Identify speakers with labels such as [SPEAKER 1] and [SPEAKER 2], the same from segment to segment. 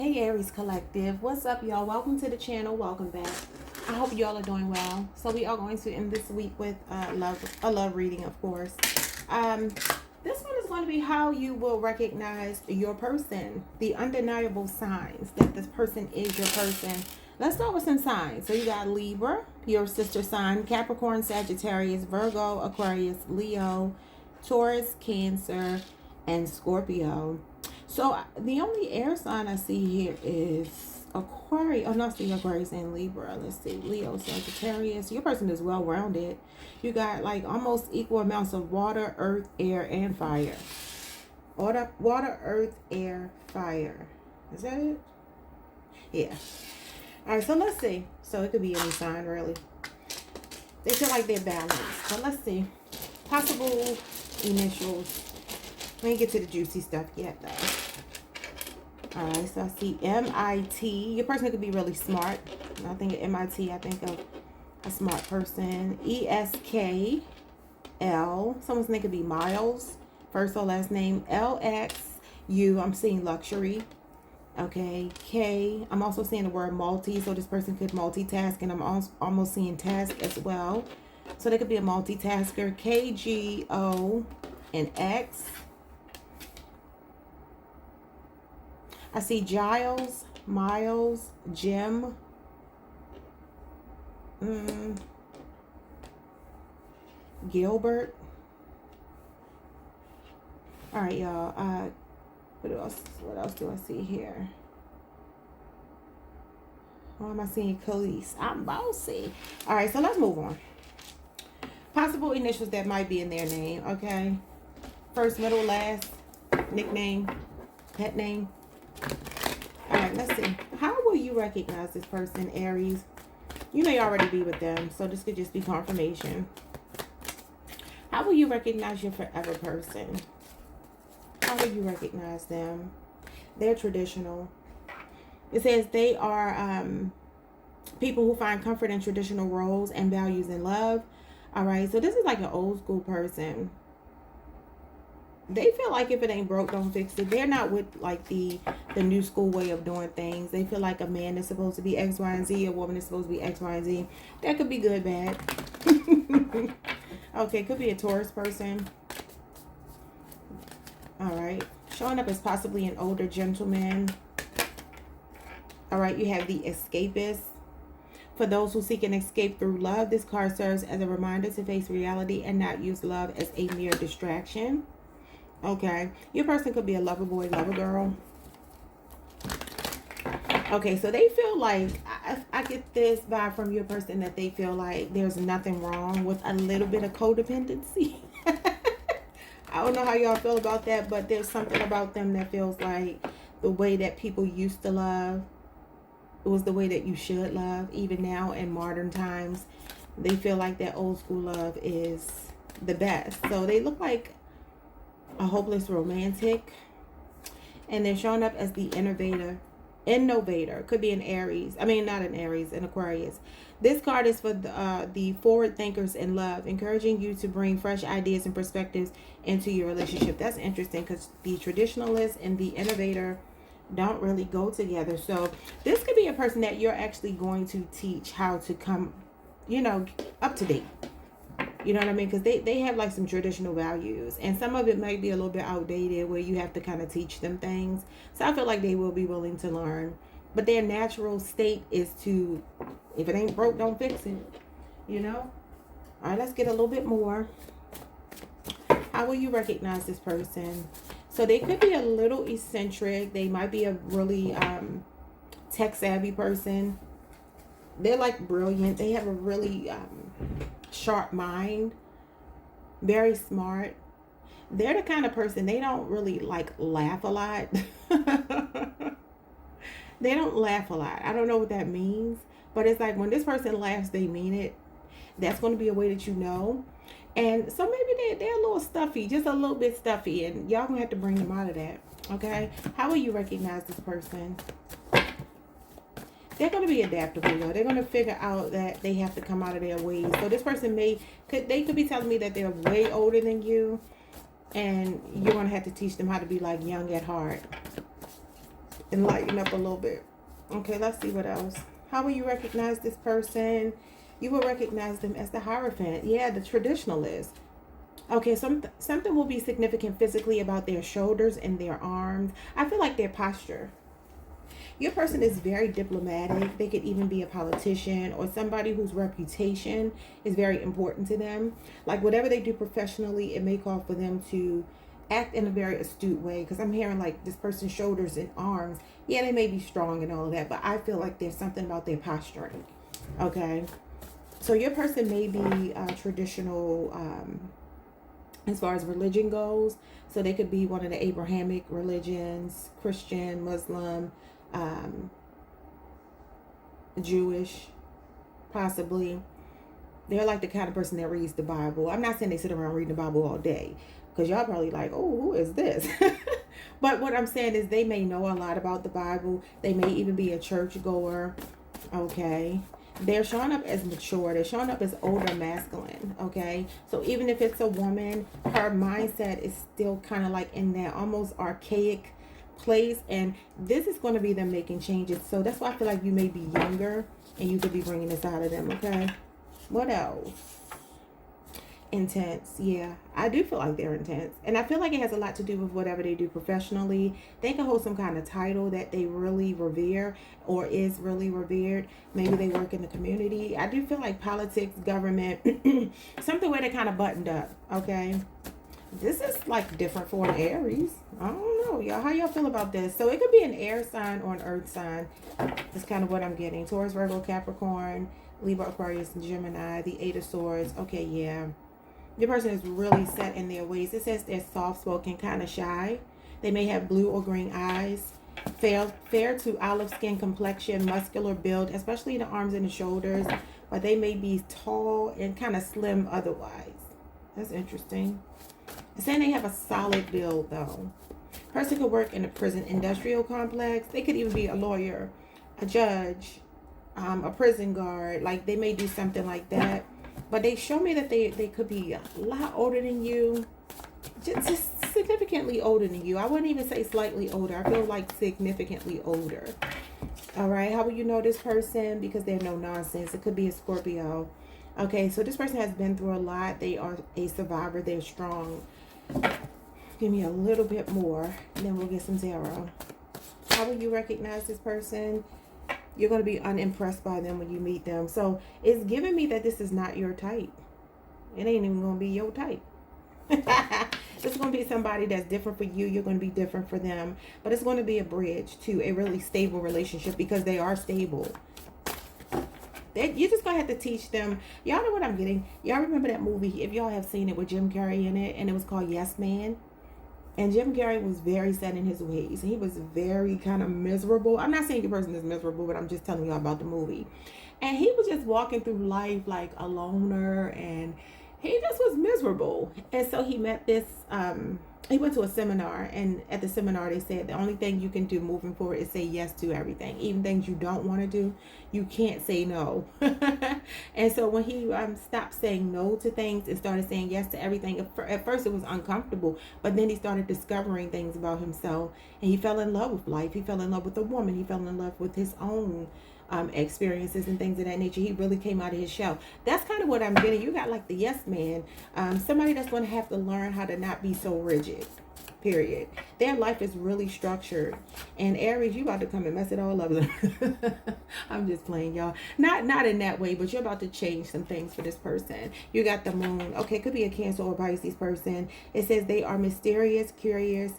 [SPEAKER 1] Hey Aries Collective, what's up y'all? Welcome to the channel, welcome back. I hope y'all are doing well. So we are going to end this week with a love reading, of course. This one is going to be how you will recognize your person, the undeniable signs that this person is your person. Let's start with some signs. So you got Libra, your sister sign, Capricorn, Sagittarius, Virgo, Aquarius, Leo, Taurus, Cancer, and Scorpio. So the only air sign I see here is Aquarius. Oh, no, I see Aquarius and Libra. Let's see. Leo, Sagittarius. Your person is well-rounded. You got like almost equal amounts of water, earth, air, and fire. Water, earth, air, fire. Is that it? Yeah. All right, so let's see. So it could be any sign, really. They feel like they're balanced. But let's see. Possible initials. We ain't get to the juicy stuff yet, though. Alright, so I see MIT. Your person could be really smart. When I think of MIT, I think of a smart person. ESKL. Someone's name could be Miles. First or last name. LXU. I'm seeing luxury. Okay. K. I'm also seeing the word multi. So this person could multitask. And I'm almost seeing task as well. So they could be a multitasker. KGO and X. I see Giles, Miles, Jim, Gilbert. All right, y'all. What else do I see here? Why am I seeing Khalees? I'm bossy. All right, so let's move on. Possible initials that might be in their name, okay? First, middle, last, nickname, pet name. All right, let's see. How will you recognize this person, Aries? You may already be with them, so this could just be confirmation. How will you recognize your forever person? How will you recognize them? They're traditional. It says they are people who find comfort in traditional roles and values in love. All right, so this is like an old school person. They feel like if it ain't broke, don't fix it. They're not with like the new school way of doing things. They feel like a man is supposed to be X, Y, and Z. A woman is supposed to be X, Y, and Z. That could be good, bad. Okay, could be a Taurus person. All right. Showing up as possibly an older gentleman. All right, you have the escapist. For those who seek an escape through love, this card serves as a reminder to face reality and not use love as a mere distraction. Okay, your person could be a lover boy, lover girl. Okay, so they feel like, I get this vibe from your person that they feel like there's nothing wrong with a little bit of codependency. I don't know how y'all feel about that, but there's something about them that feels like the way that people used to love, it was the way that you should love. Even now in modern times, they feel like that old school love is the best. So they look like a hopeless romantic, and they're showing up as the innovator. Could be an Aries. I mean, not an Aries, an Aquarius. This card is for the forward thinkers in love, encouraging you to bring fresh ideas and perspectives into your relationship. That's interesting because the traditionalist and the innovator don't really go together. So this could be a person that you're actually going to teach how to come, up to date. You know what I mean? Because they have like some traditional values. And some of it might be a little bit outdated where you have to kind of teach them things. So I feel like they will be willing to learn. But their natural state is to, if it ain't broke, don't fix it. All right, let's get a little bit more. How will you recognize this person? So they could be a little eccentric. They might be a really tech-savvy person. They're like brilliant. They have a really sharp mind, very smart. They're the kind of person, they don't really like laugh a lot. They don't laugh a lot. I don't know what that means, but it's like when this person laughs, they mean it. That's going to be a way that you know. And so maybe they're a little stuffy, just a little bit stuffy, and y'all gonna have to bring them out of that. Okay, how will you recognize this person? They're going to be adaptable, though. They're going to figure out that they have to come out of their ways. So this person could be telling me that they're way older than you, and you're going to have to teach them how to be like young at heart. enlighten up a little bit. Okay, let's see what else. How will you recognize this person? You will recognize them as the Hierophant. Yeah, the traditionalist. Okay, something will be significant physically about their shoulders and their arms. I feel like their posture. Your person is very diplomatic. They could even be a politician or somebody whose reputation is very important to them. Like whatever they do professionally, it may call for them to act in a very astute way. Because I'm hearing like this person's shoulders and arms. Yeah, they may be strong and all of that, but I feel like there's something about their posturing. Okay. So your person may be traditional as far as religion goes. So they could be one of the Abrahamic religions, Christian, Muslim, Jewish, possibly. They're like the kind of person that reads the Bible. I'm not saying they sit around reading the Bible all day, because y'all probably like, oh, who is this? But what I'm saying is they may know a lot about the Bible. They may even be a church goer. Okay. They're showing up as mature. They're showing up as older masculine. Okay. So even if it's a woman, her mindset is still kind of like in that almost archaic place, and this is going to be them making changes. So that's why I feel like you may be younger and you could be bringing this out of them. Okay. What else? Intense. Yeah, I do feel like they're intense, and I feel like it has a lot to do with whatever they do professionally. They can hold some kind of title that they really revere or is really revered. Maybe they work in the community. I do feel like politics, government, something where they kind of buttoned up. Okay. This is like different for an Aries. I don't know, y'all. How y'all feel about this? So it could be an air sign or an earth sign. That's kind of what I'm getting. Taurus, Virgo, Capricorn, Libra, Aquarius, and Gemini. The Eight of Swords. Okay, yeah. Your person is really set in their ways. It says they're soft-spoken, kind of shy. They may have blue or green eyes. Fair to olive skin complexion, muscular build, especially the arms and the shoulders. But they may be tall and kind of slim otherwise. That's interesting. It's saying they have a solid build, though. Person could work in a prison industrial complex. They could even be a lawyer, a judge, a prison guard. Like, they may do something like that. But they show me that they could be a lot older than you. Just significantly older than you. I wouldn't even say slightly older. I feel like significantly older. All right. How will you know this person? Because they're no nonsense. It could be a Scorpio. Okay. So this person has been through a lot. They are a survivor. They're strong. Give me a little bit more, and then we'll get some tarot. How will you recognize this person? You're going to be unimpressed by them when you meet them. So it's giving me that this is not your type. It ain't even going to be your type. It's going to be somebody that's different for you. You're going to be different for them. But it's going to be a bridge to a really stable relationship, because they are stable. You're just going to have to teach them. Y'all know what I'm getting. Y'all remember that movie, if y'all have seen it, with Jim Carrey in it, and it was called Yes Man? And Jim Carrey was very set in his ways. He was very kind of miserable. I'm not saying your person is miserable, but I'm just telling you about the movie. And he was just walking through life like a loner, and he just was miserable. And so he met this, he went to a seminar, and at the seminar they said the only thing you can do moving forward is say yes to everything. Even things you don't want to do, you can't say no. And so when he stopped saying no to things and started saying yes to everything, at first it was uncomfortable, but then he started discovering things about himself, and he fell in love with life. He fell in love with a woman. He fell in love with his own experiences and things of that nature. He really came out of his shell. That's kind of what I'm getting. You got like the yes man, somebody that's going to have to learn how to not be so rigid, period. Their life is really structured. And Aries, you about to come and mess it all up. I'm just playing, y'all. Not in that way, but you're about to change some things for this person. You got the moon. Okay, it could be a Cancer or Pisces person. It says they are mysterious, curious,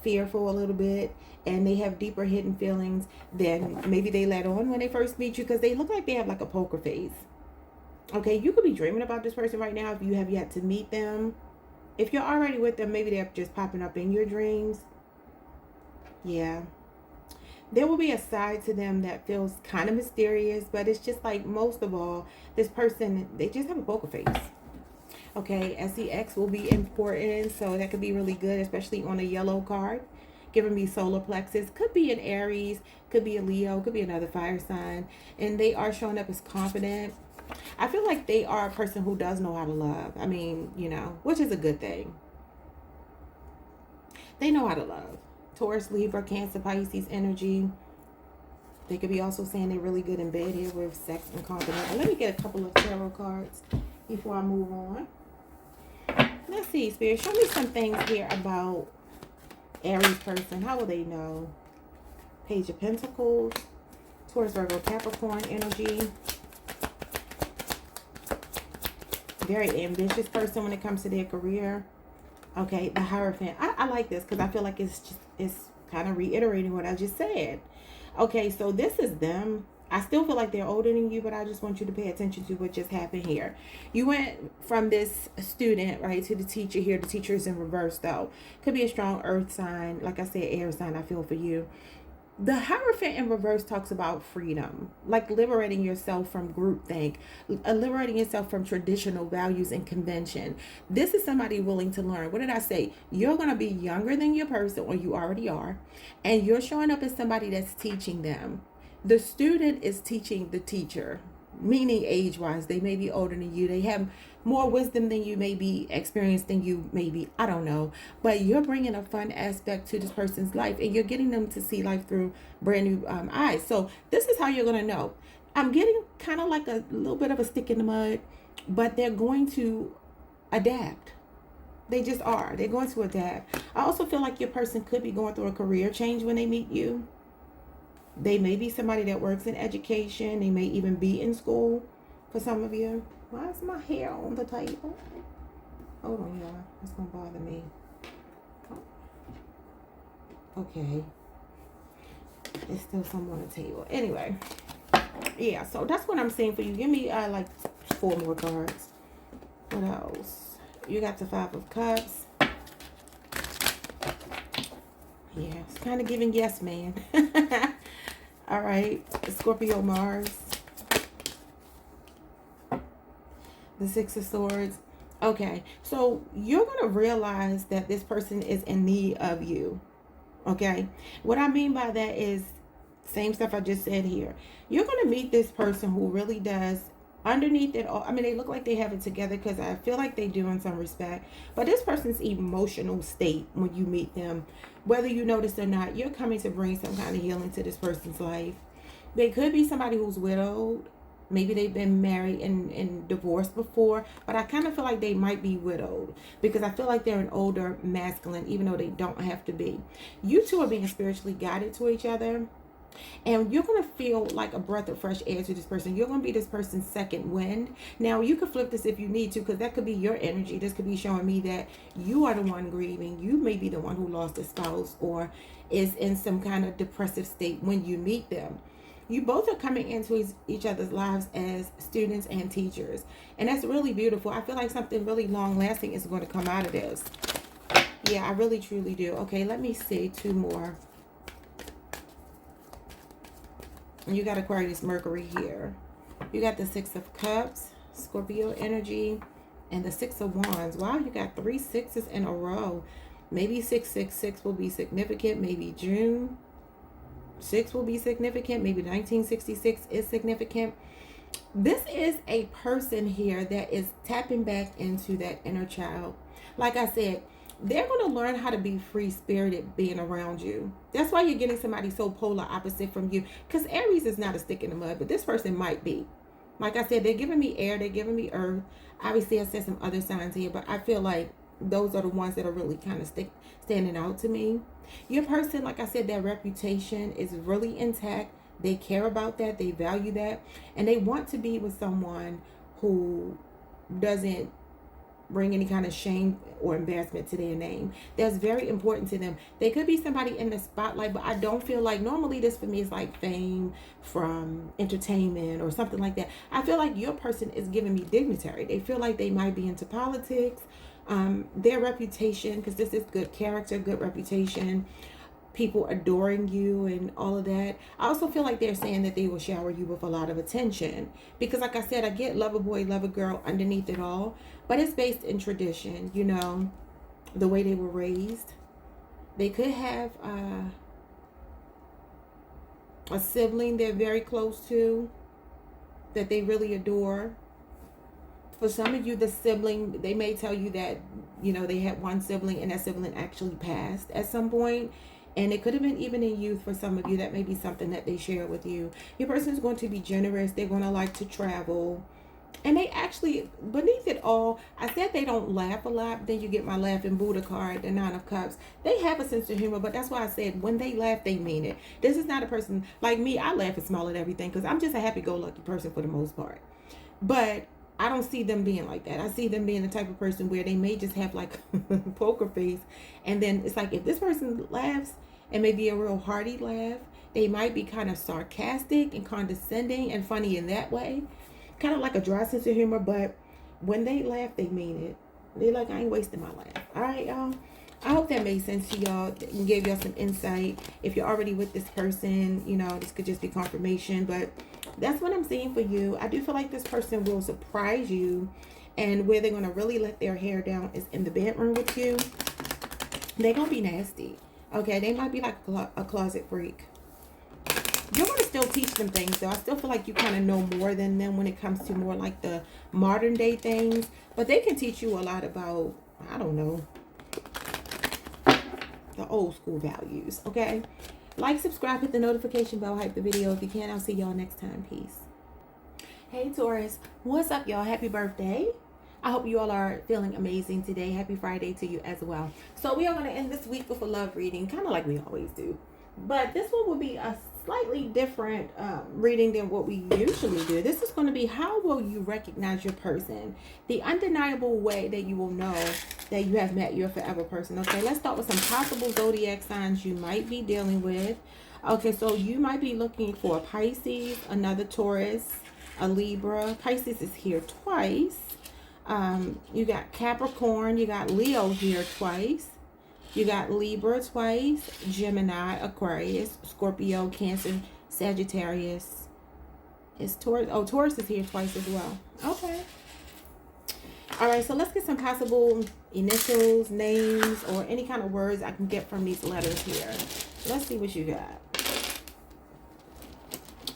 [SPEAKER 1] fearful a little bit, and they have deeper hidden feelings than maybe they let on when they first meet you, because they look like they have like a poker face. Okay, you could be dreaming about this person right now if you have yet to meet them. If you're already with them, maybe they're just popping up in your dreams. Yeah. There will be a side to them that feels kind of mysterious, but it's just like, most of all, this person, they just have a poker face. Okay, SEX will be important, so that could be really good, especially on a yellow card. Giving me solar plexus. Could be an Aries, could be a Leo, could be another fire sign. And they are showing up as confident. I feel like they are a person who does know how to love. I mean, you know, which is a good thing. They know how to love. Taurus, Libra, Cancer, Pisces energy. They could be also saying they're really good in bed here with sex and confidence. Let me get a couple of tarot cards before I move on. Let's see, Spirit. Show me some things here about Aries person. How will they know? Page of Pentacles. Taurus, Virgo, Capricorn energy. Very ambitious person when it comes to their career. Okay, the Hierophant. I like this because I feel like it's kind of reiterating what I just said. Okay, so this is them. I still feel like they're older than you, but I just want you to pay attention to what just happened here. You went from this student, right, to the teacher here. The teacher is in reverse, though. Could be a strong earth sign. Like I said, air sign, I feel for you. The Hierophant in reverse talks about freedom, like liberating yourself from groupthink, liberating yourself from traditional values and convention. This is somebody willing to learn. What did I say? You're going to be younger than your person, or you already are, and you're showing up as somebody that's teaching them. The student is teaching the teacher, meaning age-wise. They may be older than you. They have more wisdom than you, may be experienced than you, maybe, I don't know, but you're bringing a fun aspect to this person's life, and you're getting them to see life through brand new eyes. So this is how you're going to know. I'm getting kind of like a little bit of a stick in the mud, but they're going to adapt. They just are. They're going to adapt. I also feel like your person could be going through a career change when they meet you. They may be somebody that works in education. They may even be in school for some of you. Why is my hair on the table? Hold on, y'all. That's going to bother me. Okay. It's still some on the table. Anyway. Yeah, so that's what I'm saying for you. Give me like 4 more cards. What else? You got the 5 of Cups. Yeah, it's kind of giving yes, man. All right. Scorpio, Mars. The 6 of Swords. Okay, so you're going to realize that this person is in need of you. Okay, what I mean by that is same stuff I just said here. You're going to meet this person who really does, underneath it all, I mean, they look like they have it together, because I feel like they do in some respect, but this person's emotional state when you meet them, whether you notice or not, you're coming to bring some kind of healing to this person's life. They could be somebody who's widowed. Maybe they've been married and divorced before, but I kind of feel like they might be widowed, because I feel like they're an older masculine, even though they don't have to be. You two are being spiritually guided to each other, and you're going to feel like a breath of fresh air to this person. You're going to be this person's second wind. Now, you could flip this if you need to, because that could be your energy. This could be showing me that you are the one grieving. You may be the one who lost a spouse or is in some kind of depressive state when you meet them. You both are coming into each other's lives as students and teachers. And that's really beautiful. I feel like something really long-lasting is going to come out of this. Yeah, I really, truly do. Okay, let me see 2 more. You got Aquarius, Mercury here. You got the 6 of Cups, Scorpio energy, and the 6 of Wands. Wow, you got 3 6s in a row. Maybe 666 will be significant. Maybe June 6 will be significant. Maybe 1966 is significant. This is a person here that is tapping back into that inner child. Like I said, they're going to learn how to be free-spirited being around you. That's why you're getting somebody so polar opposite from you. Because Aries is not a stick in the mud, but this person might be. Like I said, they're giving me air. They're giving me earth. Obviously, I said some other signs here, but I feel like those are the ones that are really kind of standing out to me. Your person, like I said, their reputation is really intact. They care about that. They value that. And they want to be with someone who doesn't bring any kind of shame or embarrassment to their name. That's very important to them. They could be somebody in the spotlight, but I don't feel like, normally this for me is like fame from entertainment or something like that. I feel like your person is giving me dignitary. They feel like they might be into politics. Their reputation, because this is good character, good reputation, people adoring you and all of that. I also feel like they're saying that they will shower you with a lot of attention, because like I said, I get lover boy, lover girl underneath it all, but it's based in tradition, you know, the way they were raised. They could have a sibling they're very close to that they really adore. For some of you, the sibling, they may tell you that, you know, they had one sibling and that sibling actually passed at some point. And it could have been even in youth for some of you. That may be something that they share with you. Your person is going to be generous. They're going to like to travel. And they actually, beneath it all, I said they don't laugh a lot. Then you get my laughing Buddha card, the 9 of Cups. They have a sense of humor, but that's why I said when they laugh, they mean it. This is not a person like me. I laugh and smile at everything because I'm just a happy-go-lucky person for the most part. But I don't see them being like that. I see them being the type of person where they may just have like poker face. And then it's like if this person laughs, it may be a real hearty laugh. They might be kind of sarcastic and condescending and funny in that way. Kind of like a dry sense of humor, but when they laugh, they mean it. They're like, I ain't wasting my laugh. All right, y'all. I hope that made sense to y'all and gave y'all some insight. If you're already with this person, you know, this could just be confirmation, but that's what I'm seeing for you. I do feel like this person will surprise you, and where they're going to really let their hair down is in the bedroom with you. They're going to be nasty. Okay, they might be like a closet freak. You're going to still teach them things, though. I still feel like you kind of know more than them when it comes to more like the modern day things. But they can teach you a lot about, I don't know, the old school values, okay? Like, subscribe, hit the notification bell, hype the video if you can. I'll see y'all next time. Peace. Hey, Taurus. What's up, y'all? Happy birthday. I hope you all are feeling amazing today. Happy Friday to you as well. So we are going to end this week with a love reading, kind of like we always do. But this one will be a slightly different reading than what we usually do. This is going to be, how will you recognize your person? The undeniable way that you will know that you have met your forever person. Okay, let's start with some possible zodiac signs you might be dealing with. Okay, so you might be looking for a Pisces, another Taurus, a Libra. Pisces is here twice. You got Capricorn, you got Leo here twice. You got Libra twice, Gemini, Aquarius, Scorpio, Cancer, Sagittarius. Is Taurus? Oh, Taurus is here twice as well. Okay. All right, so let's get some possible initials, names, or any kind of words I can get from these letters here. Let's see what you got.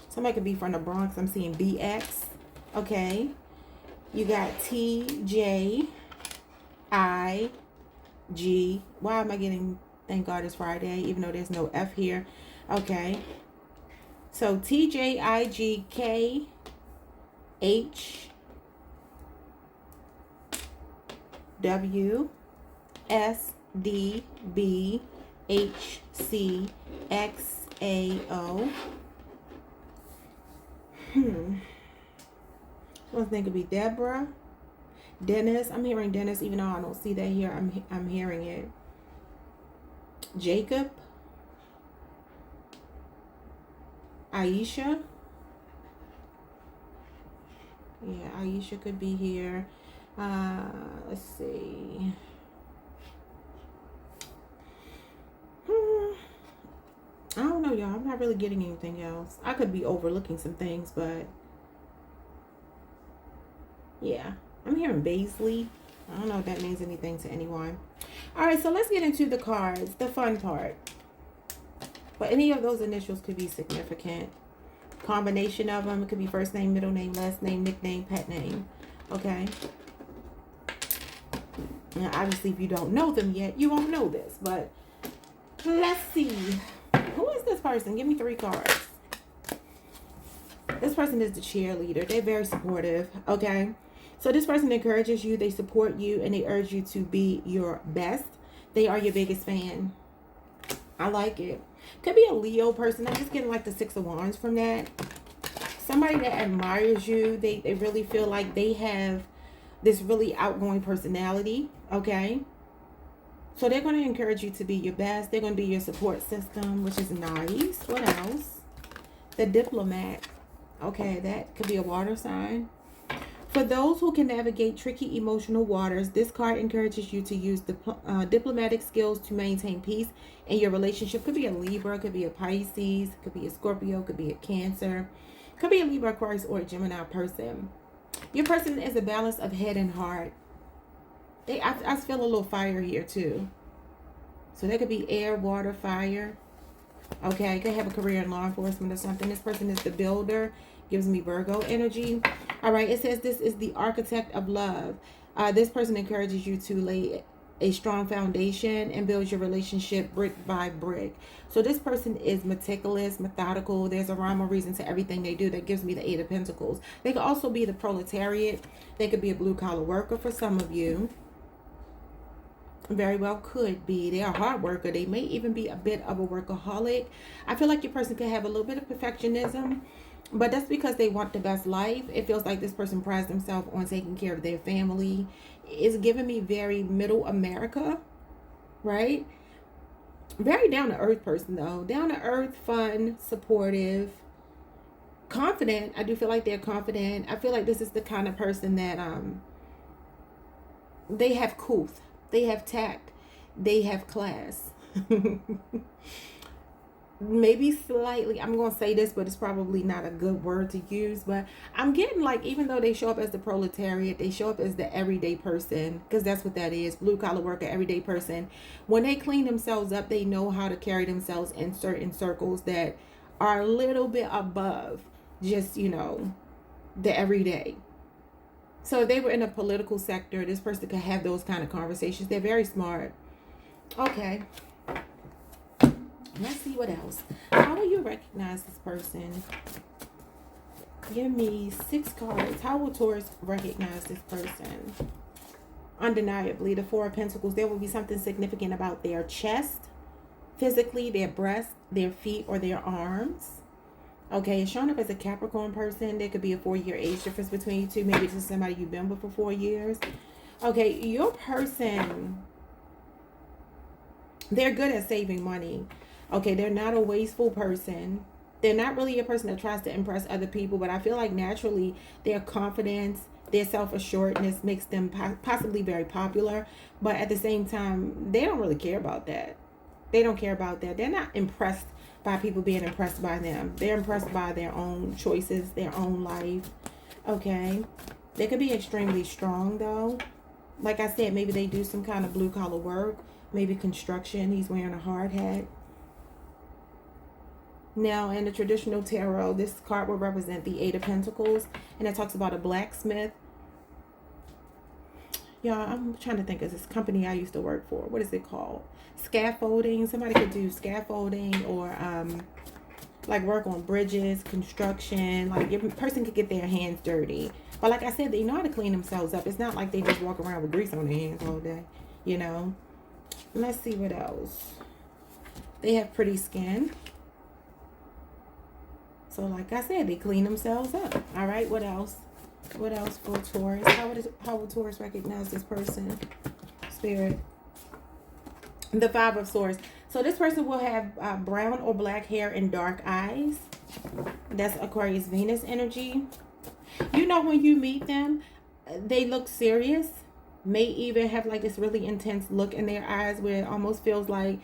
[SPEAKER 1] Somebody could be from the Bronx. I'm seeing BX. Okay. You got TJ, G. Why am I getting thank God it's Friday, even though there's no F here? Okay. So TJIGKH W S D B H C X A O. Someone's name could be Deborah. Dennis, I'm hearing Dennis, even though I don't see that here. I'm hearing it. Jacob. Aisha. Yeah, Aisha could be here. Let's see. I don't know, y'all. I'm not really getting anything else. I could be overlooking some things, but yeah. I'm hearing Baisley. I don't know if that means anything to anyone. All right, so let's get into the cards, the fun part. But any of those initials could be significant. Combination of them. It could be first name, middle name, last name, nickname, pet name. Okay. Now, obviously, if you don't know them yet, you won't know this. But let's see. Who is this person? Give me 3 cards. This person is the cheerleader. They're very supportive. Okay. So this person encourages you, they support you, and they urge you to be your best. They are your biggest fan. I like it. Could be a Leo person. I'm just getting like the 6 of Wands from that. Somebody that admires you. They really feel like they have this really outgoing personality. Okay. So they're going to encourage you to be your best. They're going to be your support system, which is nice. What else? The diplomat. Okay, that could be a water sign. For those who can navigate tricky emotional waters, this card encourages you to use diplomatic skills to maintain peace in your relationship. Could be a Libra, could be a Pisces, could be a Scorpio, could be a Cancer, could be a Libra, Aquarius, or a Gemini person. Your person is a balance of head and heart. I feel a little fire here too. So there could be air, water, fire. Okay, could have a career in law enforcement or something. This person is the builder. Gives me Virgo energy. All right, it says this is the architect of love. This person encourages you to lay a strong foundation and build your relationship brick by brick. So this person is meticulous, methodical. There's a rhyme or reason to everything they do. That gives me the Eight of Pentacles. They could also be the proletariat. They could be a blue-collar worker for some of you. Very well could be. They are a hard worker. They may even be a bit of a workaholic. I feel like your person could have a little bit of perfectionism, but that's because they want the best life. It feels like this person prides themselves on taking care of their family. It's giving me very middle America, right? Very down to earth person though. Down to earth, fun, supportive, confident. I do feel like they're confident. I feel like this is the kind of person that they have couth, they have tact, they have class. Maybe slightly, I'm going to say this, but it's probably not a good word to use, but I'm getting like, even though they show up as the proletariat, they show up as the everyday person, because that's what that is, blue collar worker, everyday person. When they clean themselves up, they know how to carry themselves in certain circles that are a little bit above just, you know, the everyday. So if they were in a political sector, this person could have those kind of conversations. They're very smart. Okay. Let's see what else. How will you recognize this person? Give me 6 cards. How will Taurus recognize this person? Undeniably, the Four of Pentacles. There will be something significant about their chest, physically, their breast, their feet, or their arms. Okay, it's showing up as a Capricorn person. There could be a 4-year age difference between you two. Maybe this is somebody you've been with for 4 years. Okay, your person, they're good at saving money. Okay, they're not a wasteful person. They're not really a person that tries to impress other people, but I feel like naturally their confidence, their self-assuredness makes them possibly very popular. But at the same time, they don't really care about that. They don't care about that. They're not impressed by people being impressed by them. They're impressed by their own choices, their own life. Okay, they could be extremely strong though. Like I said, maybe they do some kind of blue collar work, maybe construction. He's wearing a hard hat. Now, in the traditional tarot, this card will represent the Eight of Pentacles, and it talks about a blacksmith. Y'all, I'm trying to think of this company I used to work for. What is it called? Scaffolding. Somebody could do scaffolding or like work on bridges, construction. Like your person could get their hands dirty. But like I said, they know how to clean themselves up. It's not like they just walk around with grease on their hands all day, you know. Let's see what else. They have pretty skin. So like I said, they clean themselves up. All right, what else? What else for Taurus? How will Taurus recognize this person? Spirit. The Five of Swords. So this person will have brown or black hair and dark eyes. That's Aquarius Venus energy. You know, when you meet them, they look serious. May even have like this really intense look in their eyes where it almost feels like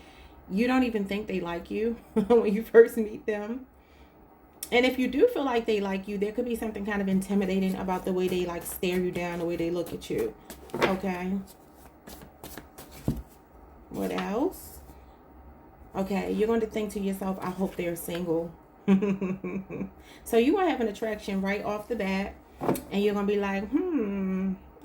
[SPEAKER 1] you don't even think they like you when you first meet them. And if you do feel like they like you, there could be something kind of intimidating about the way they like stare you down, the way they look at you. Okay. What else? Okay, you're going to think to yourself, I hope they're single. So you want to have an attraction right off the bat. And you're going to be like,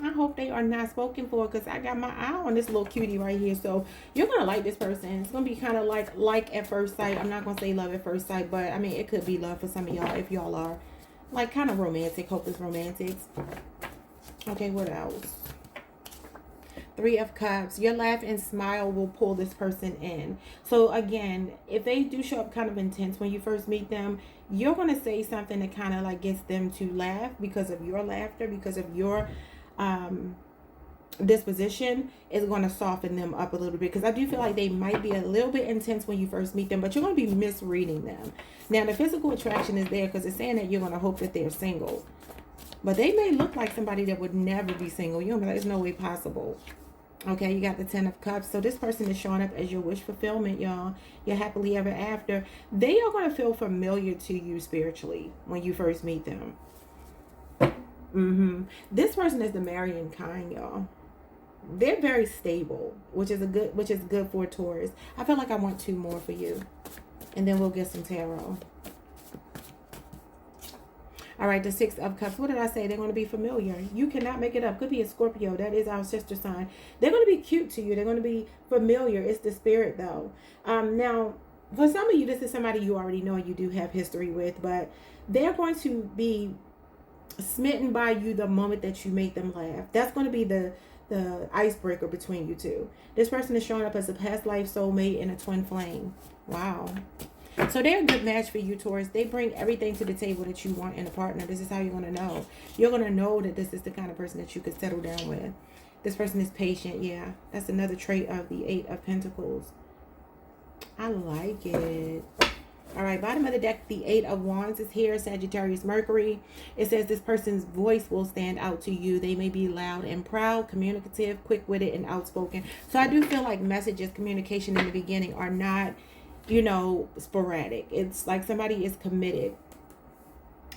[SPEAKER 1] I hope they are not spoken for because I got my eye on this little cutie right here. So you're going to like this person. It's going to be kind of like at first sight. I'm not going to say love at first sight, but I mean, it could be love for some of y'all if y'all are like kind of romantic, hopeless romantics. Okay, what else? Three of Cups. Your laugh and smile will pull this person in. So again, if they do show up kind of intense when you first meet them, you're going to say something that kind of like gets them to laugh because of your laughter, because of your disposition is going to soften them up a little bit, because I do feel like they might be a little bit intense when you first meet them, but you're going to be misreading them. Now the physical attraction is there because it's saying that you're going to hope that they're single, but they may look like somebody that would never be single. You're going to be like, there's no way possible. Okay, you got the 10 of Cups. So this person is showing up as your wish fulfillment, y'all. You're happily ever after. They are going to feel familiar to you spiritually when you first meet them. This person is the marrying kind, y'all. They're very stable, which is good for Taurus. I feel like I want 2 more for you, and then we'll get some tarot. All right, the Six of Cups. What did I say? They're going to be familiar. You cannot make it up. Could be a Scorpio. That is our sister sign. They're going to be cute to you. They're going to be familiar. It's the spirit, though. Now, for some of you, this is somebody you already know and you do have history with, but they're going to be smitten by you the moment that you make them laugh. That's going to be the icebreaker between you two. This person is showing up as a past life soulmate and a twin flame. Wow. So they're a good match for you, Taurus. They bring everything to the table that you want in a partner. This is how you're going to know. You're going to know that this is the kind of person that you could settle down with. This person is patient. Yeah, that's another trait of the Eight of Pentacles. I like it. All right, bottom of the deck, the Eight of Wands is here. Sagittarius, Mercury. It says this person's voice will stand out to you. They may be loud and proud, communicative, quick-witted, and outspoken. So I do feel like messages, communication in the beginning are not, you know, sporadic. It's like somebody is committed.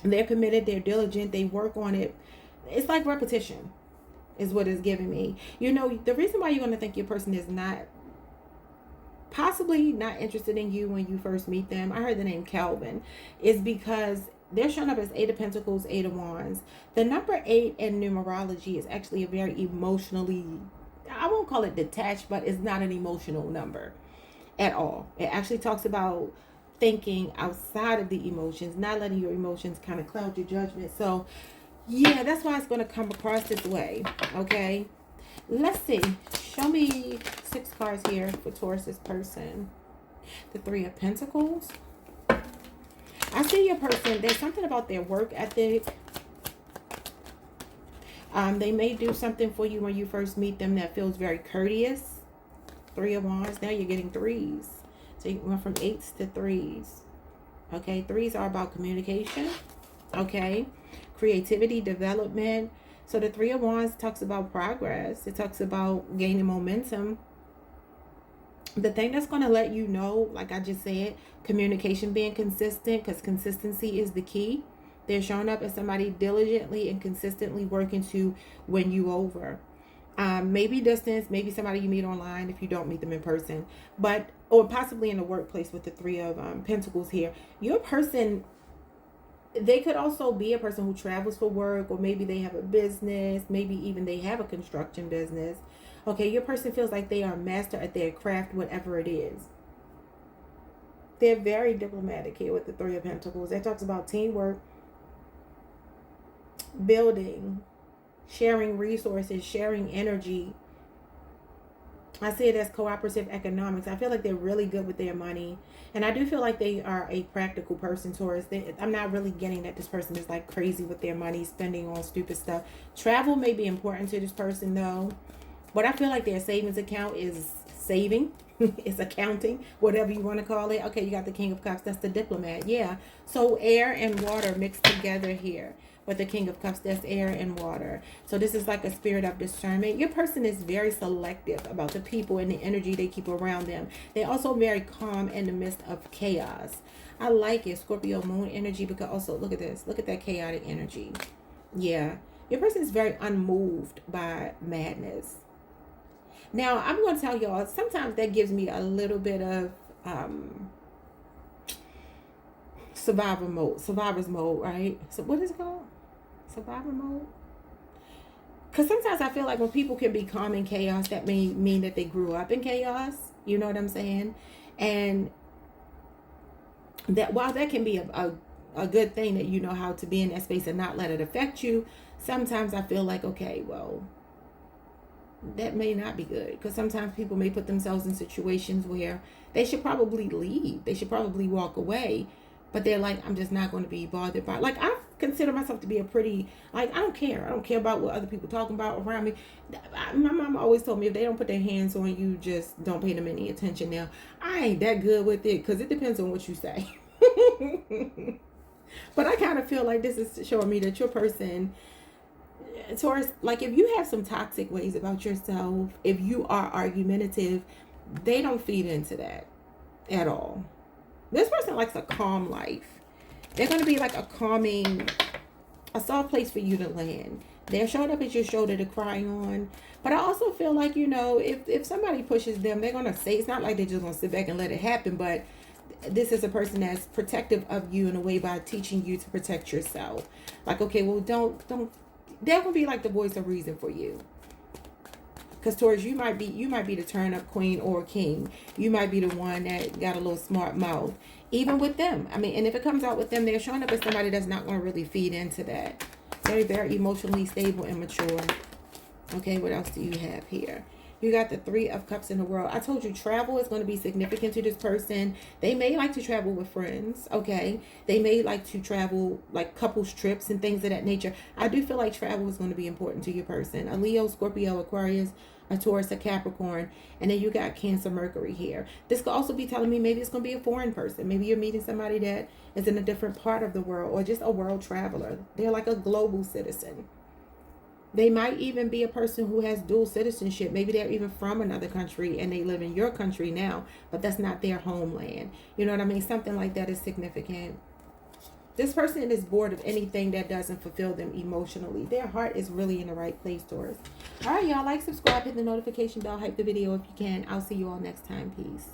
[SPEAKER 1] They're committed. They're diligent. They work on it. It's like repetition is what it's giving me. You know, the reason why you're going to think your person is possibly not interested in you when you first meet them, I heard the name Calvin, is because they're showing up as Eight of Pentacles, Eight of Wands. The number 8 in numerology is actually a very emotionally, I won't call it detached, but it's not an emotional number at all. It actually talks about thinking outside of the emotions, not letting your emotions kind of cloud your judgment. So yeah, that's why it's going to come across this way. Okay, let's see. Show me 6 cards here for Taurus's person. The Three of Pentacles. I see your person. There's something about their work ethic. They may do something for you when you first meet them that feels very courteous. Three of Wands. Now you're getting 3s. So you went from 8s to 3s. Okay, 3s are about communication. Okay, creativity, development. So the Three of Wands talks about progress. It talks about gaining momentum. The thing that's going to let you know, like I just said, communication being consistent, because consistency is the key. They're showing up as somebody diligently and consistently working to win you over. Maybe distance, maybe somebody you meet online if you don't meet them in person, but or possibly in the workplace with the Three of Pentacles here. Your person, they could also be a person who travels for work, or maybe they have a business, maybe even they have a construction business. Okay, your person feels like they are a master at their craft, whatever it is. They're very diplomatic here with the Three of Pentacles. That talks about teamwork, building, sharing resources, sharing energy. I see it as cooperative economics. I feel like they're really good with their money. And I do feel like they are a practical person, Taurus. I'm not really getting that this person is like crazy with their money, spending on stupid stuff. Travel may be important to this person though. But I feel like their savings account is saving. It's accounting, whatever you want to call it. Okay, you got the King of Cups. That's the diplomat. Yeah. So air and water mixed together here. With the King of Cups, that's air and water. So this is like a spirit of discernment. Your person is very selective about the people and the energy they keep around them. They're also very calm in the midst of chaos. I like it. Scorpio moon energy, because also look at this. Look at that chaotic energy. Yeah. Your person is very unmoved by madness. Now, I'm going to tell y'all, sometimes that gives me a little bit of survivor's mode, right? So what is it called? Survivor mode? Because sometimes I feel like when people can be calm in chaos, that may mean that they grew up in chaos. You know what I'm saying? And that while that can be a good thing, that you know how to be in that space and not let it affect you, sometimes I feel like, okay, well, that may not be good, because sometimes people may put themselves in situations where they should probably leave. They should probably walk away. But they're like, I'm just not going to be bothered by it. Like, I consider myself to be a pretty, like, I don't care. I don't care about what other people talking about around me. My mom always told me, if they don't put their hands on you, just don't pay them any attention. Now, I ain't that good with it, because it depends on what you say. But I kind of feel like this is showing me that your person, Taurus, like if you have some toxic ways about yourself, if you are argumentative, they don't feed into that at all. This person likes a calm life. They're going to be like a calming, a soft place for you to land. They're showing up as your shoulder to cry on. But I also feel like, you know, if somebody pushes them, they're going to say, it's not like they're just going to sit back and let it happen, but this is a person that's protective of you in a way by teaching you to protect yourself. Like, okay, well, don't, they're going to be like the voice of reason for you. Because Taurus, you might be the turn up queen or king. You might be the one that got a little smart mouth. Even with them. I mean, and if it comes out with them, they're showing up as somebody that's not going to really feed into that. Very, very emotionally stable and mature. Okay, what else do you have here? You got the 3 of Cups in the world. I told you travel is going to be significant to this person. They may like to travel with friends, okay? They may like to travel like couples trips and things of that nature. I do feel like travel is going to be important to your person. A Leo, Scorpio, Aquarius, a Taurus, a Capricorn, and then you got Cancer, Mercury here. This could also be telling me maybe it's going to be a foreign person. Maybe you're meeting somebody that is in a different part of the world or just a world traveler. They're like a global citizen. They might even be a person who has dual citizenship. Maybe they're even from another country and they live in your country now, but that's not their homeland. You know what I mean? Something like that is significant. This person is bored of anything that doesn't fulfill them emotionally. Their heart is really in the right place, Taurus. All right, y'all. Like, subscribe, hit the notification bell, hype the video if you can. I'll see you all next time. Peace.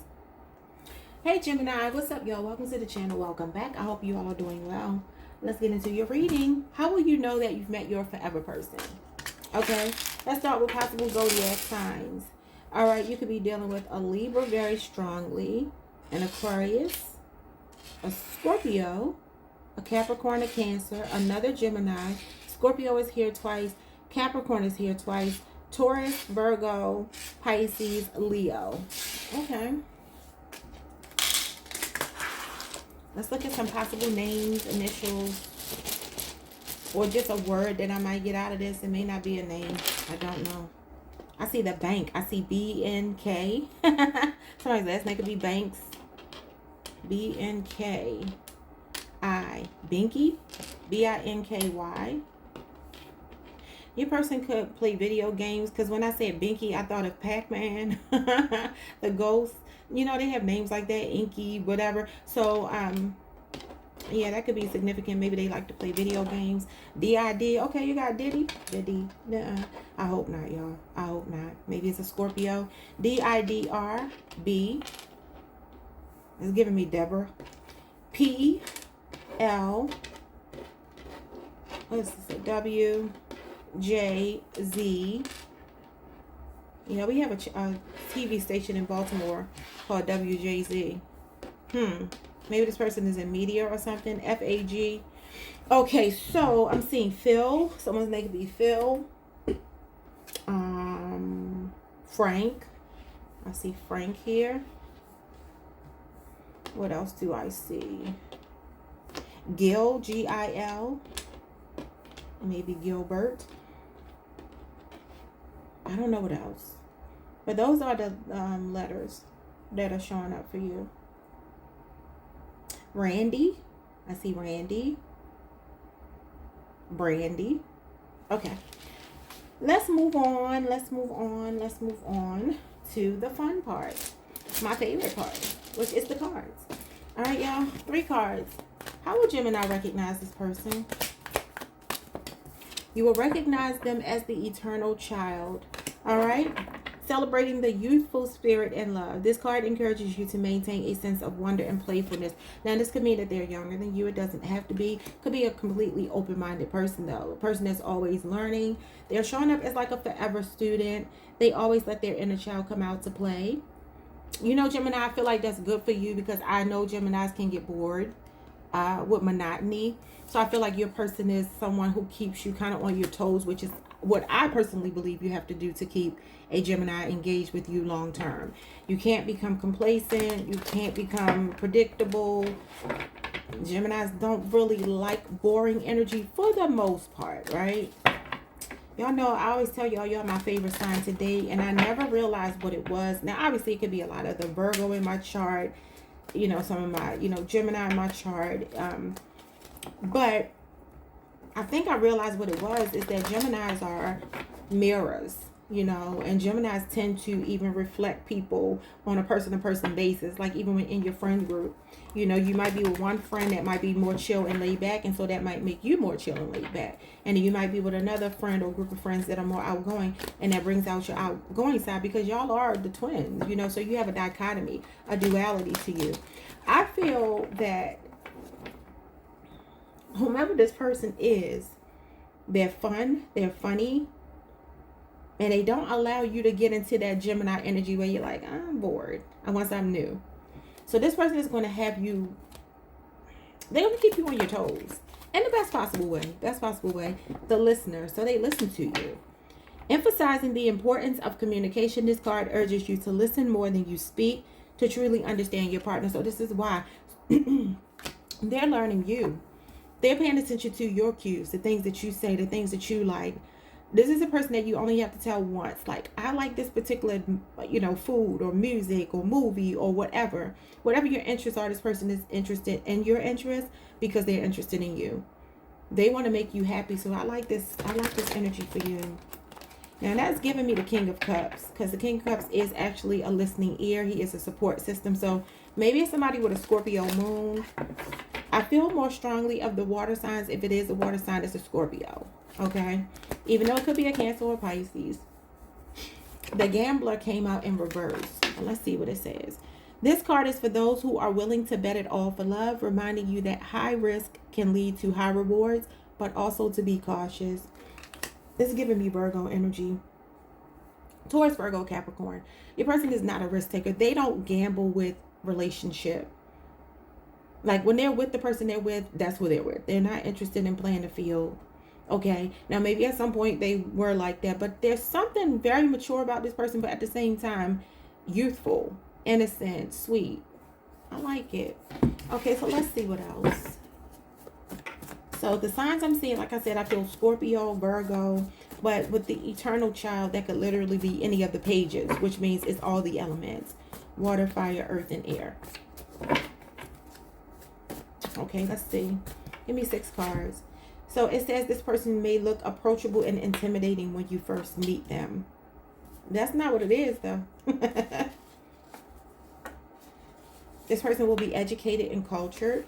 [SPEAKER 1] Hey, Gemini. What's up, y'all? Welcome to the channel. Welcome back. I hope you all are doing well. Let's get into your reading. How will you know that you've met your forever person? Okay, let's start with possible zodiac signs. All right, you could be dealing with a Libra very strongly, an Aquarius, a Scorpio, a Capricorn, a Cancer, another Gemini. Scorpio is here twice. Capricorn is here twice. Taurus, Virgo, Pisces, Leo. Okay. Let's look at some possible names, initials, or just a word that I might get out of this. It may not be a name. I don't know. I see the bank. I see B-N-K. Somebody's last name could be Banks. B-N-K-I. Binky. B-I-N-K-Y. Your person could play video games. Because when I said Binky, I thought of Pac-Man. The ghost. You know, they have names like that. Inky, whatever. So, yeah, that could be significant. Maybe they like to play video games. D-I-D. Okay, you got Diddy. Diddy. Nuh-uh. I hope not, y'all. I hope not. Maybe it's a Scorpio. D-I-D-R-B. It's giving me Deborah. P-L. What's this? W-J-Z. You know, we have a TV station in Baltimore called WJZ. Maybe this person is in media or something. F-A-G. Okay, so I'm seeing Phil. Someone's name could be Phil. Frank. I see Frank here. What else do I see? Gil, G-I-L. Maybe Gilbert. I don't know what else. But those are the letters that are showing up for you. Randy. I see Randy. Brandy. Okay. Let's move on. Let's move on. Let's move on to the fun part. My favorite part, which is the cards. All right, y'all. 3 cards. How will Gemini recognize this person? You will recognize them as the eternal child. All right? Celebrating the youthful spirit and love. This card encourages you to maintain a sense of wonder and playfulness. Now, this could mean that they're younger than you. It doesn't have to be. Could be a completely open-minded person, though. A person that's always learning. They're showing up as like a forever student. They always let their inner child come out to play. You know, Gemini, I feel like that's good for you because I know Geminis can get bored with monotony. So I feel like your person is someone who keeps you kind of on your toes, which is what I personally believe you have to do to keep a Gemini engaged with you long term. You can't become complacent. You can't become predictable. Geminis don't really like boring energy for the most part, right? Y'all know, I always tell y'all my favorite sign today, and I never realized what it was. Now, obviously, it could be a lot of the Virgo in my chart, you know, some of my, Gemini in my chart. But I think I realized what it was is that Geminis are mirrors. you know, and Geminis tend to even reflect people on a person-to-person basis. Like even when in your friend group, you know, you might be with one friend that might be more chill and laid back, and so that might make you more chill and laid back. And then you might be with another friend or group of friends that are more outgoing, and that brings out your outgoing side, because y'all are the twins, you know, so you have a dichotomy, a duality to you. I feel that whomever this person is, they're fun, they're funny, and they don't allow you to get into that Gemini energy where you're like, I'm bored, I want something new. So this person is going to have you, they're going to keep you on your toes in the best possible way. Best possible way. The listener. So they listen to you. Emphasizing the importance of communication, this card urges you to listen more than you speak to truly understand your partner. So this is why they're learning you. They're paying attention to your cues, the things that you say, the things that you like. This is a person that you only have to tell once. Like, I like this particular, you know, food or music or movie or whatever. Whatever your interests are, this person is interested in your interests because they're interested in you. They want to make you happy. So I like this. I like this energy for you. Now, that's giving me the King of Cups, because the King of Cups is actually a listening ear. He is a support system. So maybe it's somebody with a Scorpio moon. I feel more strongly of the water signs. If it is a water sign, it's a Scorpio. Okay? Even though it could be a Cancer or Pisces. The Gambler came out in reverse. Let's see what it says. This card is for those who are willing to bet it all for love, reminding you that high risk can lead to high rewards, but also to be cautious. This is giving me Virgo energy. Taurus, Virgo, Capricorn. Your person is not a risk taker. They don't gamble with relationship. Like when they're with the person they're with, that's who they're with. They're not interested in playing the field. Okay. Now maybe at some point they were like that, but there's something very mature about this person, but at the same time, youthful, innocent, sweet. I like it. Okay, so let's see what else. So the signs I'm seeing, like I said, I feel Scorpio, Virgo, but with the eternal child, that could literally be any of the pages, which means it's all the elements. Water, fire, earth, and air. Okay, let's see. Give me 6 cards. So it says this person may look approachable and intimidating when you first meet them. That's not what it is, though. This person will be educated and cultured.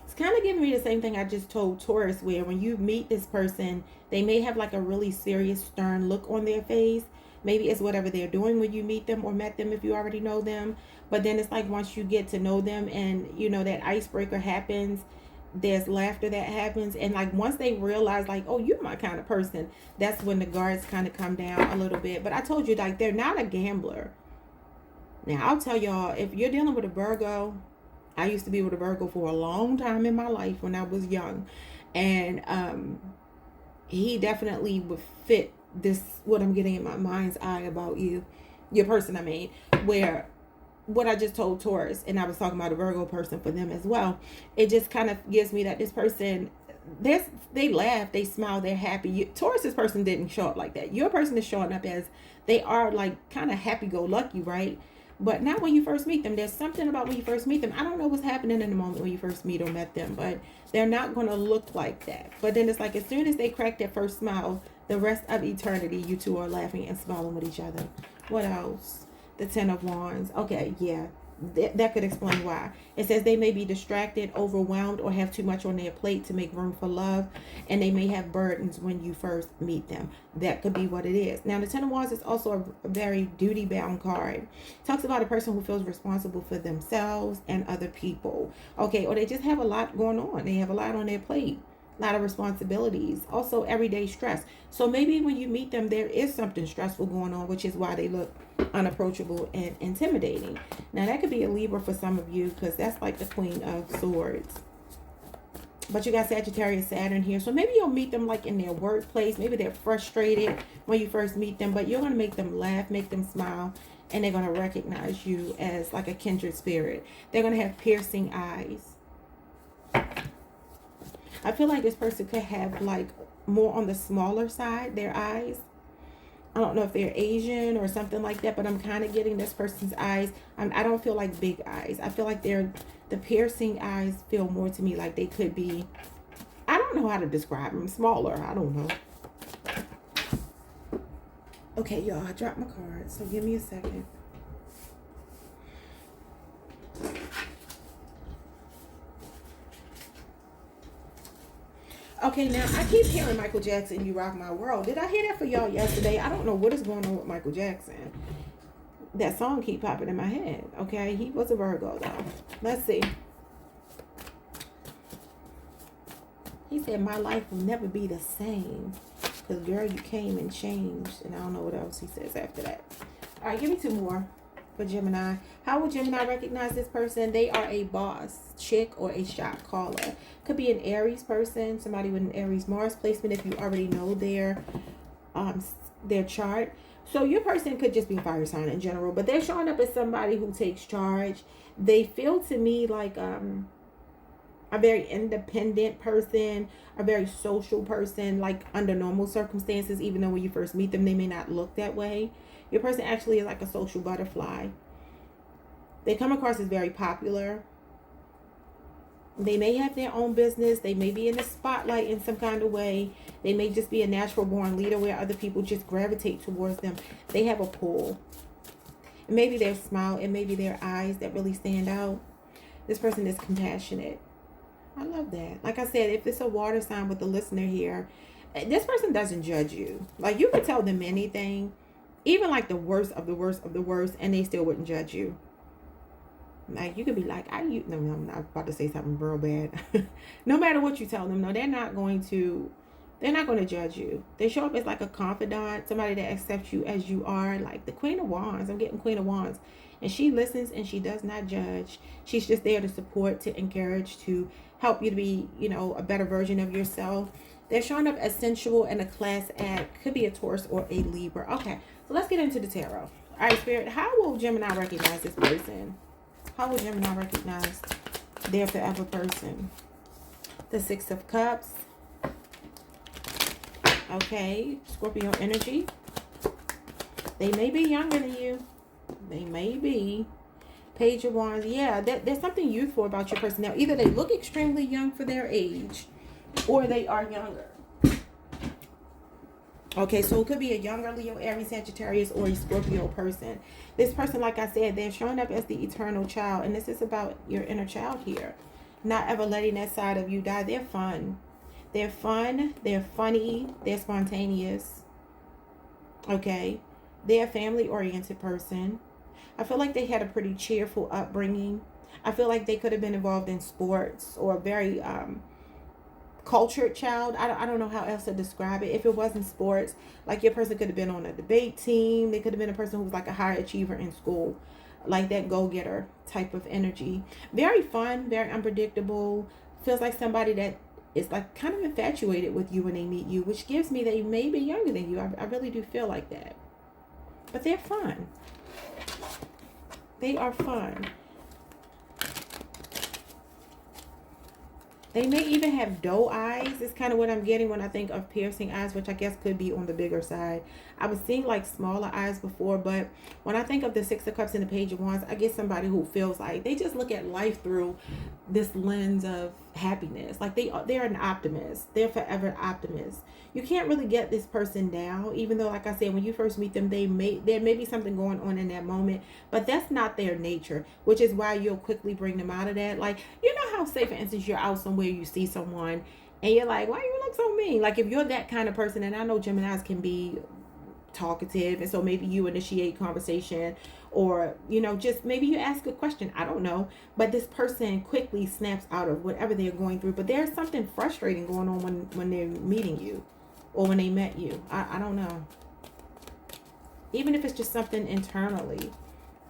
[SPEAKER 1] It's kind of giving me the same thing I just told Taurus, where when you meet this person, they may have like a really serious, stern look on their face. Maybe it's whatever they're doing when you meet them or met them if you already know them. But then it's like once you get to know them and, you know, that icebreaker happens, there's laughter that happens. And like once they realize like, oh, you're my kind of person, that's when the guards kind of come down a little bit. But I told you, like, they're not a gambler. Now, I'll tell y'all, if you're dealing with a Virgo, I used to be with a Virgo for a long time in my life when I was young. And he definitely would fit this, what I'm getting in my mind's eye about you, your person, I mean, where what I just told Taurus, and I was talking about a Virgo person for them as well, it just kind of gives me that this person, they laugh, they smile, they're happy. Taurus's person didn't show up like that. Your person is showing up as they are like kind of happy-go-lucky, right? But not when you first meet them. There's something about when you first meet them. I don't know what's happening in the moment when you first meet or met them, but they're not going to look like that. But then it's like as soon as they crack that first smile, the rest of eternity, you two are laughing and smiling with each other. What else? The 10 of Wands. Okay, yeah. That could explain why. It says they may be distracted, overwhelmed, or have too much on their plate to make room for love. And they may have burdens when you first meet them. That could be what it is. Now, the 10 of Wands is also a very duty-bound card. It talks about a person who feels responsible for themselves and other people. Okay, or they just have a lot going on. They have a lot on their plate. A lot of responsibilities, also everyday stress. So maybe when you meet them, there is something stressful going on, which is why they look unapproachable and intimidating. Now that could be a Libra for some of you, because that's like the Queen of Swords. But you got Sagittarius, Saturn here. So maybe you'll meet them like in their workplace. Maybe they're frustrated when you first meet them, but you're going to make them laugh, make them smile, and they're going to recognize you as like a kindred spirit. They're going to have piercing eyes. I feel like this person could have like more on the smaller side, their eyes. I don't know if they're Asian or something like that, but I'm kind of getting this person's eyes. I don't feel like big eyes. I feel like the piercing eyes feel more to me like they could be, I don't know how to describe them, smaller. I don't know. Okay, y'all, I dropped my card, so give me a second. Okay, now I keep hearing Michael Jackson, You Rock My World. Did I hear that for y'all yesterday? I don't know what is going on with Michael Jackson. That song keep popping in my head. Okay, he was a Virgo though. Let's see. He said, my life will never be the same. Because, girl, you came and changed. And I don't know what else he says after that. All right, give me two more for Gemini. How will Gemini recognize this person? They are a boss, chick, or a shot caller. Could be an Aries person, somebody with an Aries Mars placement if you already know their chart. So your person could just be a fire sign in general, but they're showing up as somebody who takes charge. They feel to me like a very independent person, a very social person, like under normal circumstances, even though when you first meet them, they may not look that way. Your person actually is like a social butterfly. They come across as very popular. They may have their own business. They may be in the spotlight in some kind of way. They may just be a natural born leader where other people just gravitate towards them. They have a pull. It may be their smile. It may be their eyes that really stand out. This person is compassionate. I love that. Like I said, if it's a water sign with the listener here, this person doesn't judge you. Like, you could tell them anything, even like the worst of the worst of the worst, and they still wouldn't judge you. Like, you could be like, no, I'm not about to say something real bad. No matter what you tell them, no, they're not going to judge you. They show up as like a confidant, somebody that accepts you as you are, like the Queen of Wands. I'm getting Queen of Wands. And she listens and she does not judge. She's just there to support, to encourage, to help you to be, a better version of yourself. They're showing up as sensual and a class act. Could be a Taurus or a Libra. Okay, so let's get into the tarot. All right, Spirit, how will Gemini recognize this person? How will Gemini recognize their forever person? The Six of Cups. Okay, Scorpio energy. They may be younger than you. They may be. Page of Wands. Yeah, there's something youthful about your person. Now, either they look extremely young for their age, or they are younger. Okay, so it could be a younger Leo, Aries, Sagittarius, or a Scorpio person. This person, like I said, they're showing up as the eternal child. And this is about your inner child here. Not ever letting that side of you die. They're fun. They're fun. They're funny. They're spontaneous. Okay. They're a family-oriented person. I feel like they had a pretty cheerful upbringing. I feel like they could have been involved in sports, or a very cultured child. I don't know how else to describe it. If it wasn't sports, like your person could have been on a debate team. They could have been a person who was like a high achiever in school, like that go-getter type of energy. Very fun, very unpredictable. Feels like somebody that is like kind of infatuated with you when they meet you, which gives me they may be younger than you. I really do feel like that. But they're fun. They are fun. They may even have doe eyes. It's kind of what I'm getting when I think of piercing eyes, which I guess could be on the bigger side. I was seeing like smaller eyes before, but when I think of the Six of Cups and the Page of Wands, I get somebody who feels like they just look at life through this lens of happiness. Like they're an optimist. They're forever optimists. You can't really get this person down, even though, like I said, when you first meet them, there may be something going on in that moment, but that's not their nature, which is why you'll quickly bring them out of that. Like, you know how, say for instance, you're out somewhere, you see someone and you're like, why you look so mean? Like, if you're that kind of person, and I know Geminis can be talkative, and so maybe you initiate conversation, or just maybe you ask a question, I don't know, but this person quickly snaps out of whatever they're going through. But there's something frustrating going on when they're meeting you, or when they met you. I don't know, even if it's just something internally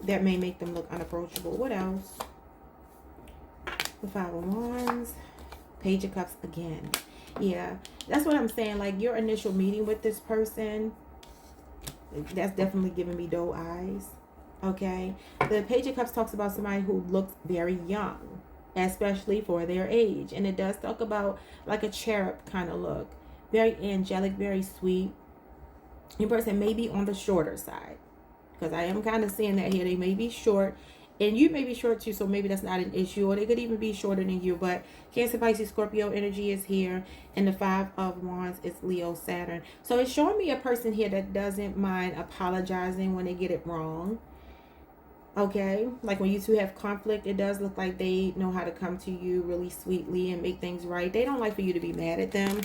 [SPEAKER 1] that may make them look unapproachable. What else? The Five of Wands, Page of Cups again. Yeah, that's what I'm saying. Like, your initial meeting with this person, that's definitely giving me doe eyes. Okay, the Page of Cups talks about somebody who looks very young, especially for their age, and it does talk about like a cherub kind of look, very angelic, very sweet. Your person may be on the shorter side, because I am kind of seeing that here. They may be short, and you may be short too, so maybe that's not an issue, or they could even be shorter than you. But Cancer, Pisces, Scorpio energy is here, and the 5 of Wands is Leo, Saturn. So it's showing me a person here that doesn't mind apologizing when they get it wrong. Okay, like when you two have conflict, it does look like they know how to come to you really sweetly and make things right. They don't like for you to be mad at them.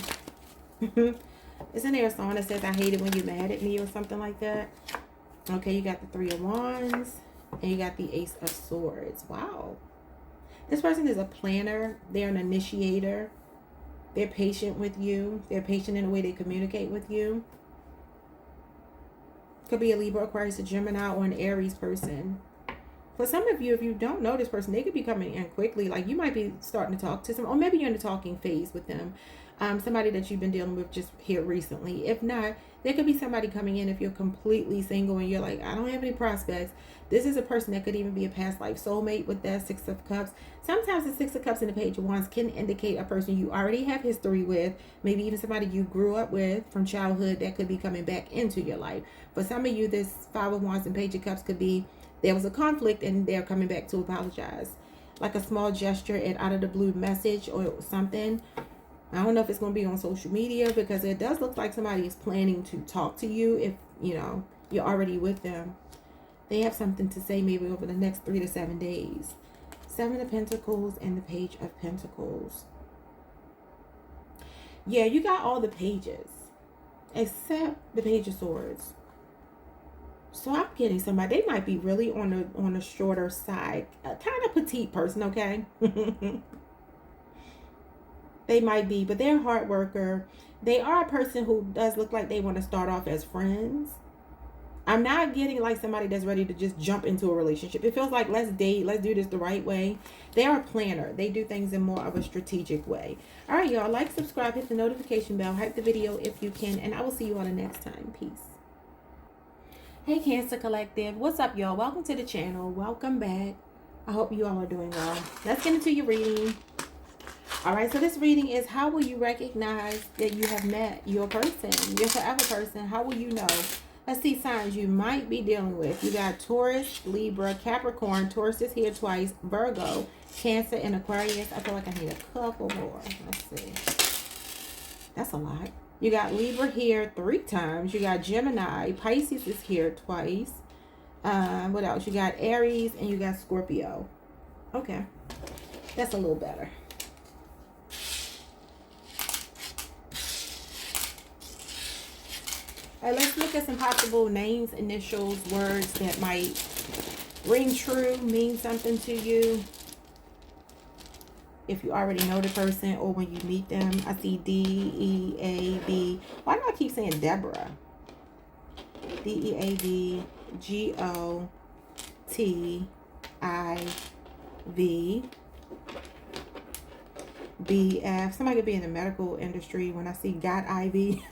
[SPEAKER 1] Isn't there a song that says, I hate it when you're mad at me, or something like that? Okay, you got the 3 of Wands, and you got the Ace of Swords. Wow. This person is a planner. They're an initiator. They're patient with you. They're patient in the way they communicate with you. Could be a Libra, Aquarius, a Gemini, or an Aries person. For some of you, if you don't know this person, they could be coming in quickly. Like you might be starting to talk to some, or maybe you're in the talking phase with them. Somebody that you've been dealing with just here recently. If not, there could be somebody coming in if you're completely single and you're like, I don't have any prospects. This is a person that could even be a past life soulmate with that 6 of Cups. Sometimes the 6 of Cups and the Page of Wands can indicate a person you already have history with. Maybe even somebody you grew up with from childhood that could be coming back into your life. For some of you, this 5 of Wands and Page of Cups could be there was a conflict and they're coming back to apologize. Like a small gesture and out of the blue message or something. I don't know if it's going to be on social media, because it does look like somebody is planning to talk to you if, you know, you're already with them. They have something to say maybe over the next 3 to 7 days. 7 of Pentacles and the Page of Pentacles. Yeah, you got all the pages except the Page of Swords. So I'm getting somebody, they might be really on the shorter side, a kind of petite person, okay? They might be, but they're a hard worker. They are a person who does look like they want to start off as friends. I'm not getting like somebody that's ready to just jump into a relationship. It feels like, let's date, let's do this the right way. They are a planner. They do things in more of a strategic way. All right, y'all, like, subscribe, hit the notification bell, hype the video if you can, and I will see you all the next time. Peace. Hey, Cancer Collective. What's up, y'all? Welcome to the channel. Welcome back. I hope you all are doing well. Let's get into your reading. All right, so this reading is, how will you recognize that you have met your person, your forever person? How will you know? Let's see signs you might be dealing with. You got Taurus, Libra, Capricorn. Taurus is here twice. Virgo, Cancer, and Aquarius. I feel like I need a couple more. Let's see. That's a lot. You got Libra here 3 times. You got Gemini. Pisces is here twice. What else? You got Aries and you got Scorpio. Okay. That's a little better. All right, let's look at some possible names, initials, words that might ring true, mean something to you. If you already know the person or when you meet them. I see D-E-A-B. Why do I keep saying Deborah? D-E-A-B-G-O-T-I-V. B-F. Somebody could be in the medical industry when I see Got I-V.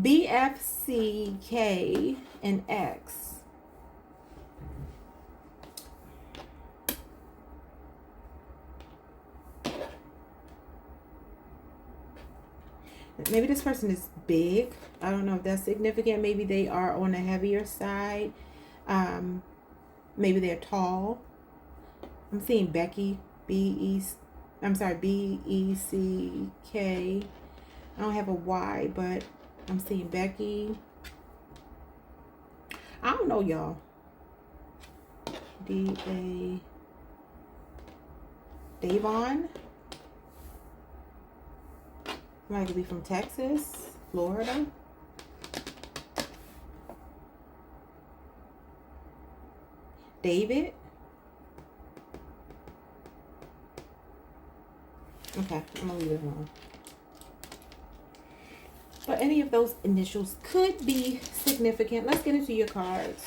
[SPEAKER 1] B-F-C-K and X. Maybe this person is big. I don't know if that's significant. Maybe they are on the heavier side. Maybe they're tall. I'm seeing Becky. B-E-C-K. I don't have a Y, but I'm seeing Becky. I don't know, y'all. D-A. Davon. Somebody could be from Texas, Florida. David. Okay, I'm gonna leave it alone. But any of those initials could be significant. Let's get into your cards.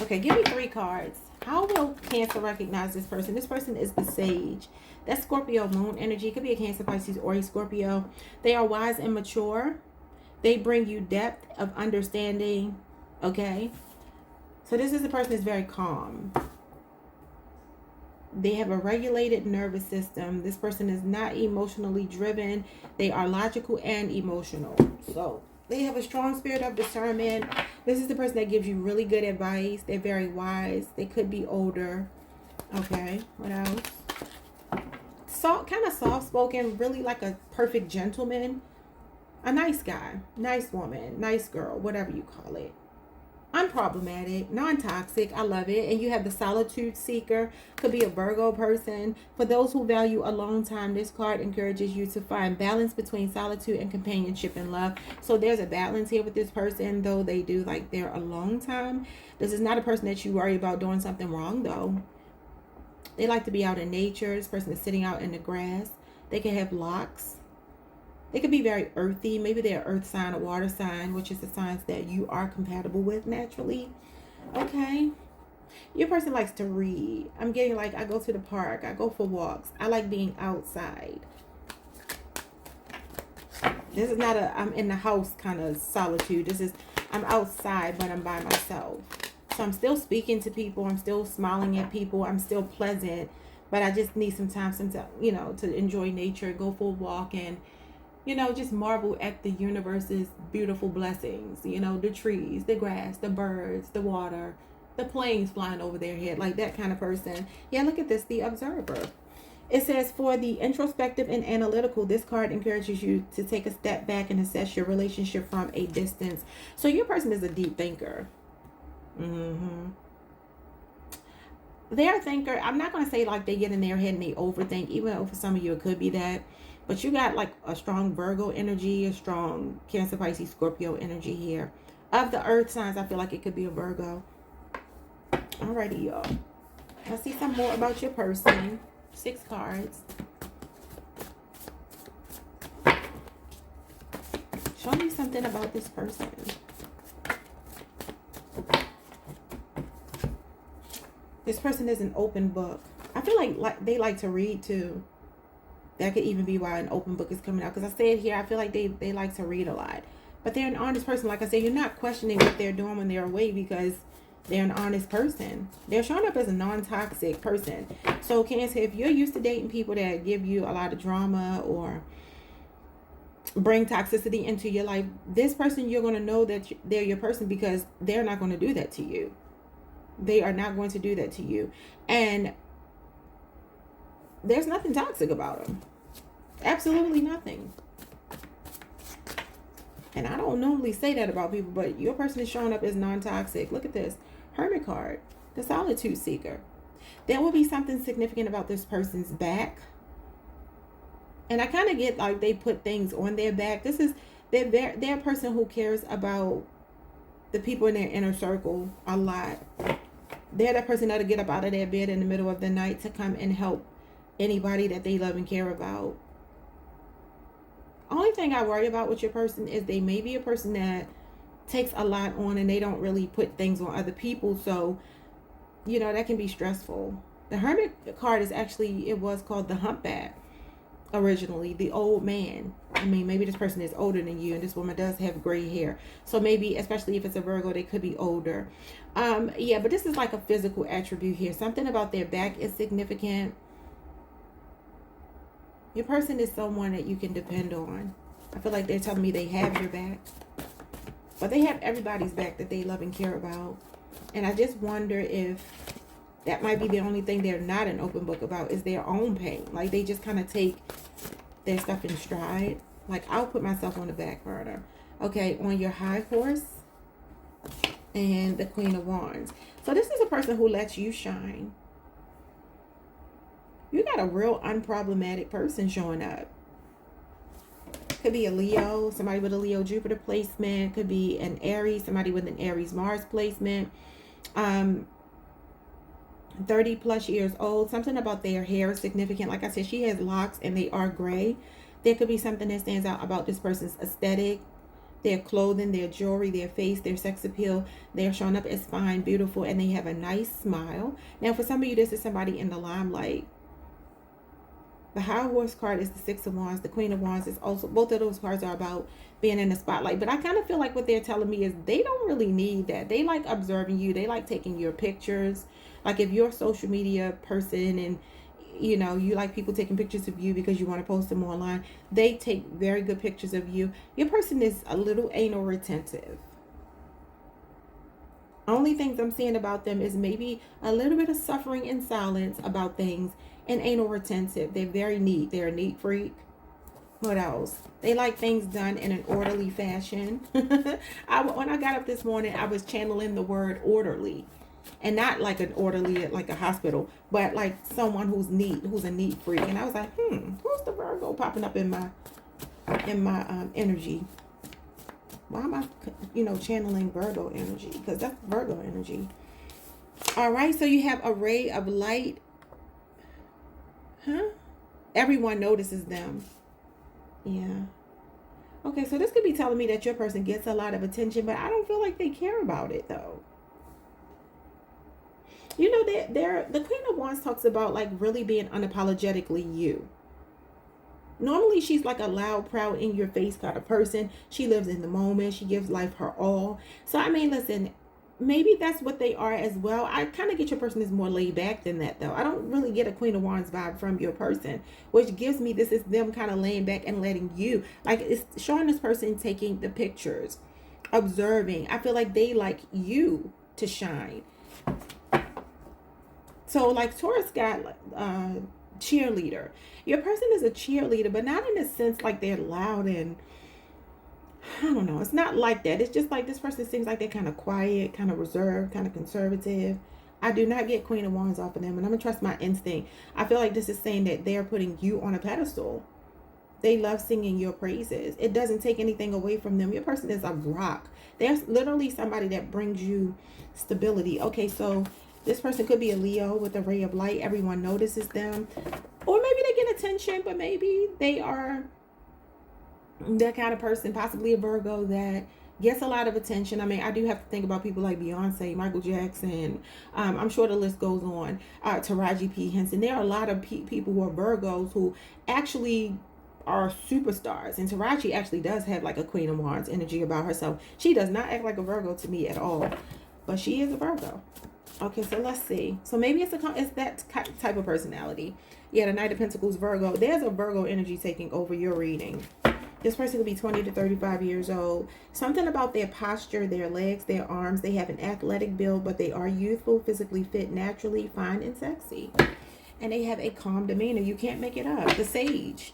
[SPEAKER 1] Okay, give me 3 cards. How will Cancer recognize this person? This person is the Sage. That's Scorpio moon energy. It could be a Cancer, Pisces, or a Scorpio. They are wise and mature. They bring you depth of understanding. Okay. So this is a person that's very calm. They have a regulated nervous system. This person is not emotionally driven. They are logical and emotional. So they have a strong spirit of discernment. This is the person that gives you really good advice. They're very wise. They could be older. Okay, what else? Kind of soft-spoken, really like a perfect gentleman. A nice guy, nice woman, nice girl, whatever you call it. Unproblematic, non-toxic. I love it. And you have the solitude seeker. Could be a Virgo person. For those who value alone time, this card encourages you to find balance between solitude and companionship and love. So there's a balance here with this person, though they do like their alone time. This is not a person that you worry about doing something wrong, though. They like to be out in nature. This person is sitting out in the grass. They can have locks. They could be very earthy. Maybe they're earth sign or water sign, which is the signs that you are compatible with naturally. Okay. Your person likes to read. I'm getting like, I go to the park. I go for walks. I like being outside. This is not a I'm in the house kind of solitude. This is I'm outside, but I'm by myself. So I'm still speaking to people. I'm still smiling at people. I'm still pleasant. But I just need some time, you know, to enjoy nature, go for a walk and, you know, just marvel at the universe's beautiful blessings. You know, the trees, the grass, the birds, the water, the planes flying over their head, like that kind of person. Yeah, look at this, the observer. It says, for the introspective and analytical, this card encourages you to take a step back and assess your relationship from a distance. So your person is a deep thinker. They're a thinker. I'm not going to say like they get in their head and they overthink, even though for some of you it could be that. But you got like a strong Virgo energy, a strong Cancer, Pisces, Scorpio energy here. Of the earth signs, I feel like it could be a Virgo. Alrighty, y'all. Let's see some more about your person. 6 cards. Show me something about this person. This person is an open book. I feel like they like to read too. That could even be why an open book is coming out. Because I said here, I feel like they like to read a lot. But they're an honest person. Like I said, you're not questioning what they're doing when they're away because they're an honest person. They're showing up as a non-toxic person. So Cancer, if you're used to dating people that give you a lot of drama or bring toxicity into your life, this person, you're going to know that they're your person because they're not going to do that to you. They are not going to do that to you. And there's nothing toxic about them. Absolutely nothing. And I don't normally say that about people, but your person is showing up as non-toxic. Look at this. Hermit card. The solitude seeker. There will be something significant about this person's back. And I kind of get like they put things on their back. They're a person who cares about the people in their inner circle a lot. They're that person that'll get up out of their bed in the middle of the night to come and help anybody that they love and care about. Only thing I worry about with your person is they may be a person that takes a lot on and they don't really put things on other people. So, you know, that can be stressful. The Hermit card is actually, it was called the Humpback originally, the old man. I mean, maybe this person is older than you and this woman does have gray hair. So maybe, especially if it's a Virgo, they could be older. Yeah, but this is like a physical attribute here. Something about their back is significant. Your person is someone that you can depend on. I feel like they're telling me they have your back. But they have everybody's back that they love and care about. And I just wonder if that might be the only thing they're not an open book about is their own pain. Like they just kind of take their stuff in stride. Like I'll put myself on the back burner. Okay, on your high horse and the Queen of Wands. So this is a person who lets you shine. You got a real unproblematic person showing up. Could be a Leo, somebody with a Leo Jupiter placement. Could be an Aries, somebody with an Aries Mars placement. 30 plus years old. Something about their hair is significant. Like I said, she has locks and they are gray. There could be something that stands out about this person's aesthetic, their clothing, their jewelry, their face, their sex appeal. They're showing up as fine, beautiful, and they have a nice smile. Now, for some of you, this is somebody in the limelight. The High Horse card is the Six of Wands. The Queen of Wands is also, both of those cards are about being in the spotlight. But I kind of feel like what they're telling me is they don't really need that. They like observing you. They like taking your pictures. Like if you're a social media person and you know you like people taking pictures of you because you want to post them online, they take very good pictures of you. Your person is a little anal retentive. Only things I'm seeing about them is maybe a little bit of suffering in silence about things, and anal retentive. They're very neat. They're a neat freak. What else? They like things done in an orderly fashion. When I got up this morning, I was channeling the word orderly. And not like an orderly at like a hospital, but like someone who's neat, who's a neat freak. And I was like, who's the Virgo popping up in my energy? Why am I, channeling Virgo energy? Because that's Virgo energy. All right, so you have a ray of light. Everyone notices them. Yeah. Okay, so this could be telling me that your person gets a lot of attention, but I don't feel like they care about it though. You know, the Queen of Wands talks about like really being unapologetically you. Normally she's like a loud, proud, in your face kind of person. She lives in the moment. She gives life her all. So I mean, listen, maybe that's what they are as well. I kind of get your person is more laid back than that though. I don't really get a Queen of Wands vibe from your person, which gives me this is them kind of laying back and letting you, like it's showing this person taking the pictures, observing. I feel like they like you to shine. So like Taurus got cheerleader. Your person is a cheerleader, but not in a sense like they're loud and I don't know. It's not like that. It's just like this person seems like they're kind of quiet, kind of reserved, kind of conservative. I do not get Queen of Wands off of them, and I'm going to trust my instinct. I feel like this is saying that they're putting you on a pedestal. They love singing your praises. It doesn't take anything away from them. Your person is a rock. There's literally somebody that brings you stability. Okay, so this person could be a Leo with a ray of light. Everyone notices them. Or maybe they get attention, but maybe they are that kind of person, possibly a Virgo that gets a lot of attention. I mean, I do have to think about people like Beyonce, Michael Jackson. I'm sure the list goes on. Taraji P. Henson. There are a lot of people who are Virgos who actually are superstars. And Taraji actually does have like a Queen of Wands energy about herself. She does not act like a Virgo to me at all, but she is a Virgo. Okay, so let's see. So maybe it's that type of personality. Yeah, the Knight of Pentacles, Virgo. There's a Virgo energy taking over your reading. This person could be 20 to 35 years old. Something about their posture, their legs, their arms. They have an athletic build, but they are youthful, physically fit, naturally fine and sexy. And they have a calm demeanor. You can't make it up. The Sage.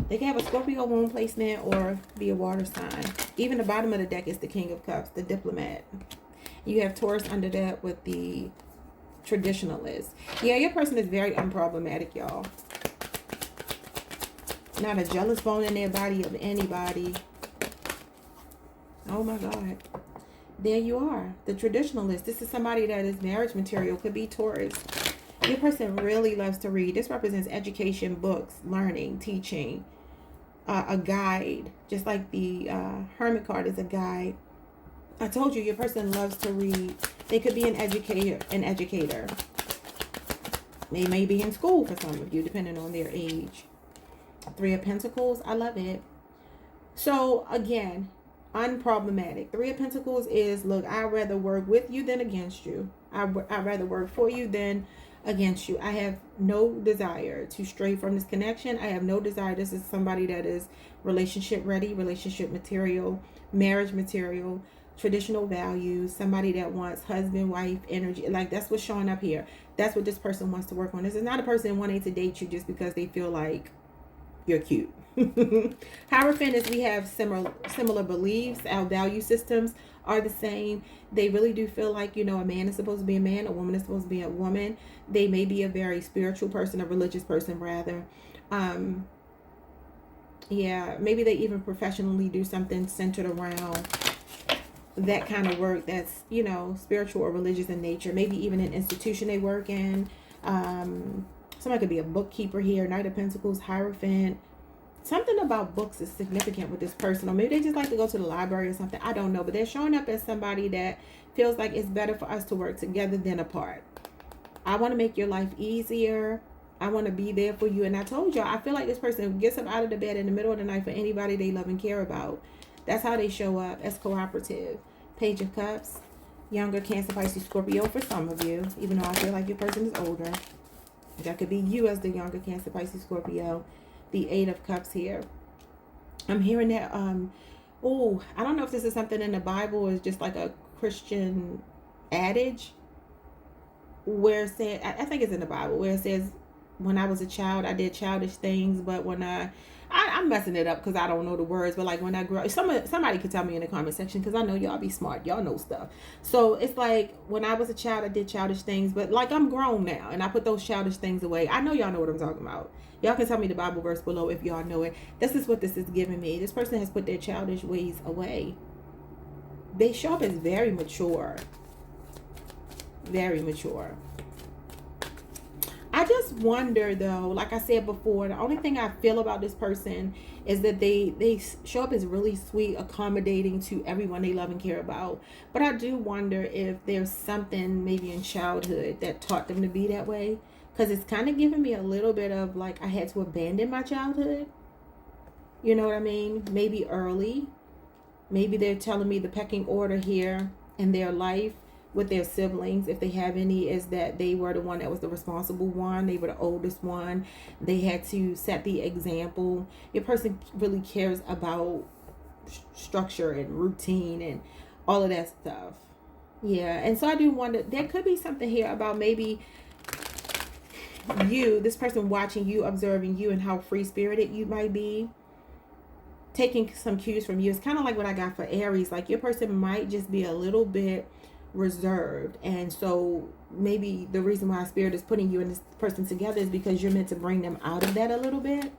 [SPEAKER 1] They can have a Scorpio moon placement or be a water sign. Even the bottom of the deck is the King of Cups, the Diplomat. You have Taurus under that with the Traditionalist. Yeah, your person is very unproblematic, y'all. Not a jealous bone in their body of anybody. Oh my God. There you are. The Traditionalist. This is somebody that is marriage material. Could be Taurus. Your person really loves to read. This represents education, books, learning, teaching, a guide. Just like the Hermit card is a guide. I told you your person loves to read. They could be an educator. They may be in school for some of you, depending on their age. Three of Pentacles, I love it. So again, unproblematic. Three of Pentacles is, look, I'd rather work with you than against you. I'd rather work for you than against you. I have no desire to stray from this connection. I have no desire. This is somebody that is relationship ready, relationship material, marriage material, traditional values, somebody that wants husband, wife energy. Like that's what's showing up here. That's what this person wants to work on. This is not a person wanting to date you just because they feel like you're cute. Hierophant is we have similar beliefs. Our value systems are the same. They really do feel like, a man is supposed to be a man, a woman is supposed to be a woman. They may be a very spiritual person, a religious person rather. Yeah, maybe they even professionally do something centered around that kind of work that's, spiritual or religious in nature. Maybe even an institution they work in. Somebody could be a bookkeeper here. Knight of Pentacles, Hierophant. Something about books is significant with this person. Or maybe they just like to go to the library or something. I don't know. But they're showing up as somebody that feels like it's better for us to work together than apart. I want to make your life easier. I want to be there for you. And I told y'all, I feel like this person gets up out of the bed in the middle of the night for anybody they love and care about. That's how they show up, as cooperative. Page of Cups, younger Cancer, Pisces, Scorpio for some of you, even though I feel like your person is older. That could be you as the younger Cancer, Pisces, Scorpio. The Eight of Cups here. I'm hearing that, oh, I don't know if this is something in the Bible or it's just like a Christian adage where it said, I think it's in the Bible, where it says, when I was a child, I did childish things, but when I'm messing it up because I don't know the words, but like when I grow, somebody could tell me in the comment section, because I know y'all be smart, y'all know stuff. So it's like, when I was a child, I did childish things, but like I'm grown now and I put those childish things away. I know y'all know what I'm talking about. Y'all can tell me the Bible verse below if y'all know it. This is what this is giving me. This person has put their childish ways away. They show up as very mature. Very mature. I just wonder though, like I said before, the only thing I feel about this person is that they show up as really sweet, accommodating to everyone they love and care about. But I do wonder if there's something maybe in childhood that taught them to be that way. Because it's kind of giving me a little bit of like I had to abandon my childhood. You know what I mean? Maybe early. Maybe they're telling me the pecking order here in their life with their siblings, if they have any, is that they were the one that was the responsible one. They were the oldest one. They had to set the example. Your person really cares about structure and routine and all of that stuff. Yeah, and so I do wonder, there could be something here about maybe you, this person watching you, observing you, and how free-spirited you might be, taking some cues from you. It's kind of like what I got for Aries. Like your person might just be a little bit reserved, and so maybe the reason why Spirit is putting you and this person together is because you're meant to bring them out of that a little bit.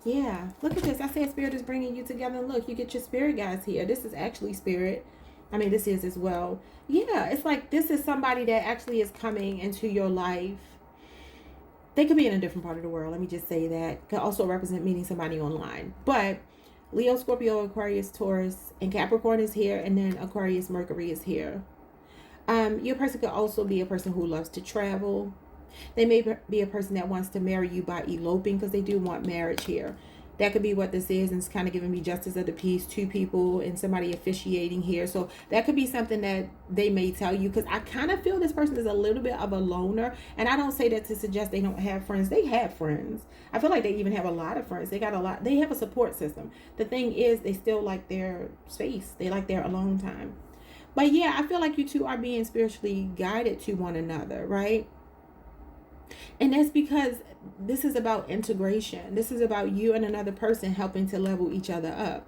[SPEAKER 1] Yeah, look at this. I said Spirit is bringing you together, and look, you get your spirit guys here. This is actually Spirit. I mean, this is as well. Yeah, it's like this is somebody that actually is coming into your life. They could be in a different part of the world. Let me just say that. Could also represent meeting somebody online. But Leo, Scorpio, Aquarius, Taurus, and Capricorn is here. And then Aquarius, Mercury is here. Your person could also be a person who loves to travel. They may be a person that wants to marry you by eloping, because they do want marriage here. That could be what this is, and it's kind of giving me justice of the peace, two people and somebody officiating here. So that could be something that they may tell you, because I kind of feel this person is a little bit of a loner. And I don't say that to suggest they don't have friends. They have friends. I feel like they even have a lot of friends. They got a lot. They have a support system. The thing is, they still like their space. They like their alone time. But yeah, I feel like you two are being spiritually guided to one another, right? And that's because this is about integration. This is about you and another person helping to level each other up.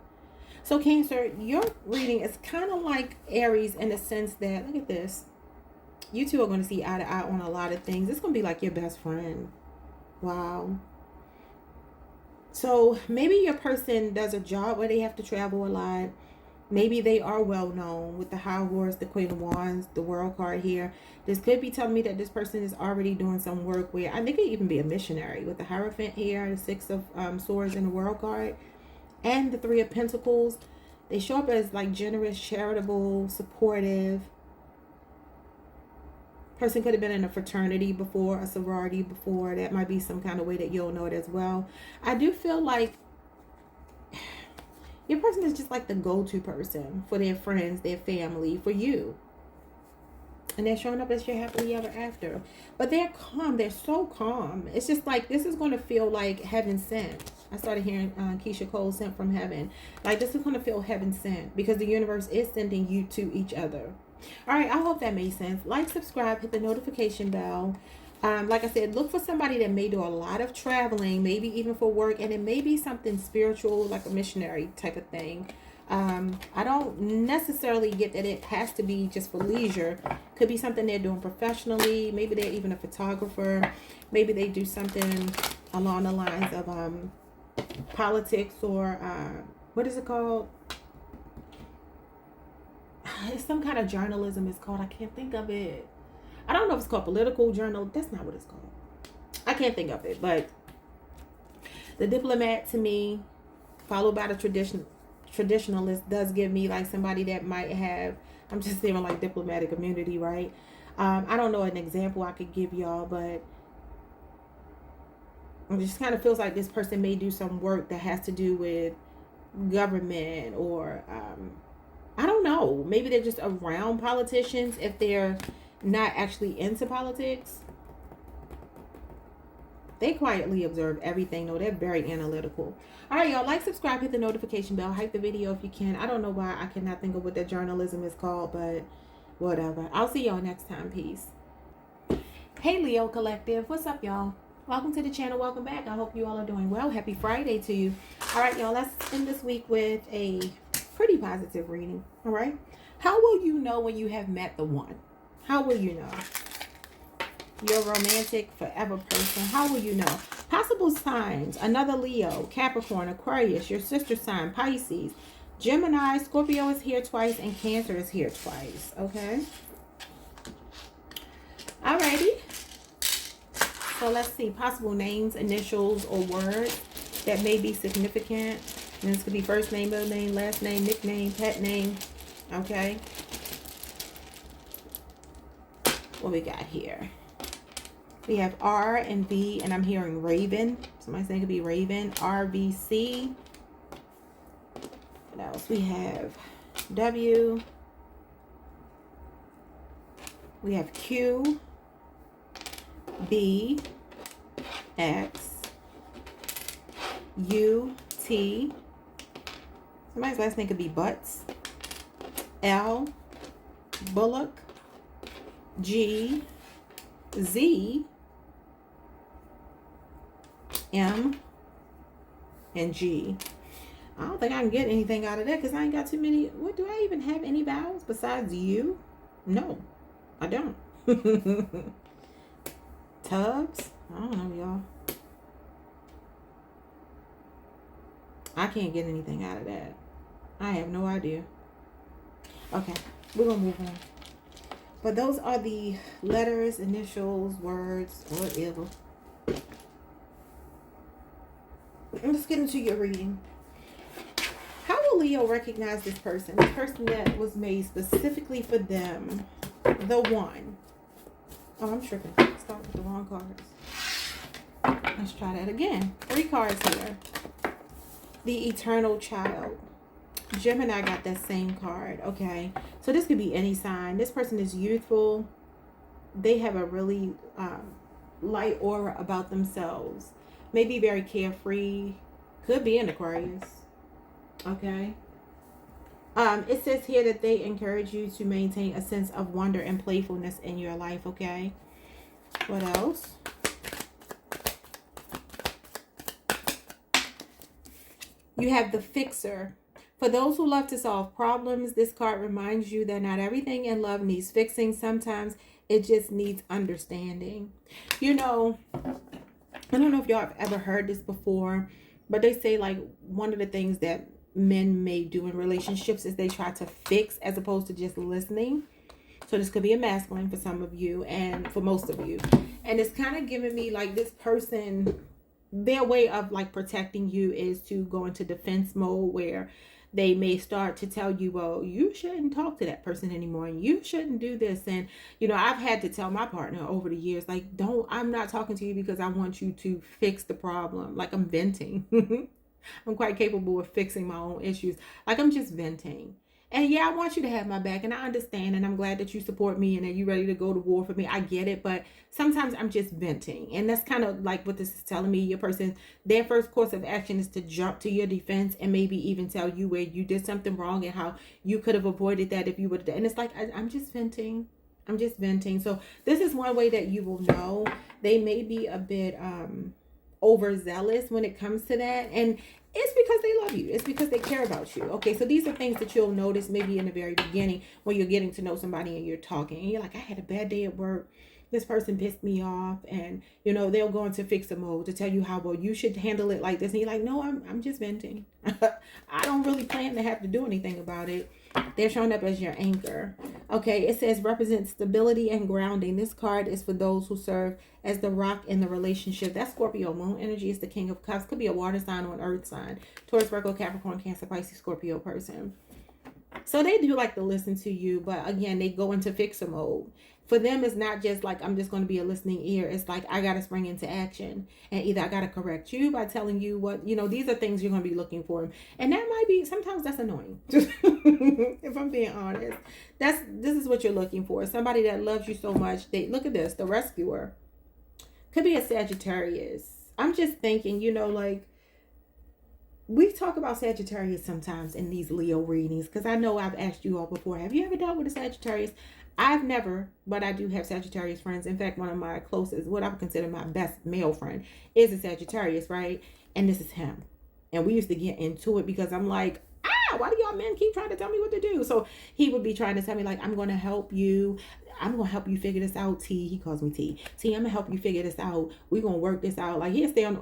[SPEAKER 1] So Cancer, your reading is kind of like Aries in the sense that, look at this. You two are going to see eye to eye on a lot of things. It's going to be like your best friend. Wow. So maybe your person does a job where they have to travel a lot. Maybe they are well known with the High Horse, the Queen of Wands, the World card here. This could be telling me that this person is already doing some work where I think it could even be a missionary with the Hierophant here, the Six of Swords and the World card, and the Three of Pentacles. They show up as like generous, charitable, supportive. Person could have been in a fraternity before, a sorority before. That might be some kind of way that you'll know it as well. I do feel like your person is just like the go-to person for their friends, their family, for you. And they're showing up as your happily ever after. But they're calm. They're so calm. It's just like, this is going to feel like heaven sent. I started hearing Keisha Cole, Sent from Heaven. Like, this is going to feel heaven sent, because the universe is sending you to each other. All right, I hope that made sense. Like, subscribe, hit the notification bell. Like I said, look for somebody that may do a lot of traveling, maybe even for work, and it may be something spiritual, like a missionary type of thing. I don't necessarily get that it has to be just for leisure. Could be something they're doing professionally. Maybe they're even a photographer. Maybe they do something along the lines of politics, or what is it called? It's some kind of journalism it's called. I can't think of it. I don't know if it's called political journal. That's not what it's called. I can't think of it. But the diplomat, to me, followed by the traditionalist, does give me like somebody that might have, I'm just saying like diplomatic immunity, right? I don't know an example I could give y'all, but It just kind of feels like this person may do some work that has to do with government or I don't know. Maybe they're just around politicians if they're not actually into politics. They quietly observe everything, though. They're very analytical. All right, y'all. Like, subscribe, hit the notification bell, hype the video if you can. I don't know why I cannot think of what that journalism is called, but whatever. I'll see y'all next time. Peace. Hey, Leo Collective. What's up, y'all? Welcome to the channel. Welcome back. I hope you all are doing well. Happy Friday to you. All right, y'all. Let's end this week with a pretty positive reading. All right. How will you know when you have met the one? How will you know? Your romantic forever person. How will you know? Possible signs. Another Leo, Capricorn, Aquarius, your sister sign, Pisces, Gemini, Scorpio is here twice, and Cancer is here twice. Okay. Alrighty. So let's see. Possible names, initials, or words that may be significant. And this could be first name, middle name, last name, nickname, pet name. Okay. What we got here? We have R and V, and I'm hearing Raven. Somebody's saying it could be Raven. RVC. What else? We have W. We have Q. B. X. U. T. Somebody's last name could be Butts. L. Bullock. G. Z. M, and G. I don't think I can get anything out of that because I ain't got too many. What, do I even have any vowels besides you? No, I don't. Tubbs? I don't know, y'all. I can't get anything out of that. I have no idea. Okay, we're going to move on. But those are the letters, initials, words, whatever. Let's get into your reading. How will Leo recognize this person? This person that was made specifically for them. The one. Oh, I'm tripping. Start with the wrong cards. Let's try that again. 3 cards here. The Eternal Child. Gemini got that same card. Okay. So this could be any sign. This person is youthful. They have a really light aura about themselves. Maybe very carefree. Could be an Aquarius. Okay. It says here that they encourage you to maintain a sense of wonder and playfulness in your life. Okay. What else? You have the Fixer. For those who love to solve problems, this card reminds you that not everything in love needs fixing. Sometimes it just needs understanding. You know, I don't know if y'all have ever heard this before, but they say like one of the things that men may do in relationships is they try to fix as opposed to just listening. So this could be a masculine for some of you and for most of you. And it's kind of giving me like this person, their way of like protecting you is to go into defense mode where they may start to tell you, well, you shouldn't talk to that person anymore and you shouldn't do this. And, you know, I've had to tell my partner over the years, like, I'm not talking to you because I want you to fix the problem. Like, I'm venting. I'm quite capable of fixing my own issues. Like, I'm just venting. And yeah, I want you to have my back, and I understand, and I'm glad that you support me and that you're ready to go to war for me. I get it, but sometimes I'm just venting. And that's kind of like what this is telling me. Your person, their first course of action is to jump to your defense and maybe even tell you where you did something wrong and how you could have avoided that if you would have. And it's like, I'm just venting. I'm just venting. So this is one way that you will know. They may be a bit overzealous when it comes to that. And it's because they love you. It's because they care about you. Okay, so these are things that you'll notice maybe in the very beginning when you're getting to know somebody and you're talking. And you're like, I had a bad day at work. This person pissed me off. And, you know, they'll go into fixer mode to tell you how, well, you should handle it like this. And you're like, no, I'm just venting. I don't really plan to have to do anything about it. They're showing up as your anchor. Okay, it says represent stability and grounding. This card is for those who serve as the rock in the relationship. That's Scorpio. Moon energy is the King of Cups. Could be a water sign or an earth sign. Taurus, Virgo, Capricorn, Cancer, Pisces, Scorpio person. So they do like to listen to you, but again, they go into fixer mode. For them, it's not just like I'm just going to be a listening ear. It's like I got to spring into action, and either I got to correct you by telling you what, these are things you're going to be looking for, and that might be, sometimes that's annoying. If I'm being honest, this is what you're looking for. Somebody that loves you so much. They look at this. The rescuer could be a Sagittarius. I'm just thinking, like, we talk about Sagittarius sometimes in these Leo readings, because I know I've asked you all before, have you ever dealt with a Sagittarius? I've never, but I do have Sagittarius friends. In fact, one of my closest, what I would consider my best male friend, is a Sagittarius, right? And this is him. And we used to get into it because I'm like, why do y'all men keep trying to tell me what to do? So he would be trying to tell me, like, I'm going to help you. I'm going to help you figure this out, T. He calls me T. T, I'm going to help you figure this out. We're going to work this out. Like, he'll stay on.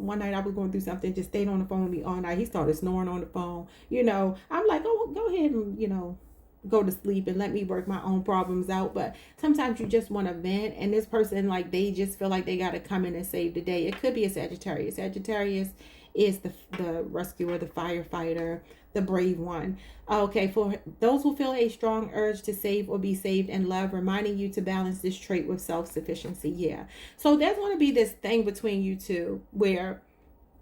[SPEAKER 1] One night I was going through something, just stayed on the phone with me all night. He started snoring on the phone. I'm like, oh, go ahead and, go to sleep and let me work my own problems out. But sometimes you just want to vent, and this person, like, they just feel like they got to come in and save the day. It could be a Sagittarius. Sagittarius is the rescuer, the firefighter, the brave one. Okay, for those who feel a strong urge to save or be saved in love, reminding you to balance this trait with self-sufficiency. Yeah. So there's going to be this thing between you two where,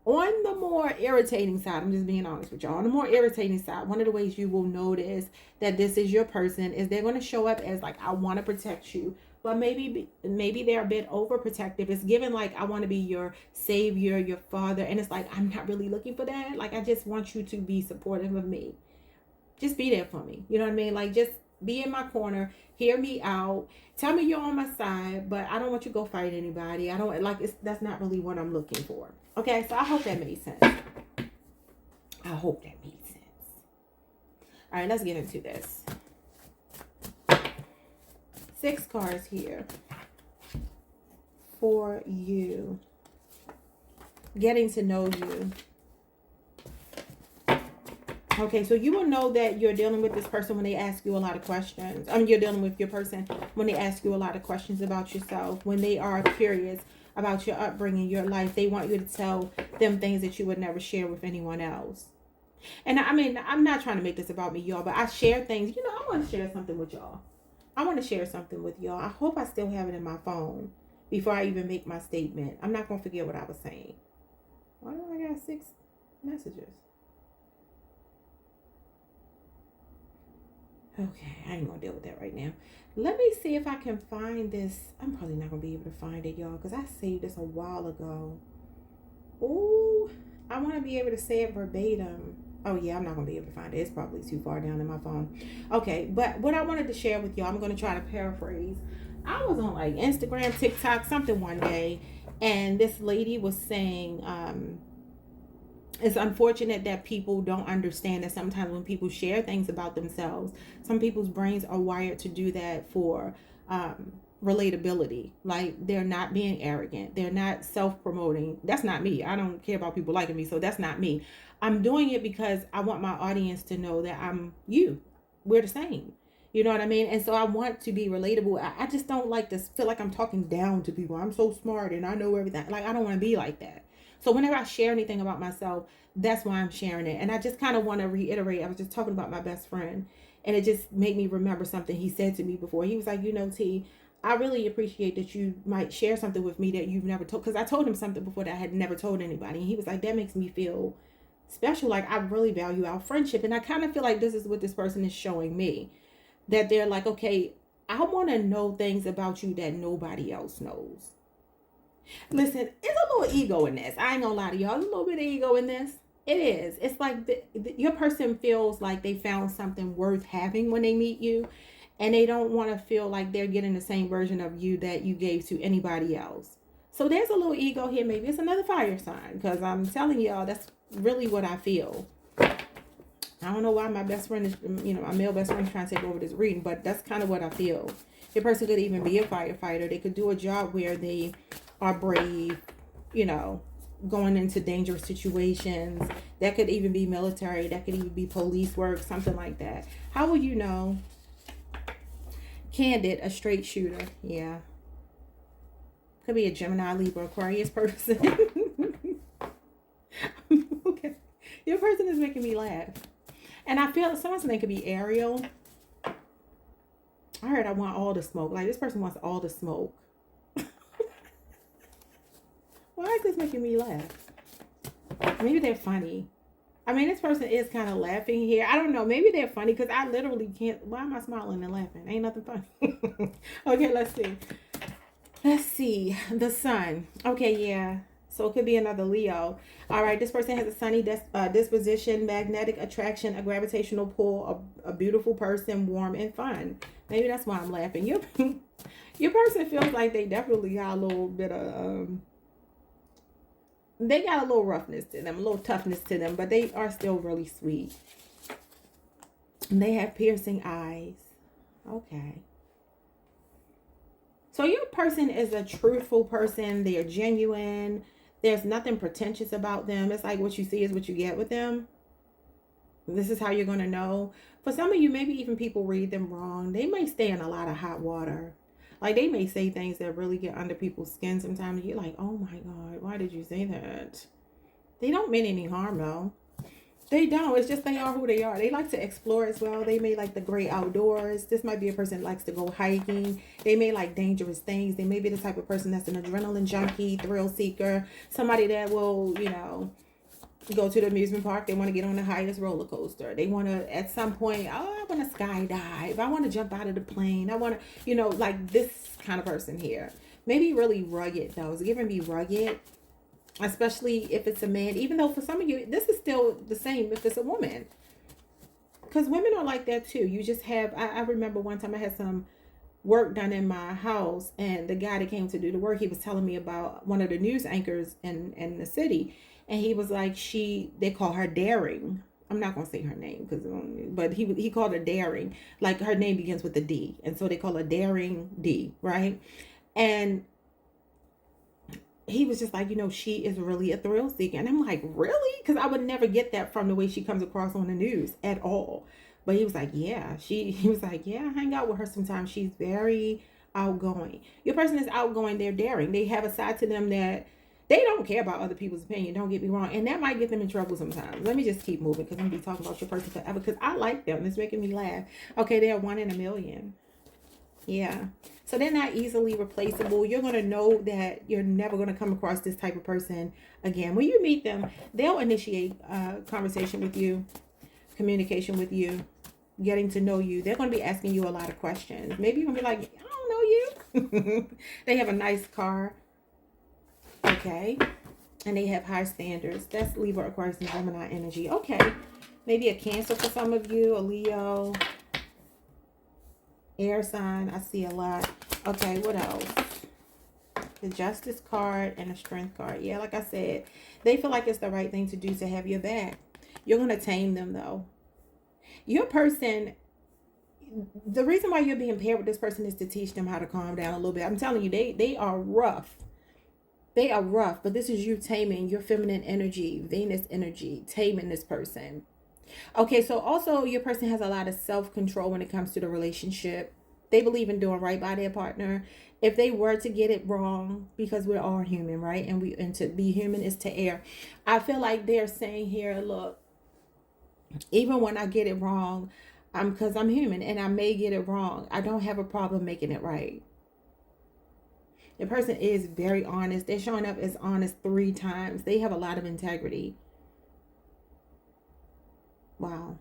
[SPEAKER 1] on the more irritating side, I'm just being honest with y'all, on the more irritating side, one of the ways you will notice that this is your person is they're going to show up as like, I want to protect you, but maybe they're a bit overprotective. It's given like, I want to be your savior, your father, and it's like, I'm not really looking for that. Like, I just want you to be supportive of me. Just be there for me. You know what I mean? Like, just be in my corner, hear me out, tell me you're on my side, but I don't want you to go fight anybody. I don't like that's not really what I'm looking for. Okay, so I hope that made sense. I hope that made sense. All right, let's get into this. 6 cards here for you. Getting to know you. Okay, so you will know that you're dealing with this person when they ask you a lot of questions. You're dealing with your person when they ask you a lot of questions about yourself, when they are curious about your upbringing, your life. They want you to tell them things that you would never share with anyone else. And I mean, I'm not trying to make this about me, y'all, but I share things. I want to share something with y'all. I hope I still have it in my phone before I even make my statement. I'm not going to forget what I was saying. Why do I got 6 messages? Okay, I ain't gonna deal with that right now. Let me see if I can find this. I'm probably not gonna be able to find it, y'all, because I saved this a while ago. Oh, I want to be able to say it verbatim. Oh yeah, I'm not gonna be able to find it. It's probably too far down in my phone. Okay, but what I wanted to share with y'all, I'm gonna try to paraphrase. I was on like Instagram, TikTok, something one day, and this lady was saying, it's unfortunate that people don't understand that sometimes when people share things about themselves, some people's brains are wired to do that for relatability. Like, they're not being arrogant. They're not self-promoting. That's not me. I don't care about people liking me, so that's not me. I'm doing it because I want my audience to know that I'm you. We're the same. You know what I mean? And so I want to be relatable. I just don't like to feel like I'm talking down to people. I'm so smart and I know everything. Like, I don't want to be like that. So whenever I share anything about myself, that's why I'm sharing it. And I just kind of want to reiterate. I was just talking about my best friend, and it just made me remember something he said to me before. He was like, T, I really appreciate that you might share something with me that you've never told. Because I told him something before that I had never told anybody. And he was like, that makes me feel special. Like, I really value our friendship. And I kind of feel like this is what this person is showing me. That they're like, okay, I want to know things about you that nobody else knows. Listen, it's a little ego in this. I ain't gonna lie to y'all. There's a little bit of ego in this. It is. It's like your person feels like they found something worth having when they meet you, and they don't want to feel like they're getting the same version of you that you gave to anybody else. So there's a little ego here. Maybe it's another fire sign, because I'm telling y'all, that's really what I feel. I don't know why my best friend is, my male best friend is trying to take over this reading, but that's kind of what I feel. Your person could even be a firefighter. They could do a job where they are brave, going into dangerous situations. That could even be military. That could even be police work, something like that. How will you know? Candid, a straight shooter. Yeah. Could be a Gemini, Libra, Aquarius person. Okay. Your person is making me laugh. And I feel someone's name could be Ariel. I heard I want all the smoke. Like this person wants all the smoke. Why is this making me laugh? Maybe they're funny. I mean, this person is kind of laughing here. I don't know. Maybe they're funny because I literally can't. Why am I smiling and laughing? Ain't nothing funny. Okay, let's see. Let's see. The sun. Okay, yeah. So it could be another Leo. All right. This person has a sunny disposition, magnetic attraction, a gravitational pull, a beautiful person, warm and fun. Maybe that's why I'm laughing. Your person feels like they definitely got a little bit of they got a little roughness to them, a little toughness to them, but they are still really sweet. And they have piercing eyes. Okay. So your person is a truthful person. They're genuine. There's nothing pretentious about them. It's like what you see is what you get with them. This is how you're going to know. For some of you, maybe even people read them wrong. They may stay in a lot of hot water. Like they may say things that really get under people's skin sometimes. You're like, oh my God, why did you say that? They don't mean any harm though. They don't. It's just they are who they are. They like to explore as well. They may like the great outdoors. This might be a person that likes to go hiking. They may like dangerous things. They may be the type of person that's an adrenaline junkie, thrill seeker. Somebody that will, you know, go to the amusement park. They want to get on the highest roller coaster. They want to, at some point, oh, I want to skydive. I want to jump out of the plane. I want to, you know, like this kind of person here. Maybe really rugged though. It's giving me rugged, especially if it's a man. Even though for some of you, this is still the same if it's a woman. Because women are like that too. You just have, I remember one time I had some work done in my house, and the guy that came to do the work, he was telling me about one of the news anchors in the city. And he was like, they call her Daring. I'm not going to say her name, but he called her Daring. Like her name begins with a D. And so they call her Daring D, right? And he was just like, you know, she is really a thrill seeker. And I'm like, really? Because I would never get that from the way she comes across on the news at all. But he was like, yeah, he was like, yeah, I hang out with her sometimes. She's very outgoing. Your person is outgoing. They're daring. They have a side to them that they don't care about other people's opinion. Don't get me wrong. And that might get them in trouble sometimes. Let me just keep moving because I'm going to be talking about your person forever because I like them. It's making me laugh. Okay, they're 1 in a million. Yeah. So they're not easily replaceable. You're going to know that you're never going to come across this type of person again. When you meet them, they'll initiate conversation with you, communication with you, getting to know you. They're going to be asking you a lot of questions. Maybe you're going to be like, I don't know you. They have a nice car. Okay. And they have high standards. That's Libra, Aquarius, and Gemini energy. Okay. Maybe a Cancer for some of you, a Leo, air sign. I see a lot. Okay, what else? The Justice card and the Strength card. Yeah, like I said, they feel like it's the right thing to do to have your back. You're going to tame them, though. Your person, the reason why you're being paired with this person is to teach them how to calm down a little bit. I'm telling you, they are rough. They are rough, but this is you taming your feminine energy, Venus energy, taming this person. Okay, so also your person has a lot of self-control when it comes to the relationship. They believe in doing right by their partner. If they were to get it wrong, because we're all human, right? And to be human is to err. I feel like they're saying here, look, even when I get it wrong, because I'm human and I may get it wrong, I don't have a problem making it right. The person is very honest. They're showing up as honest 3 times. They have a lot of integrity. Wow.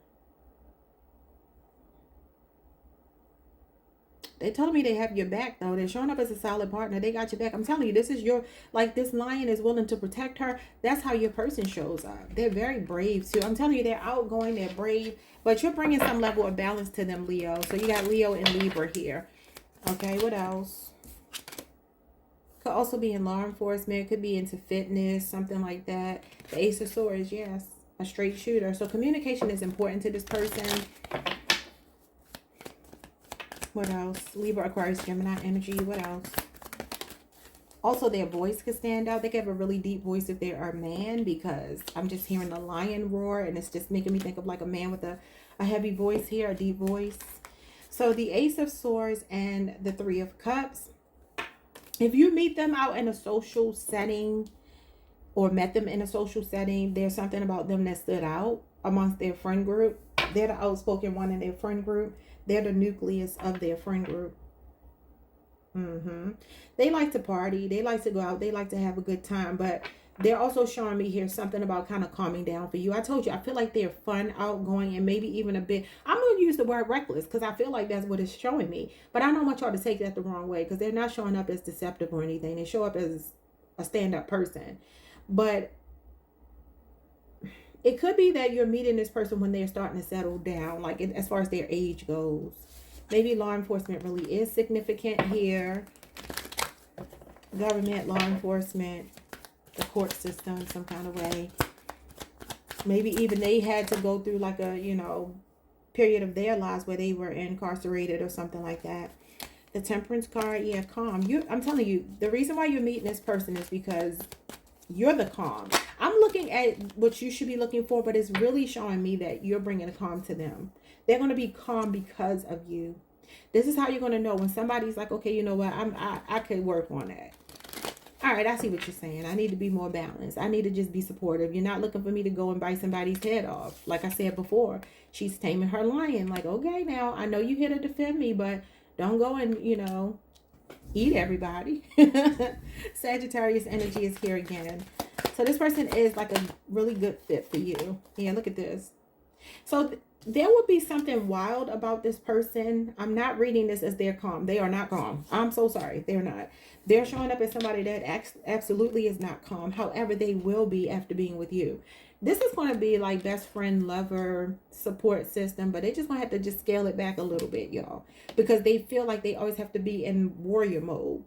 [SPEAKER 1] They told me they have your back, though. They're showing up as a solid partner. They got your back. I'm telling you, this is your, like this lion is willing to protect her. That's how your person shows up. They're very brave, too. I'm telling you, they're outgoing. They're brave. But you're bringing some level of balance to them, Leo. So you got Leo and Libra here. Okay, what else? Could also be in law enforcement. Could be into fitness, something like that. The Ace of Swords, yes. A straight shooter. So communication is important to this person. What else? Libra, Aquarius, Gemini energy. What else? Also, their voice could stand out. They could have a really deep voice if they're a man, because I'm just hearing the lion roar, and it's just making me think of like a man with a heavy voice here, a deep voice. So the Ace of Swords and the 3 of Cups. If you meet them out in a social setting or met them in a social setting, there's something about them that stood out amongst their friend group. They're the outspoken one in their friend group. They're the nucleus of their friend group. They like to party. They like to go out. They like to have a good time. But they're also showing me here something about kind of calming down for you. I told you, I feel like they're fun, outgoing, and maybe even a bit. I'm going to use the word reckless because I feel like that's what it's showing me. But I don't want y'all to take that the wrong way because they're not showing up as deceptive or anything. They show up as a stand-up person. But it could be that you're meeting this person when they're starting to settle down, like as far as their age goes. Maybe law enforcement really is significant here. Government, law enforcement, the court system, some kind of way. Maybe even they had to go through like a, you know, period of their lives where they were incarcerated or something like that. The Temperance card, yeah, calm. I'm telling you, the reason why you're meeting this person is because you're the calm. I'm looking at what you should be looking for, but it's really showing me that you're bringing a calm to them. They're going to be calm because of you. This is how you're going to know when somebody's like, okay, you know what, I could work on that. All right, I see what you're saying. I need to be more balanced. I need to just be supportive. You're not looking for me to go and bite somebody's head off. Like I said before, she's taming her lion. Like, okay, now, I know you're here to defend me, but don't go and, you know, eat everybody. Sagittarius energy is here again. So this person is like a really good fit for you. Yeah, look at this. So there will be something wild about this person. I'm not reading this as they're calm. They are not calm. I'm so sorry. They're not. They're showing up as somebody that absolutely is not calm. However, they will be after being with you. This is going to be like best friend, lover, support system, but they just going to have to just scale it back a little bit, y'all, because they feel like they always have to be in warrior mode.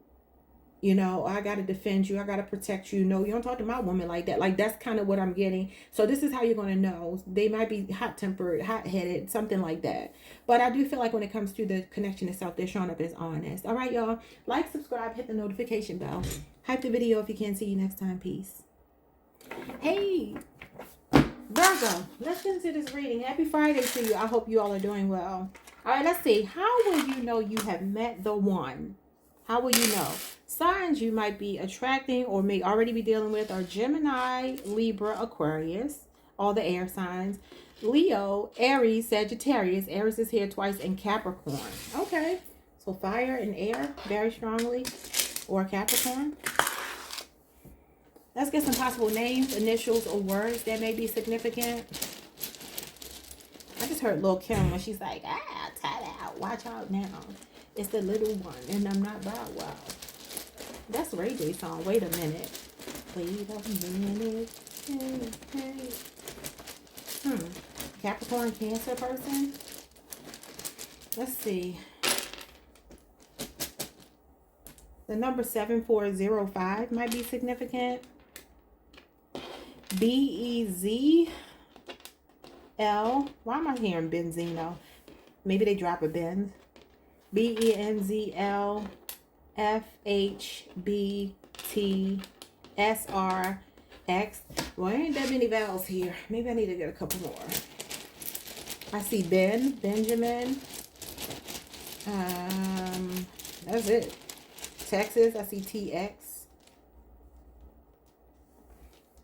[SPEAKER 1] You know, I got to defend you. I got to protect you. No, you don't talk to my woman like that. Like, that's kind of what I'm getting. So this is how you're going to know. They might be hot-tempered, hot-headed, something like that. But I do feel like when it comes to the connection itself, they're showing up as honest. All right, y'all. Like, subscribe, hit the notification bell. Hype the video if you can. See you next time. Peace. Hey, Virgo, let's get into this reading. Happy Friday to you. I hope you all are doing well. All right, let's see. How will you know you have met the one? How will you know? Signs you might be attracting or may already be dealing with are Gemini, Libra, Aquarius, all the air signs, Leo, Aries, Sagittarius. Aries is here twice, and Capricorn. Okay, so fire and air very strongly, or Capricorn. Let's get some possible names, initials, or words that may be significant. I just heard Lil' Kim when she's like, tie out, watch out now. It's the little one, and I'm not Bow Wow. That's Ray J's song. Wait a minute. Wait a minute. Hey. Capricorn, Cancer person. Let's see. The number 7405 might be significant. BEZL. Why am I hearing Benzino? Maybe they drop a Benz. BENZL. FHBTSRX. Well, ain't that many vowels here. Maybe I need to get a couple more. I see Benjamin. That's it. Texas, I see TX.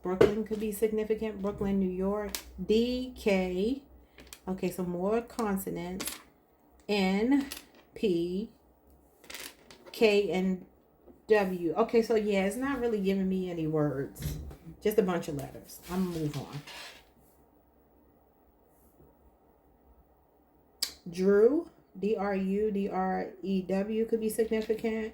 [SPEAKER 1] Brooklyn could be significant. Brooklyn, New York. DK. Okay, so more consonants. N, P, K, and W. Okay, so yeah, it's not really giving me any words. Just a bunch of letters. I'm gonna move on. Drew, DRU, DREW could be significant.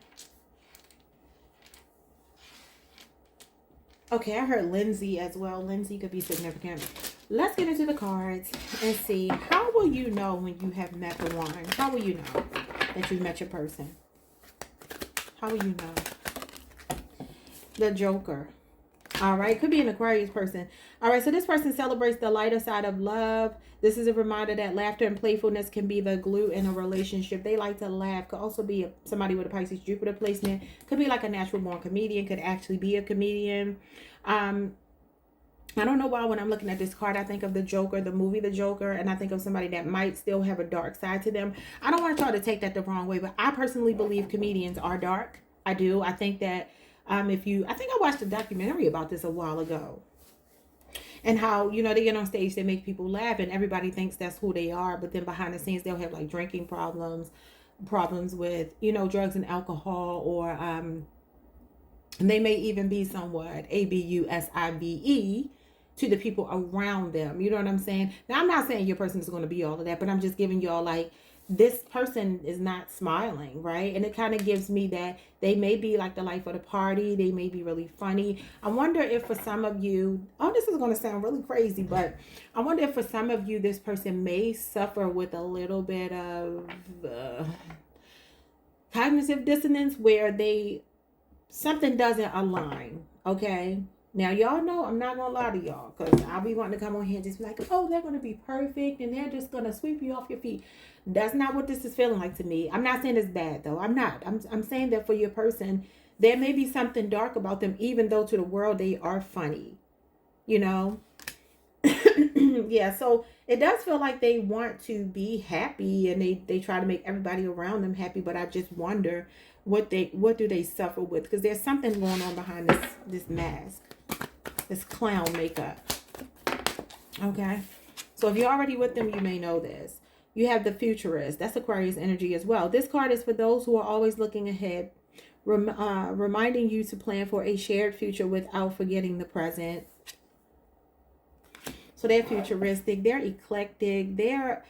[SPEAKER 1] Okay, I heard Lindsay as well. Lindsay could be significant. Let's get into the cards and see, how will you know when you have met the one? How will you know that you've met your person? How will you know? The Joker. All right, could be an Aquarius person. All right, so this person celebrates the lighter side of love. This is a reminder that laughter and playfulness can be the glue in a relationship. They like to laugh. Could also be somebody with a Pisces Jupiter placement. Could be like a natural born comedian. Could actually be a comedian. I don't know why when I'm looking at this card, I think of the Joker, the movie The Joker, and I think of somebody that might still have a dark side to them. I don't want y'all to take that the wrong way, but I personally believe comedians are dark. I do. I think that I think I watched a documentary about this a while ago. And how, you know, they get on stage, they make people laugh, and everybody thinks that's who they are. But then behind the scenes, they'll have like drinking problems with, you know, drugs and alcohol, or and they may even be somewhat abusive to the people around them. You know what I'm saying? Now, I'm not saying your person is going to be all of that, but I'm just giving y'all like, this person is not smiling, right? And it kind of gives me that they may be like the life of the party. They may be really funny. I wonder if for some of you, oh, this is going to sound really crazy, but I wonder if for some of you, this person may suffer with a little bit of cognitive dissonance, where something doesn't align, okay? Now, y'all know I'm not going to lie to y'all, because I'll be wanting to come on here and just be like, oh, they're going to be perfect and they're just going to sweep you off your feet. That's not what this is feeling like to me. I'm not saying it's bad, though. I'm not. I'm saying that for your person, there may be something dark about them, even though to the world they are funny, you know? Yeah, so it does feel like they want to be happy, and they try to make everybody around them happy, but I just wonder what do they suffer with, because there's something going on behind this mask, this clown makeup. Okay, so if you're already with them, you may know this. You have the Futurist. That's Aquarius energy as well. This card is for those who are always looking ahead, reminding you to plan for a shared future without forgetting the present. So they're futuristic, they're eclectic, they're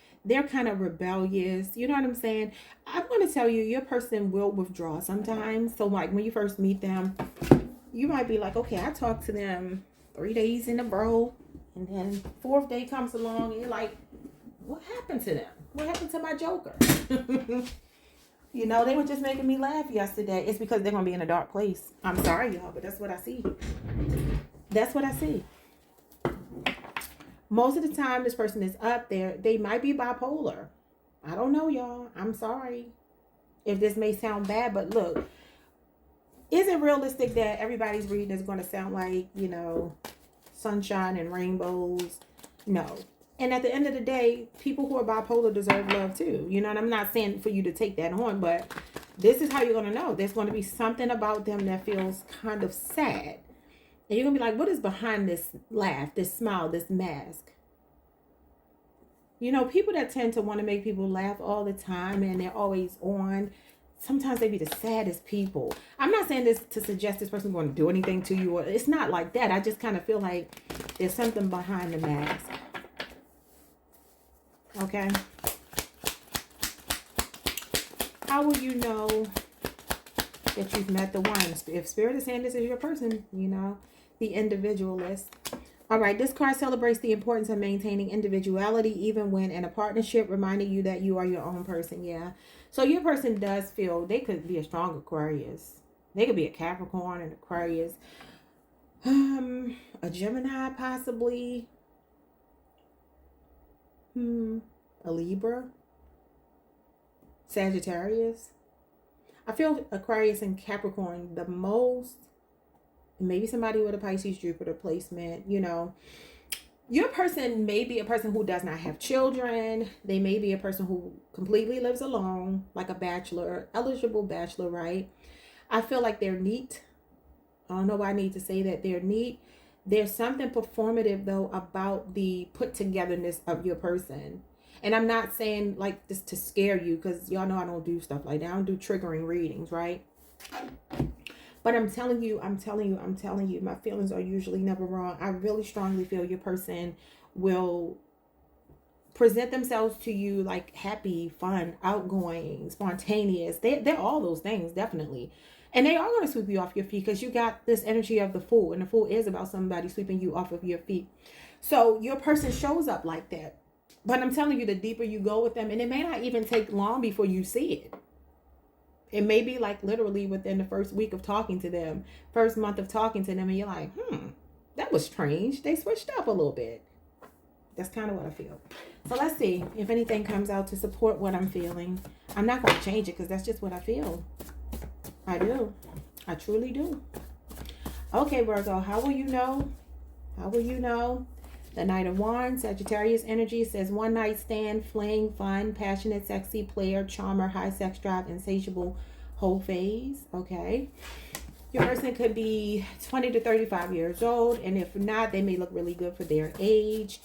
[SPEAKER 1] kind of rebellious. You know what I'm saying? I'm going to tell you, your person will withdraw sometimes. So like when you first meet them, you might be like, okay, I talked to them 3 days in a row, and then 4th day comes along and you're like, what happened to them? What happened to my joker? You know, they were just making me laugh yesterday. It's because they're going to be in a dark place. I'm sorry, y'all, but that's what I see. That's what I see. Most of the time, this person is up there. They might be bipolar. I don't know, y'all. I'm sorry if this may sound bad, but look, is it realistic that everybody's reading is going to sound like, you know, sunshine and rainbows? No. And at the end of the day, people who are bipolar deserve love too. You know, and I'm not saying for you to take that on, but this is how you're going to know. There's going to be something about them that feels kind of sad. And you're going to be like, what is behind this laugh, this smile, this mask? You know, people that tend to want to make people laugh all the time and they're always on, sometimes they be the saddest people. I'm not saying this to suggest this person's going to do anything to you. Or it's not like that. I just kind of feel like there's something behind the mask. Okay? How will you know that you've met the one? If Spirit is saying this is your person, you know, the individualist. All right, this card celebrates the importance of maintaining individuality even when in a partnership, reminding you that you are your own person. Yeah. So your person does feel they could be a strong Aquarius. They could be a Capricorn and Aquarius. A Gemini possibly. A Libra. Sagittarius. I feel Aquarius and Capricorn the most. Maybe somebody with a Pisces Jupiter placement, you know. Your person may be a person who does not have children. They may be a person who completely lives alone, like a bachelor, eligible bachelor, right? I feel like they're neat. I don't know why I need to say that. They're neat. There's something performative, though, about the put-togetherness of your person. And I'm not saying like this to scare you, because y'all know I don't do stuff like that. I don't do triggering readings, right? But I'm telling you, my feelings are usually never wrong. I really strongly feel your person will present themselves to you like happy, fun, outgoing, spontaneous. They're all those things, definitely. And they are going to sweep you off your feet, because you got this energy of the Fool. And the Fool is about somebody sweeping you off of your feet. So your person shows up like that. But I'm telling you, the deeper you go with them, and it may not even take long before you see it. It may be like literally within the first week of talking to them, first month of talking to them, and you're like, that was strange. They switched up a little bit. That's kind of what I feel. So let's see if anything comes out to support what I'm feeling. I'm not going to change it, because that's just what I feel. I do. I truly do. Okay, Virgo, how will you know? How will you know? The Knight of Wands, Sagittarius energy says one night stand, fling, fun, passionate, sexy, player, charmer, high sex drive, insatiable, whole phase. Okay. Your person could be 20 to 35 years old, and if not, they may look really good for their age.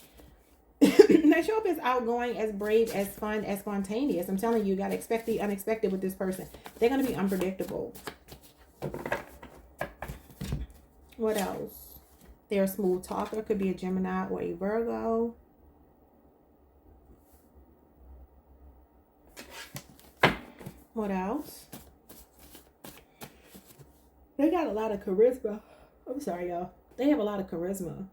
[SPEAKER 1] They show up as outgoing, as brave, as fun, as spontaneous. I'm telling you, you got to expect the unexpected with this person. They're going to be unpredictable. What else? They're a smooth talker. Could be a Gemini or a Virgo. What else? They got a lot of charisma. I'm sorry, y'all. They have a lot of charisma.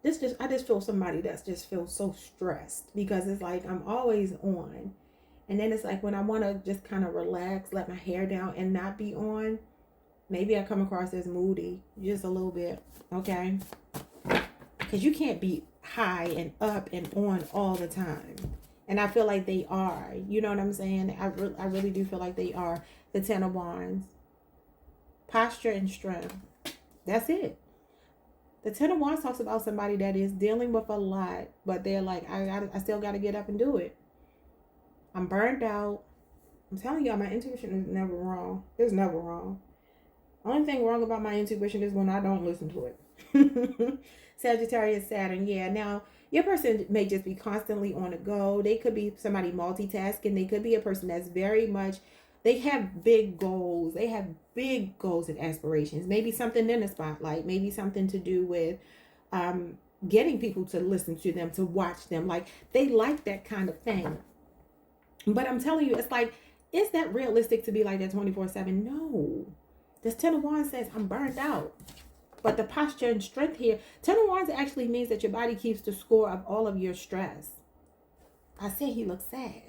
[SPEAKER 1] I just feel somebody that's just feels so stressed, because it's like I'm always on. And then it's like when I want to just kind of relax, let my hair down and not be on, maybe I come across as moody just a little bit, okay? Because you can't be high and up and on all the time. And I feel like they are. You know what I'm saying? I really do feel like they are. The Ten of Wands. Posture and strength. That's it. The Ten of Wands talks about somebody that is dealing with a lot, but they're like, I still got to get up and do it. I'm burned out. I'm telling y'all, my intuition is never wrong. It's never wrong. Only thing wrong about my intuition is when I don't listen to it. Sagittarius, Saturn. Yeah, now your person may just be constantly on the go. They could be somebody multitasking. They could be a person that's very much, they have big goals. They have big goals and aspirations. Maybe something in the spotlight. Maybe something to do with getting people to listen to them, to watch them. Like, they like that kind of thing. But I'm telling you, it's like, is that realistic to be like that 24/7? No. This Ten of Wands says, I'm burned out. But the posture and strength here, Ten of Wands actually means that your body keeps the score of all of your stress. I said he looks sad.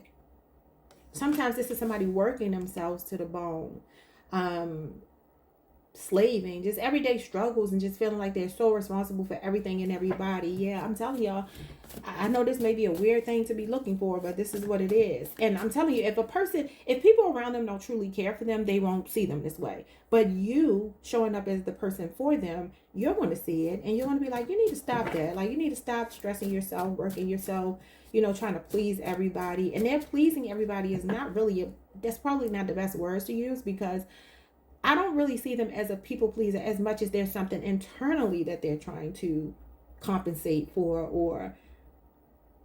[SPEAKER 1] Sometimes this is somebody working themselves to the bone. Slaving, just everyday struggles, and just feeling like they're so responsible for everything and everybody. Yeah, I'm telling y'all, I know this may be a weird thing to be looking for, but this is what it is. And I'm telling you, if people around them don't truly care for them, they won't see them this way. But you showing up as the person for them, you're going to see it, and you're going to be like, you need to stop that. Like, you need to stop stressing yourself, working yourself, trying to please everybody. And that pleasing everybody is not really, that's probably not the best words to use, because I don't really see them as a people pleaser as much as there's something internally that they're trying to compensate for, or,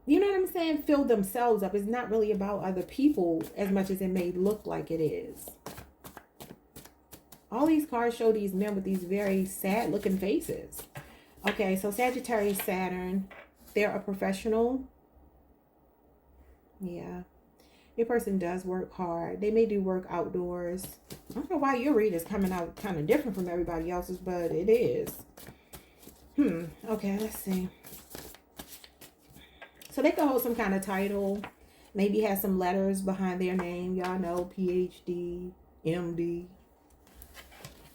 [SPEAKER 1] you know what I'm saying, fill themselves up. It's not really about other people as much as it may look like it is. All these cards show these men with these very sad looking faces. Okay, so Sagittarius, Saturn, they're a professional. Yeah. Your person does work hard. They may do work outdoors. I don't know why your read is coming out kind of different from everybody else's, but it is. Okay, let's see. So they could hold some kind of title. Maybe have some letters behind their name. Y'all know, PhD, MD,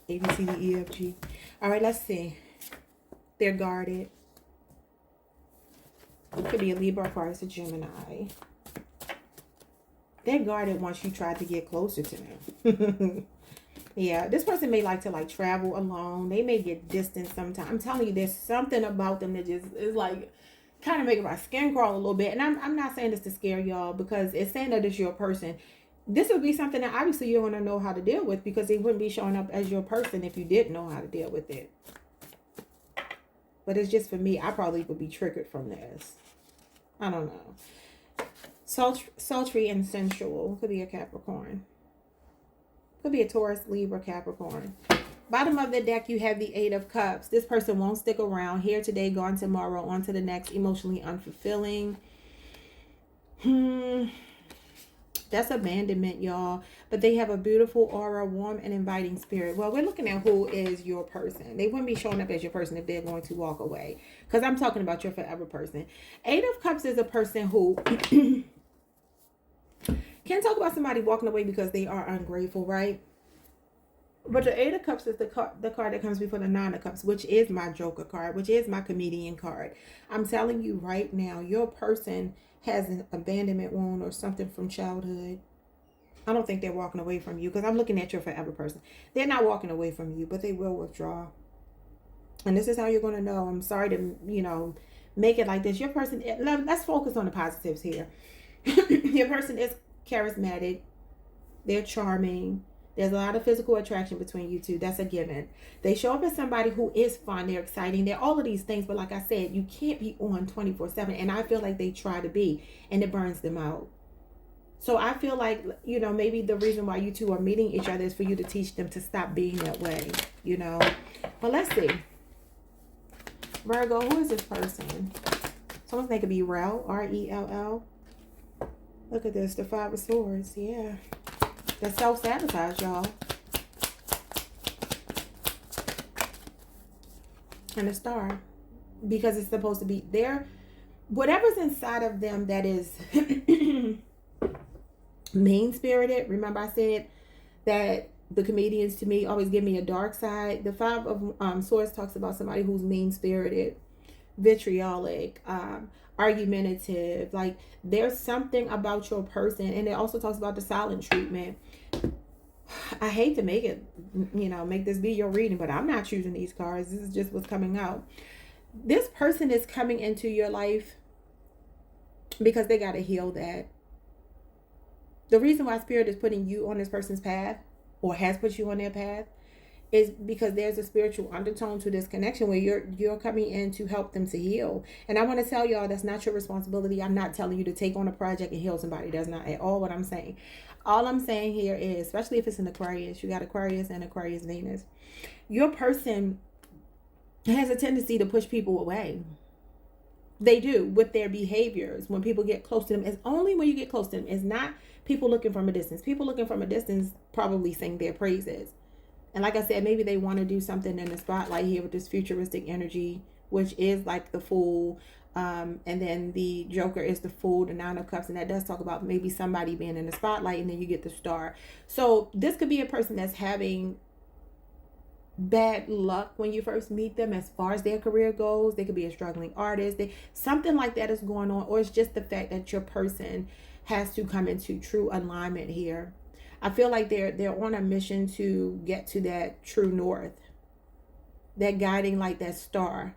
[SPEAKER 1] ABCDEFG. All right, let's see. They're guarded. It could be a Libra, Aquarius, a Gemini. They're guarded once you try to get closer to them. Yeah, this person may like to travel alone. They may get distant sometimes. I'm telling you, there's something about them that just is like kind of making my skin crawl a little bit. And I'm not saying this to scare y'all, because it's saying that it's your person. This would be something that obviously you're going to know how to deal with, because it wouldn't be showing up as your person if you didn't know how to deal with it. But it's just for me, I probably would be triggered from this. I don't know. Sultry and sensual. Could be a Capricorn. Could be a Taurus, Libra, Capricorn. Bottom of the deck, you have the Eight of Cups. This person won't stick around. Here today, gone tomorrow, on to the next. Emotionally unfulfilling. That's abandonment, y'all. But they have a beautiful aura, warm and inviting spirit. Well, we're looking at who is your person. They wouldn't be showing up as your person if they're going to walk away, because I'm talking about your forever person. Eight of Cups is a person who can talk about somebody walking away because they are ungrateful, right? But the Eight of Cups is the card that comes before the Nine of Cups, which is my Joker card, which is my comedian card. I'm telling you right now, your person has an abandonment wound or something from childhood. I don't think they're walking away from you, because I'm looking at your forever person. They're not walking away from you, but they will withdraw. And this is how you're going to know. I'm sorry to, make it like this. Your person, let's focus on the positives here. Your person is charismatic. They're charming. There's a lot of physical attraction between you two. That's a given. They show up as somebody who is fun. They're exciting. They're all of these things. But like I said, you can't be on 24/7. And I feel like they try to be. And it burns them out. So I feel like, you know, maybe the reason why you two are meeting each other is for you to teach them to stop being that way, you know. But let's see. Virgo, who is this person? Someone's name could be Rel, R-E-L-L. Look at this, the Five of Swords. Yeah. That's self-sabotage, y'all. And a star. Because it's supposed to be there. Whatever's inside of them that is mean-spirited. Remember I said that the comedians to me always give me a dark side. The Five of Swords talks about somebody who's mean-spirited, vitriolic, argumentative. Like there's something about your person. And it also talks about the silent treatment. I hate to make it, you know, make this be your reading, but I'm not choosing these cards. This is just what's coming out. This person is coming into your life because they got to heal that. The reason why Spirit is putting you on this person's path or has put you on their path is because there's a spiritual undertone to this connection where you're coming in to help them to heal. And I want to tell y'all that's not your responsibility. I'm not telling you to take on a project and heal somebody. That's not at all what I'm saying. All I'm saying here is, especially if it's an Aquarius, you got Aquarius and Aquarius Venus. Your person has a tendency to push people away. They do with their behaviors. When people get close to them, it's only when you get close to them. It's not people looking from a distance. People looking from a distance probably sing their praises. And like I said, maybe they want to do something in the spotlight here with this futuristic energy, which is like the Fool. And then the Joker is the Fool, the Nine of Cups. And that does talk about maybe somebody being in the spotlight, and then you get the Star. So this could be a person that's having bad luck when you first meet them as far as their career goes. They could be a struggling artist. Something like that is going on. Or it's just the fact that your person has to come into true alignment here. I feel like they're on a mission to get to that true north, that guiding, like that star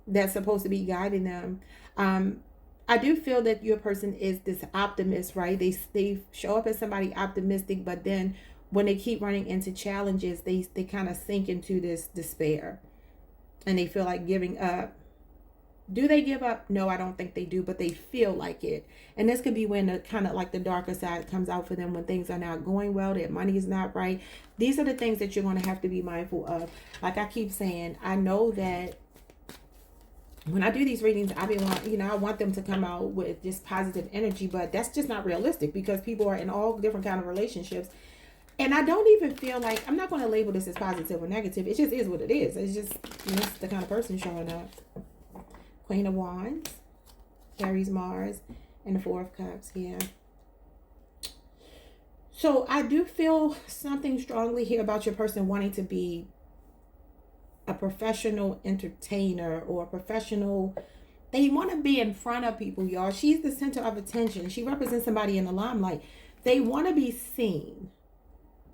[SPEAKER 1] that's supposed to be guiding them. I do feel that your person is this optimist, right? They show up as somebody optimistic, but then when they keep running into challenges, they kind of sink into this despair and they feel like giving up. Do they give up? No, I don't think they do, but they feel like it. And this could be when the kind of like the darker side comes out for them, when things are not going well, their money is not right. These are the things that you're going to have to be mindful of. Like I keep saying, I know that when I do these readings, I want them to come out with just positive energy, but that's just not realistic because people are in all different kind of relationships. And I don't even feel like, I'm not going to label this as positive or negative. It just is what it is. It's just, it's the kind of person showing up. Queen of Wands, Aries, Mars, and the Four of Cups. Yeah. So I do feel something strongly here about your person wanting to be a professional entertainer or a professional. They want to be in front of people, y'all. She's the center of attention. She represents somebody in the limelight. They want to be seen.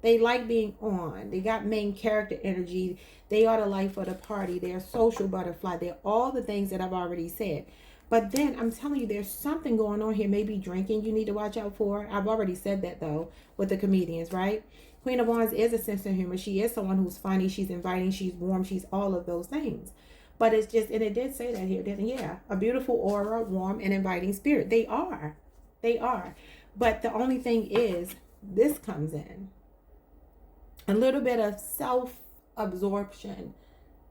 [SPEAKER 1] They like being on. They got main character energy. They are the life of the party. They're a social butterfly. They're all the things that I've already said. But then I'm telling you, there's something going on here. Maybe drinking you need to watch out for. I've already said that, though, with the comedians, right? Queen of Wands is a sense of humor. She is someone who's funny. She's inviting. She's warm. She's all of those things. But it's just, and it did say that here, didn't it? Yeah. A beautiful aura, warm and inviting spirit. They are. They are. But the only thing is, this comes in. A little bit of self-absorption.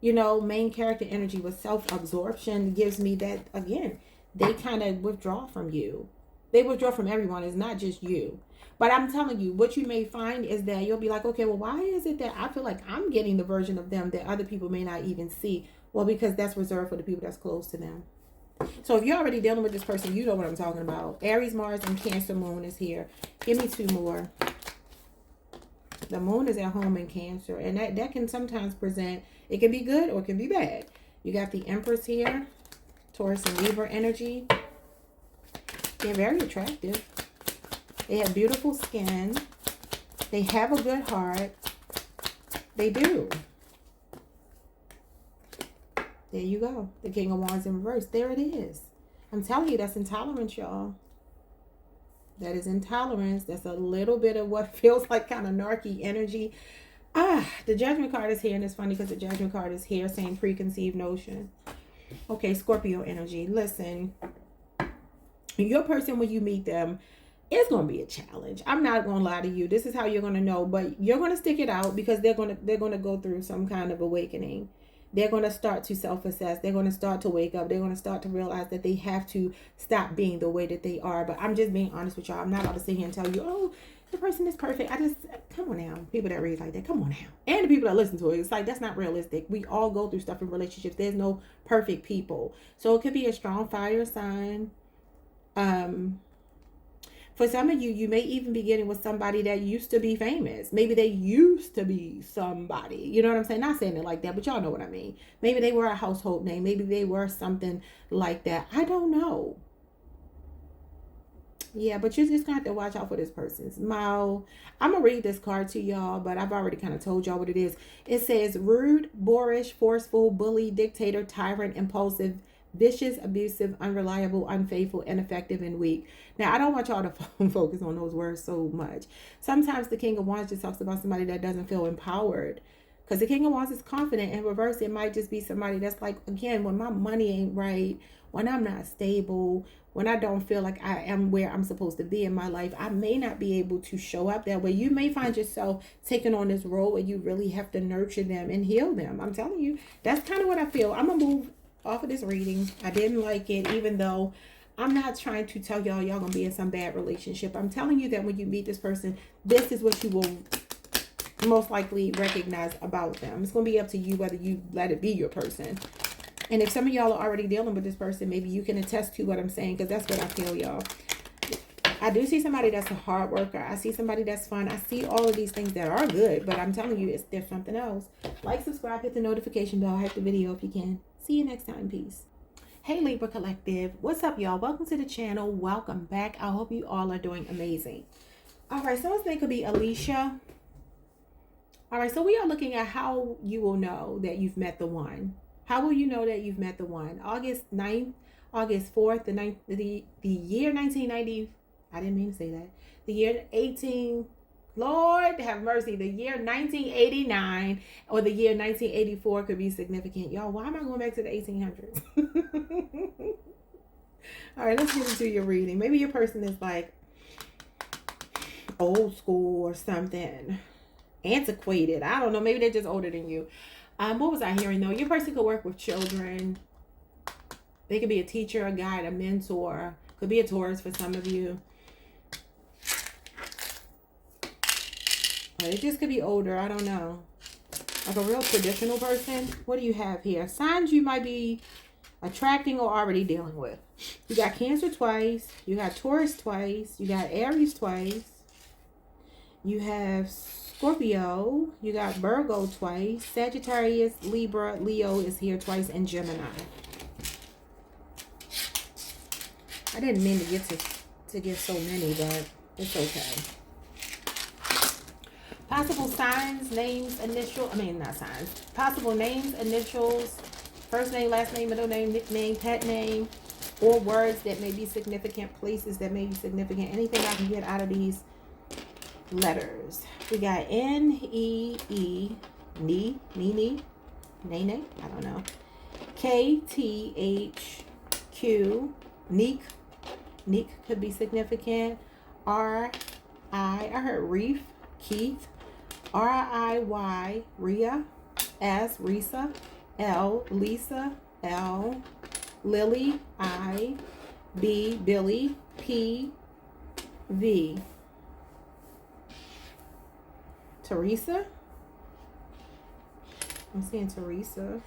[SPEAKER 1] Main character energy with self-absorption gives me that, again, they kind of withdraw from you. They withdraw from everyone. It's not just you. But I'm telling you, what you may find is that you'll be like, okay, well, why is it that I feel like I'm getting the version of them that other people may not even see? Well, because that's reserved for the people that's close to them. So if you're already dealing with this person, you know what I'm talking about. Aries, Mars, and Cancer Moon is here. Give me two more. The moon is at home in Cancer, and that can sometimes present, it can be good or it can be bad. You got the Empress here, Taurus and Libra energy. They're very attractive. They have beautiful skin. They have a good heart. They do. There you go. The King of Wands in reverse. There it is. I'm telling you, that's intolerance, y'all. That is intolerance. That's a little bit of what feels like kind of narky energy. The Judgment card is here, and it's funny because the Judgment card is here saying preconceived notion. Okay, Scorpio energy. Listen, your person, when you meet them, it's going to be a challenge. I'm not going to lie to you. This is how you're going to know, but you're going to stick it out because they're going to go through some kind of awakening. They're going to start to self-assess. They're going to start to wake up. They're going to start to realize that they have to stop being the way that they are. But I'm just being honest with y'all. I'm not about to sit here and tell you, oh, the person is perfect. Come on now. People that read like that, come on now. And the people that listen to it, it's like, that's not realistic. We all go through stuff in relationships. There's no perfect people. So it could be a strong fire sign. For some of you, you may even be getting with somebody that used to be famous. Maybe they used to be somebody. You know what I'm saying? Not saying it like that, but y'all know what I mean. Maybe they were a household name. Maybe they were something like that. I don't know. Yeah, but you're just going to have to watch out for this person's mouth. I'm going to read this card to y'all, but I've already kind of told y'all what it is. It says rude, boorish, forceful, bully, dictator, tyrant, impulsive, vicious, abusive, unreliable, unfaithful, ineffective, and weak. Now, I don't want y'all to focus on those words so much. Sometimes the King of Wands just talks about somebody that doesn't feel empowered. Because the King of Wands is confident. In reverse, it might just be somebody that's like, again, when my money ain't right, when I'm not stable, when I don't feel like I am where I'm supposed to be in my life, I may not be able to show up that way. You may find yourself taking on this role where you really have to nurture them and heal them. I'm telling you, that's kind of what I feel. I'm going to move off of this reading. I didn't like it, even though I'm not trying to tell y'all gonna be in some bad relationship. I'm telling you that when you meet this person, this is what you will most likely recognize about them. It's gonna be up to you whether you let it be your person. And if some of y'all are already dealing with this person, maybe you can attest to what I'm saying, because that's what I feel, y'all. I do see somebody that's a hard worker. I see somebody that's fun. I see all of these things that are good, but I'm telling you, there's something else. Like, subscribe, hit the notification bell, hit the video if you can. See you next time. Peace. Hey, Libra Collective. What's up, y'all? Welcome to the channel. Welcome back. I hope you all are doing amazing. All right, someone's name could be Alicia. All right, so we are looking at how you will know that you've met the one. How will you know that you've met the one? August 9th, August 4th, the year 1990. I didn't mean to say that. The year 18... Lord have mercy, the year 1989 or the year 1984 could be significant. Y'all, why am I going back to the 1800s? All right, let's get into your reading. Maybe your person is like old school or something. Antiquated. I don't know. Maybe they're just older than you. What was I hearing though? Your person could work with children. They could be a teacher, a guide, a mentor. Could be a Taurus for some of you. It just could be older. I don't know. Like a real traditional person. What do you have here? Signs you might be attracting or already dealing with. You got Cancer twice. You got Taurus twice. You got Aries twice. You have Scorpio. You got Virgo twice. Sagittarius, Libra, Leo is here twice, and Gemini. I didn't mean to get so many, but it's okay. Possible signs, names, not signs. Possible names, initials, first name, last name, middle name, nickname, pet name, or words that may be significant, places that may be significant. Anything I can get out of these letters. We got N-E-E, Nene, I don't know. K-T-H-Q, Neek could be significant. R-I heard Reef, Keith. R-I-Y, Rhea. S, Risa. L, Lisa. L, Lily. I, B, Billy. P, V, Teresa. I'm seeing Teresa.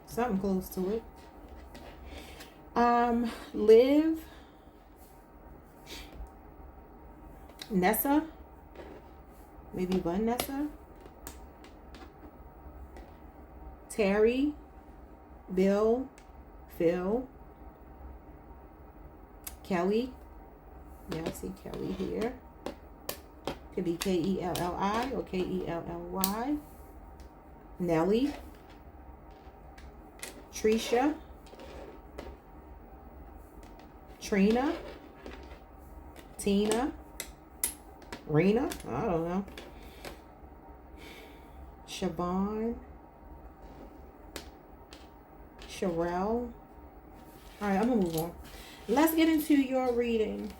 [SPEAKER 1] Something close to it. Liv. Nessa. Maybe Vanessa. Terry. Bill. Phil. Kelly. Yeah, I see Kelly here. Could be K-E-L-L-I or K-E-L-L-Y. Nelly. Tricia. Trina. Tina, Rena, I don't know, Siobhan, Sherelle. All right, I'm gonna move on. Let's get into your reading.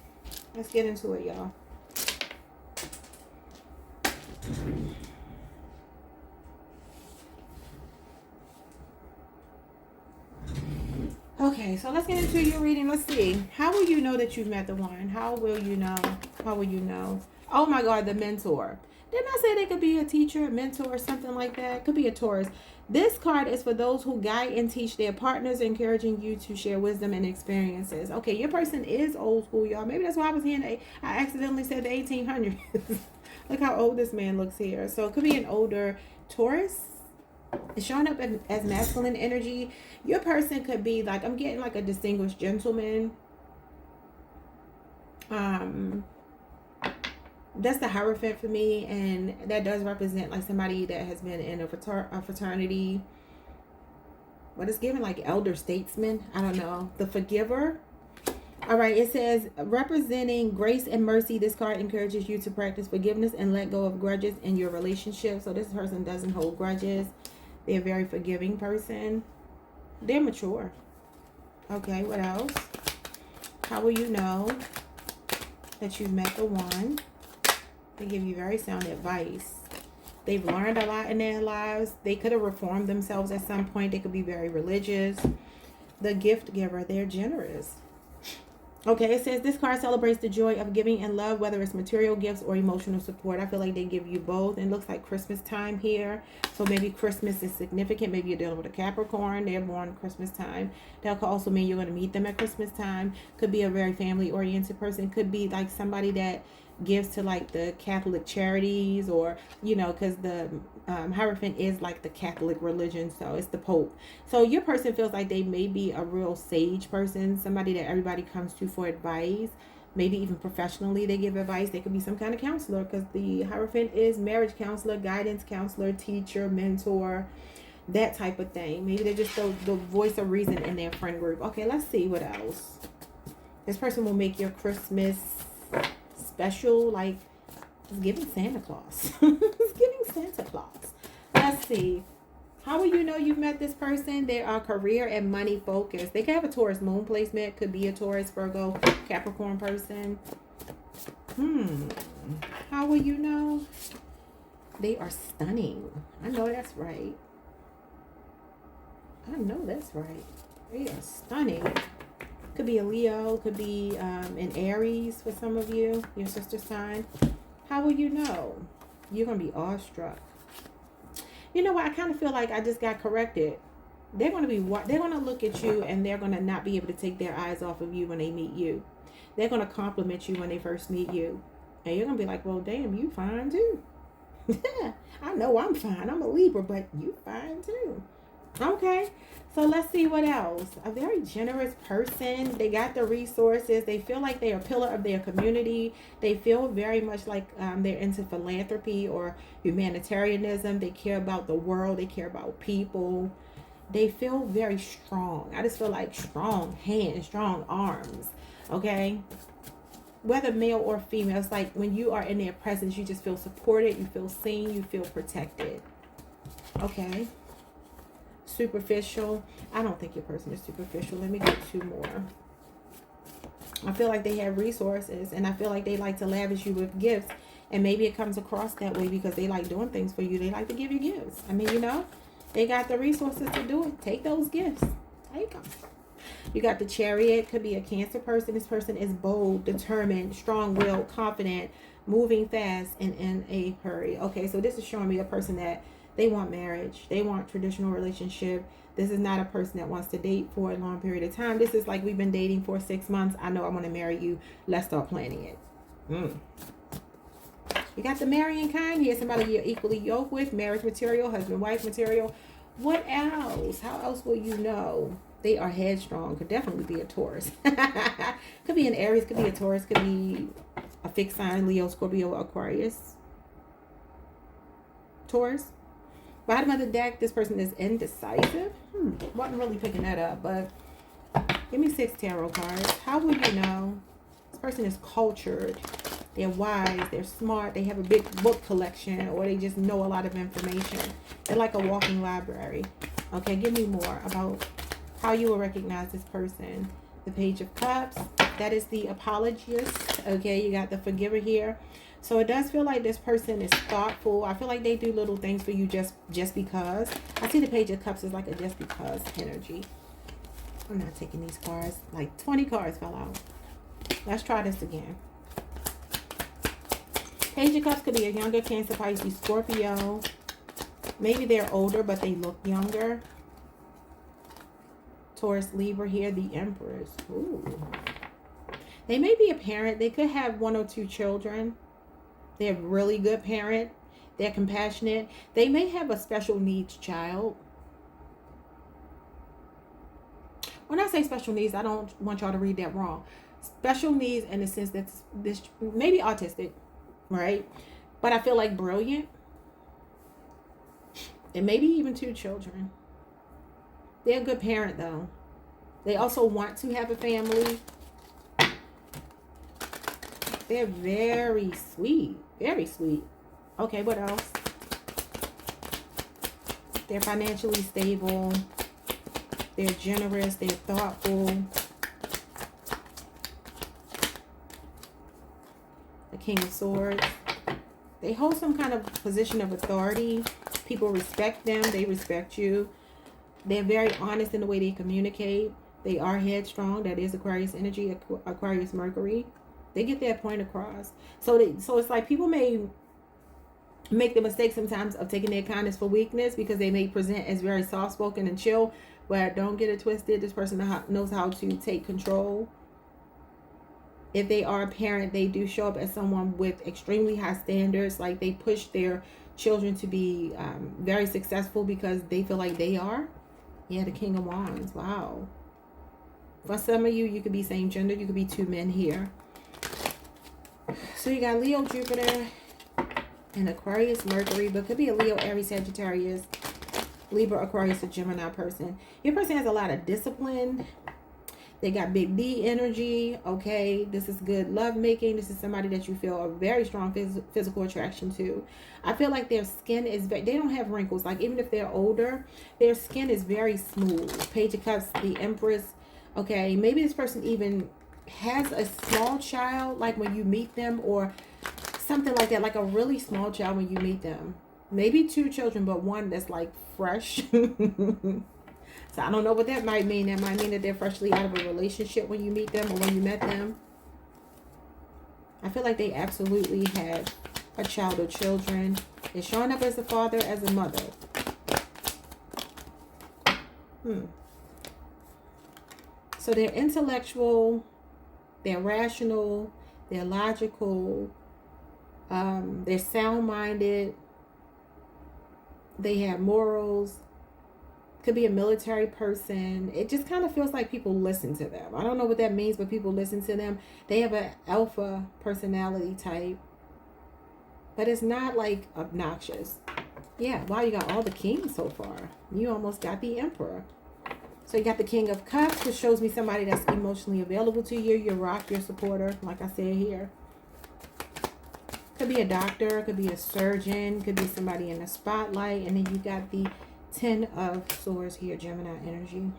[SPEAKER 1] Let's get into it, y'all. Okay, so let's get into your reading. Let's see. How will you know that you've met the one? How will you know? How will you know? Oh my God, the mentor. Didn't I say they could be a teacher, a mentor, or something like that? Could be a Taurus. This card is for those who guide and teach their partners, encouraging you to share wisdom and experiences. Okay, your person is old school, y'all. Maybe that's why I was hearing I accidentally said the 1800s. Look how old this man looks here. So it could be an older Taurus. It's showing up as masculine energy. Your person could be like, I'm getting like a distinguished gentleman. That's the Hierophant for me, and that does represent like somebody that has been in a fraternity. What is given like elder statesman? I don't know. The Forgiver. All right, it says representing grace and mercy. This card encourages you to practice forgiveness and let go of grudges in your relationship. So this person doesn't hold grudges. They're a very forgiving person. They're mature. Okay, what else? How will you know that you've met the one? They give you very sound advice. They've learned a lot in their lives. They could have reformed themselves at some point. They could be very religious. The Gift Giver, they're generous. Okay, it says this card celebrates the joy of giving and love, whether it's material gifts or emotional support. I feel like they give you both. And it looks like Christmas time here. So maybe Christmas is significant. Maybe you're dealing with a Capricorn. They're born Christmas time. That could also mean you're going to meet them at Christmas time. Could be a very family-oriented person. Could be like somebody that gives to like the Catholic charities, or you know, because the Hierophant is like the Catholic religion, so it's the Pope. So your person feels like they may be a real sage person, somebody that everybody comes to for advice, maybe even professionally they give advice. They could be some kind of counselor, because the Hierophant is marriage counselor, guidance counselor, teacher, mentor, that type of thing. Maybe they're just the voice of reason in their friend group. Okay, let's see what else. This person will make your Christmas special, like it's giving Santa Claus. It's giving Santa Claus. Let's see. How will you know you've met this person? They are career and money focused. They could have a Taurus moon placement. Could be a Taurus, Virgo, Capricorn person. How will you know? They are stunning. I know that's right. I know that's right. They are stunning. Could be a Leo, could be an Aries for some of you, your sister sign. How will you know? You're going to be awestruck. You know what? I kind of feel like I just got corrected. They're going to look at you and they're going to not be able to take their eyes off of you when they meet you. They're going to compliment you when they first meet you. And you're going to be like, well, damn, you fine too. I know I'm fine. I'm a Libra, but you fine too. Okay. So let's see what else. A very generous person. They got the resources. They feel like they're a pillar of their community. They feel very much like they're into philanthropy or humanitarianism. They care about the world. They care about people. They feel very strong. I just feel like strong hands, strong arms. Okay. Whether male or female, it's like when you are in their presence, you just feel supported. You feel seen. You feel protected. Okay. Superficial. I don't think your person is superficial. Let me get two more. I feel like they have resources, and I feel like they like to lavish you with gifts, and maybe it comes across that way because they like doing things for you. They like to give you gifts. I mean, you know, they got the resources to do it. Take those gifts. Take them. You got the Chariot. Could be a Cancer person. This person is bold, determined, strong-willed, confident, moving fast, and in a hurry. Okay, so this is showing me a person that they want marriage. They want traditional relationship. This is not a person that wants to date for a long period of time. This is like, we've been dating for 6 months. I know I want to marry you. Let's start planning it. You got the marrying kind here. Somebody you're equally yoked with. Marriage material. Husband-wife material. What else? How else will you know? They are headstrong. Could definitely be a Taurus. Could be an Aries. Could be a Taurus. Could be a fixed sign. Leo, Scorpio, Aquarius. Taurus. Bottom of the deck, this person is indecisive. Wasn't really picking that up, but give me 6 tarot cards. How will you know? This person is cultured. They're wise. They're smart. They have a big book collection, or they just know a lot of information. They're like a walking library. Okay, give me more about how you will recognize this person. The Page of Cups. That is the apologist. Okay, you got the forgiver here. So it does feel like this person is thoughtful. I feel like they do little things for you just because. I see the Page of Cups as like a just because energy. I'm not taking these cards. Like 20 cards fell out. Let's try this again. Page of Cups could be a younger Cancer, Pisces, Scorpio. Maybe they're older, but they look younger. Taurus, Libra here, the Empress. Ooh. They may be a parent. They could have 1 or 2 children. They're a really good parent. They're compassionate. They may have a special needs child. When I say special needs, I don't want y'all to read that wrong. Special needs in the sense that this maybe autistic, right? But I feel like brilliant. And maybe even 2 children. They're a good parent, though. They also want to have a family. They're very sweet. Very sweet. Okay, what else? They're financially stable. They're generous. They're thoughtful. The King of Swords. They hold some kind of position of authority. People respect them. They respect you. They're very honest in the way they communicate. They are headstrong. That is Aquarius energy, Aquarius Mercury. They get their point across. So it's like people may make the mistake sometimes of taking their kindness for weakness because they may present as very soft-spoken and chill. But don't get it twisted. This person knows how to take control. If they are a parent, they do show up as someone with extremely high standards. Like they push their children to be very successful because they feel like they are. Yeah, the King of Wands. Wow. For some of you, you could be same gender. You could be 2 men here. So you got Leo, Jupiter, and Aquarius, Mercury. But it could be a Leo, Aries, Sagittarius, Libra, Aquarius, or Gemini person. Your person has a lot of discipline. They got big D energy. Okay, this is good love making. This is somebody that you feel a very strong physical attraction to. I feel like their skin is they don't have wrinkles. Like even if they're older, their skin is very smooth. Page of Cups, the Empress. Okay, maybe this person even has a small child, like when you meet them, or something like that, like a really small child when you meet them. Maybe 2 children, but 1 that's like fresh. So I don't know what that might mean. That might mean that they're freshly out of a relationship when you meet them or when you met them. I feel like they absolutely had a child or children. They're showing up as a father, as a mother. So they're intellectual, they're rational, they're logical, they're sound-minded, they have morals. Could be a military person. It just kind of feels like people listen to them. I don't know what that means, but people listen to them. They have an alpha personality type, but it's not like obnoxious. Yeah, wow, you got all the kings so far. You almost got the Emperor. So you got the King of Cups, which shows me somebody that's emotionally available to you. Your rock, your supporter, like I said here. Could be a doctor, could be a surgeon, could be somebody in the spotlight. And then you got the 10 of Swords here, Gemini energy.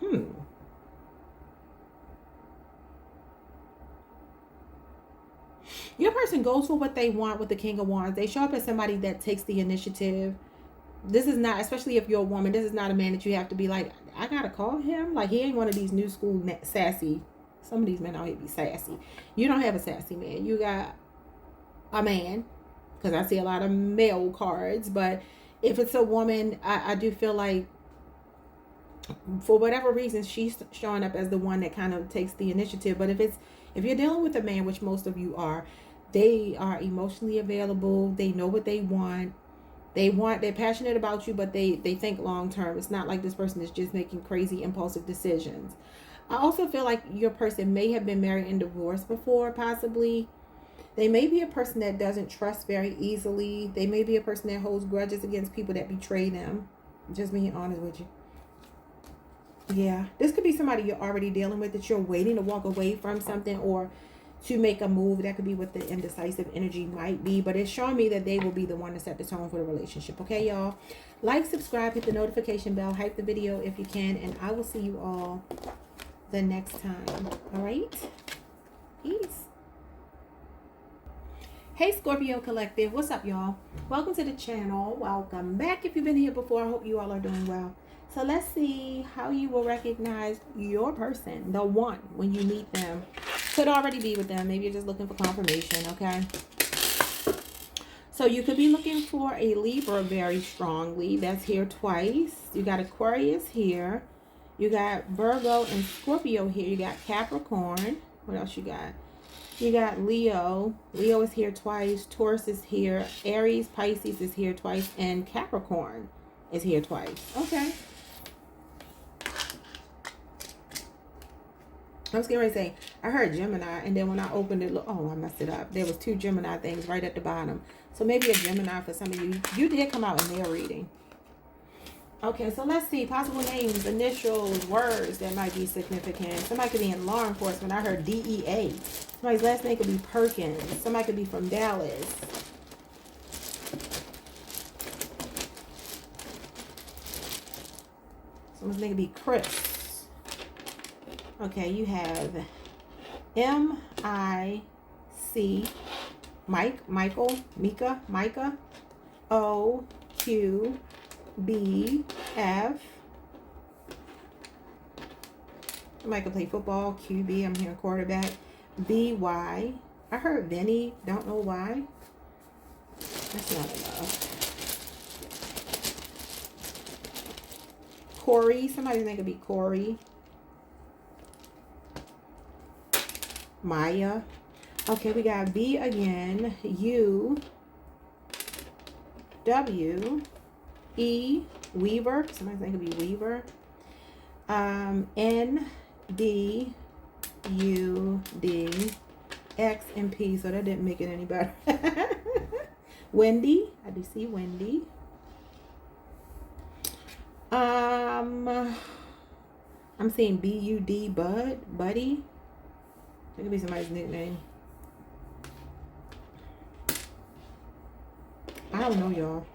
[SPEAKER 1] Your person goes for what they want with the King of Wands. They show up as somebody that takes the initiative. This is not, especially if you're a woman, this is not a man that you have to be like, I gotta call him. Like, he ain't one of these new school sassy. Some of these men out here be sassy. You don't have a sassy man. You got a man, because I see a lot of male cards. But if it's a woman, I do feel like for whatever reason she's showing up as the one that kind of takes the initiative. But if you're dealing with a man, which most of you are, they are emotionally available. They know what they want. They're passionate about you, but they think long term. It's not like this person is just making crazy impulsive decisions. I also feel like your person may have been married and divorced before, possibly. They may be a person that doesn't trust very easily. They may be a person that holds grudges against people that betray them. Just being honest with you. Yeah, this could be somebody you're already dealing with, that you're waiting to walk away from something, or to make a move. That could be what the indecisive energy might be, but it's showing me that they will be the one to set the tone for the relationship. Okay, y'all? Like, subscribe, hit the notification bell, hype the video if you can, and I will see you all the next time. All right? Peace. Hey, Scorpio Collective. What's up, y'all? Welcome to the channel. Welcome back. If you've been here before, I hope you all are doing well. So let's see how you will recognize your person, the one, when you meet them. Could already be with them. Maybe you're just looking for confirmation, okay? So you could be looking for a Libra very strongly. That's here twice. You got Aquarius here. You got Virgo and Scorpio here. You got Capricorn. What else you got? You got Leo. Leo is here twice. Taurus is here. Aries, Pisces is here twice. And Capricorn is here twice. Okay. I was getting ready to say, I heard Gemini, and then when I opened it, oh, I messed it up. There was 2 Gemini things right at the bottom. So maybe a Gemini for some of you. You did come out in their reading. Okay, so let's see. Possible names, initials, words that might be significant. Somebody could be in law enforcement. I heard DEA. Somebody's last name could be Perkins. Somebody could be from Dallas. Someone's name could be Chris. Okay, you have M-I-C, Michael, Mika, Micah, O-Q-B-F. Somebody could play football, QB, I'm hearing quarterback. B-Y. I heard Vinny, don't know why. That's not enough. Corey, somebody's name could be Corey. Maya. Okay, we got B again. U. W. E. Weaver. Somebody's name could be Weaver. N. D. U. D. X and P. So that didn't make it any better. Wendy. I do see Wendy. I'm seeing B-U-D. Buddy. It could be somebody's nickname. I don't know, y'all.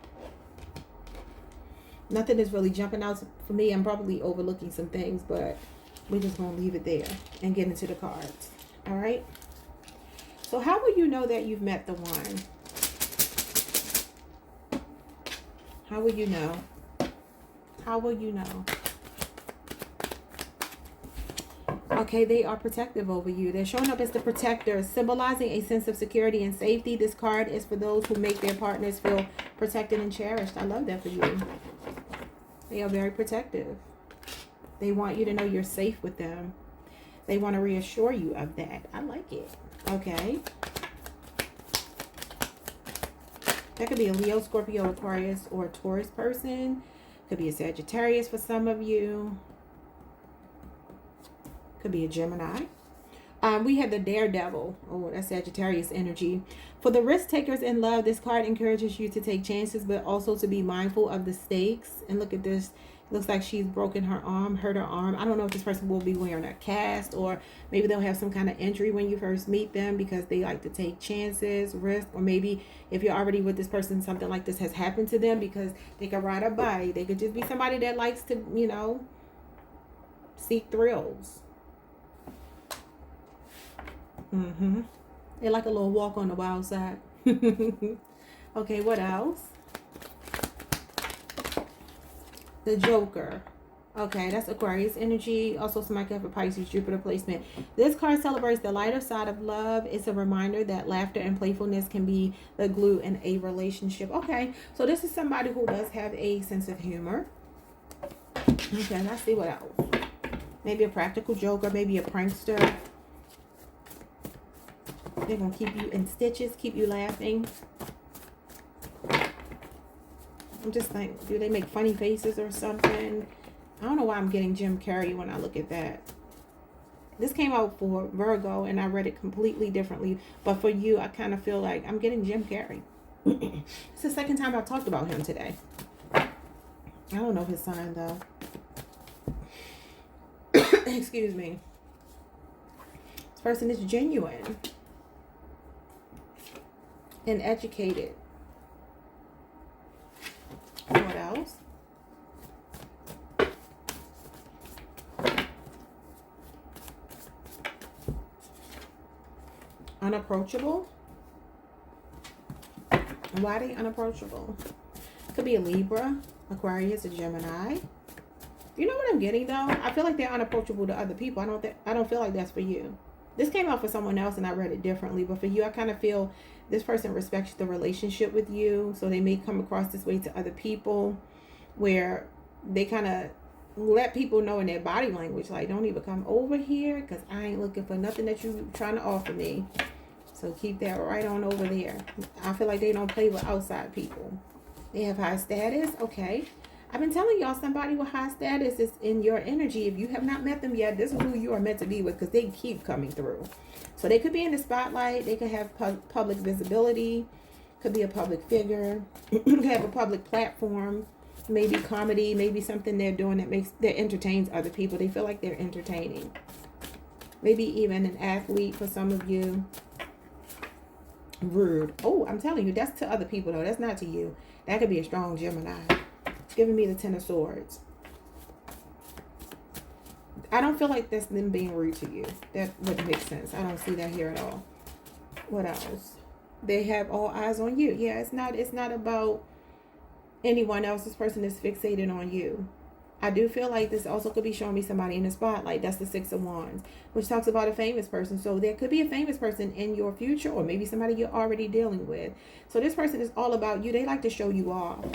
[SPEAKER 1] Nothing is really jumping out for me. I'm probably overlooking some things, but we're just going to leave it there and get into the cards. All right? So how will you know that you've met the one? How will you know? How will you know? Okay, they are protective over you. They're showing up as the protector, symbolizing a sense of security and safety. This card is for those who make their partners feel protected and cherished. I love that for you. They are very protective. They want you to know you're safe with them. They want to reassure you of that. I like it. Okay. That could be a Leo, Scorpio, Aquarius, or a Taurus person. Could be a Sagittarius for some of you. Could be a Gemini. We have the Daredevil. Oh, that's Sagittarius energy. For the risk takers in love, this card encourages you to take chances, but also to be mindful of the stakes. And look at this. It looks like she's broken her arm, hurt her arm. I don't know if this person will be wearing a cast, or maybe they'll have some kind of injury when you first meet them because they like to take chances, risk, or maybe if you're already with this person, something like this has happened to them because they could ride a bike. They could just be somebody that likes to, you know, seek thrills. They like a little walk on the wild side. Okay, what else? The Joker. Okay, that's Aquarius energy. Also, somebody could have a Pisces Jupiter placement. This card celebrates the lighter side of love. It's a reminder that laughter and playfulness can be the glue in a relationship. Okay, so this is somebody who does have a sense of humor. Okay, let's see what else. Maybe a practical joker, maybe a prankster. They're going to keep you in stitches, keep you laughing. I'm just like, do they make funny faces or something? I don't know why I'm getting Jim Carrey when I look at that. This came out for Virgo, and I read it completely differently. But for you, I kind of feel like I'm getting Jim Carrey. It's the second time I've talked about him today. I don't know his sign, though. Excuse me. This person is genuine. and educated. What else? Unapproachable. Why are they unapproachable? Could be a Libra, Aquarius, a Gemini. You know what I'm getting though? I feel like they're unapproachable to other people. I don't feel like that's for you. This came out for someone else and I read it differently, but for you, I kind of feel this person respects the relationship with you, so they may come across this way to other people, where they kind of let people know in their body language, like, don't even come over here because I ain't looking for nothing that you trying to offer me. So keep that right on over there. I feel like they don't play with outside people. They have high status. Okay. I've been telling y'all, somebody with high status is in your energy. If you have not met them yet, this is who you are meant to be with, because they keep coming through. So they could be in the spotlight. They could have public visibility. Could be a public figure. Could have a public platform. Maybe comedy. Maybe something they're doing that entertains other people. They feel like they're entertaining. Maybe even an athlete for some of you. Rude. Oh, I'm telling you, that's to other people though. That's not to you. That could be a strong Gemini. It's giving me the Ten of Swords. I don't feel like that's them being rude to you. That wouldn't make sense. I don't see that here at all. What else? They have all eyes on you. Yeah, it's not about anyone else. This person is fixated on you. I do feel like this also could be showing me somebody in the spotlight. That's the Six of Wands, which talks about a famous person. So there could be a famous person in your future, or maybe somebody you're already dealing with. So this person is all about you. They like to show you off.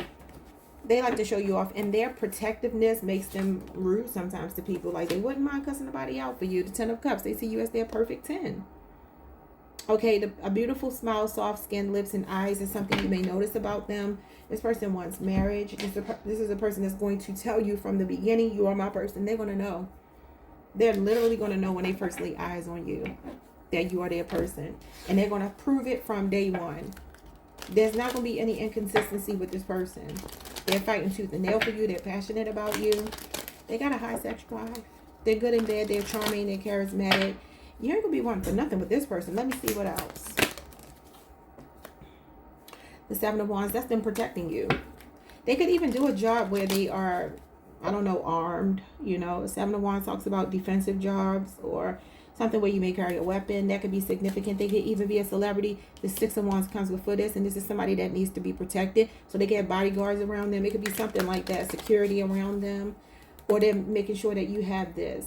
[SPEAKER 1] They like to show you off, and their protectiveness makes them rude sometimes to people. Like, they wouldn't mind cussing somebody out for you. The Ten of Cups, they see you as their perfect 10. Okay, a beautiful smile, soft skin, lips, and eyes is something you may notice about them. This person wants marriage. This is a person that's going to tell you from the beginning, you are my person. They're going to know. They're literally going to know when they first lay eyes on you that you are their person. And they're going to prove it from day one. There's not going to be any inconsistency with this person. They're fighting tooth and nail for you. They're passionate about you. They got a high sex drive. They're good in bed. They're charming. They're charismatic. You ain't going to be wanting for nothing with this person. Let me see what else. The Seven of Wands, that's them protecting you. They could even do a job where they are, I don't know, armed. You know, Seven of Wands talks about defensive jobs, or something where you may carry a weapon. That could be significant. They could even be a celebrity. The Six of Wands comes before this, and this is somebody that needs to be protected. So they get bodyguards around them. It could be something like that, security around them, or they're making sure that you have this.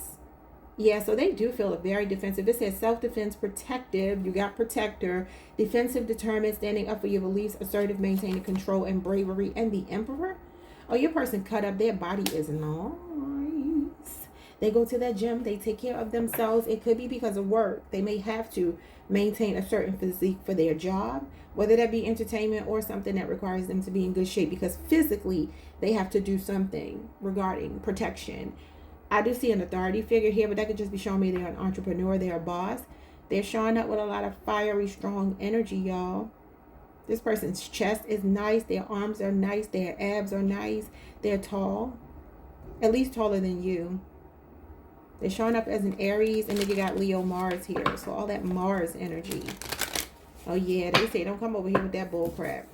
[SPEAKER 1] Yeah, so they do feel very defensive. It says self-defense, protective. You got protector, defensive, determined, standing up for your beliefs, assertive, maintaining control, and bravery. And the Emperor. Oh, your person cut up. Their body is nice. They go to the gym. They take care of themselves. It could be because of work. They may have to maintain a certain physique for their job, whether that be entertainment or something that requires them to be in good shape, because physically they have to do something regarding protection. I do see an authority figure here, but that could just be showing me they're an entrepreneur, they're a boss. They're showing up with a lot of fiery, strong energy, y'all. This person's chest is nice. Their arms are nice. Their abs are nice. They're tall, at least taller than you. They're showing up as an Aries, and then you got Leo Mars here. So all that Mars energy. Oh, yeah, they say don't come over here with that bull crap.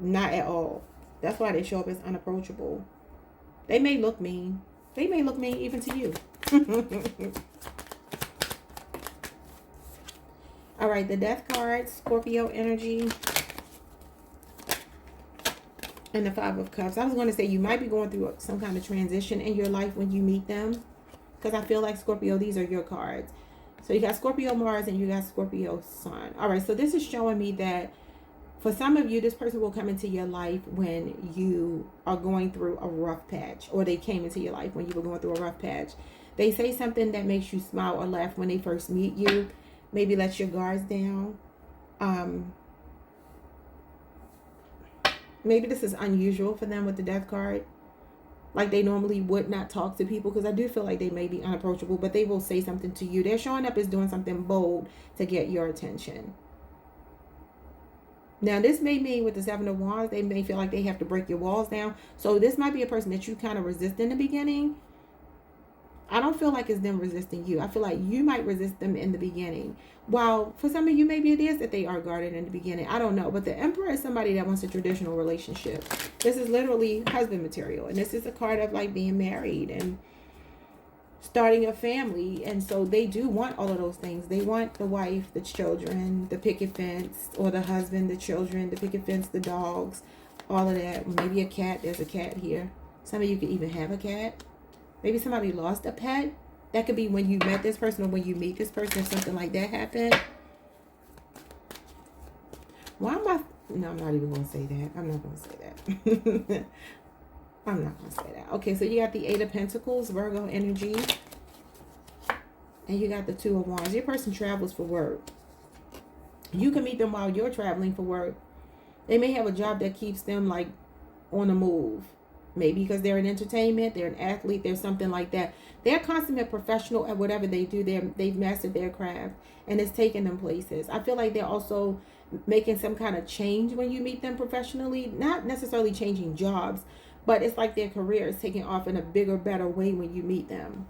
[SPEAKER 1] Not at all. That's why they show up as unapproachable. They may look mean. They may look mean even to you. All right, the Death card, Scorpio energy, and the Five of Cups. I was going to say you might be going through some kind of transition in your life when you meet them, because I feel like, Scorpio, these are your cards. So you got Scorpio Mars and you got Scorpio Sun. All right, so this is showing me that for some of you, this person will come into your life when you are going through a rough patch, or they came into your life when you were going through a rough patch. They say something that makes you smile or laugh when they first meet you. Maybe lets your guards down. Maybe this is unusual for them with the Death card. Like, they normally would not talk to people, because I do feel like they may be unapproachable, but they will say something to you. They're showing up as doing something bold to get your attention. Now, this may mean with the Seven of Wands, they may feel like they have to break your walls down. So this might be a person that you kind of resist in the beginning. I don't feel like it's them resisting you. I feel like you might resist them in the beginning. While for some of you, maybe it is that they are guarded in the beginning. I don't know. But the Emperor is somebody that wants a traditional relationship. This is literally husband material. And this is a card of like being married and starting a family. And so they do want all of those things. They want the wife, the children, the picket fence, or the husband, the children, the picket fence, the dogs, all of that. Maybe a cat. There's a cat here. Some of you could even have a cat. Maybe somebody lost a pet. That could be when you met this person or when you meet this person, if something like that happened. Why am I... No, I'm not even going to say that. I'm not going to say that. I'm not going to say that. Okay, so you got the Eight of Pentacles, Virgo energy. And you got the Two of Wands. Your person travels for work. You can meet them while you're traveling for work. They may have a job that keeps them like on the move. Maybe because they're in entertainment, they're an athlete, there's something like that. They're consummate professional at whatever they do. They've mastered their craft and it's taking them places. I feel like they're also making some kind of change when you meet them professionally. Not necessarily changing jobs, but it's like their career is taking off in a bigger, better way when you meet them.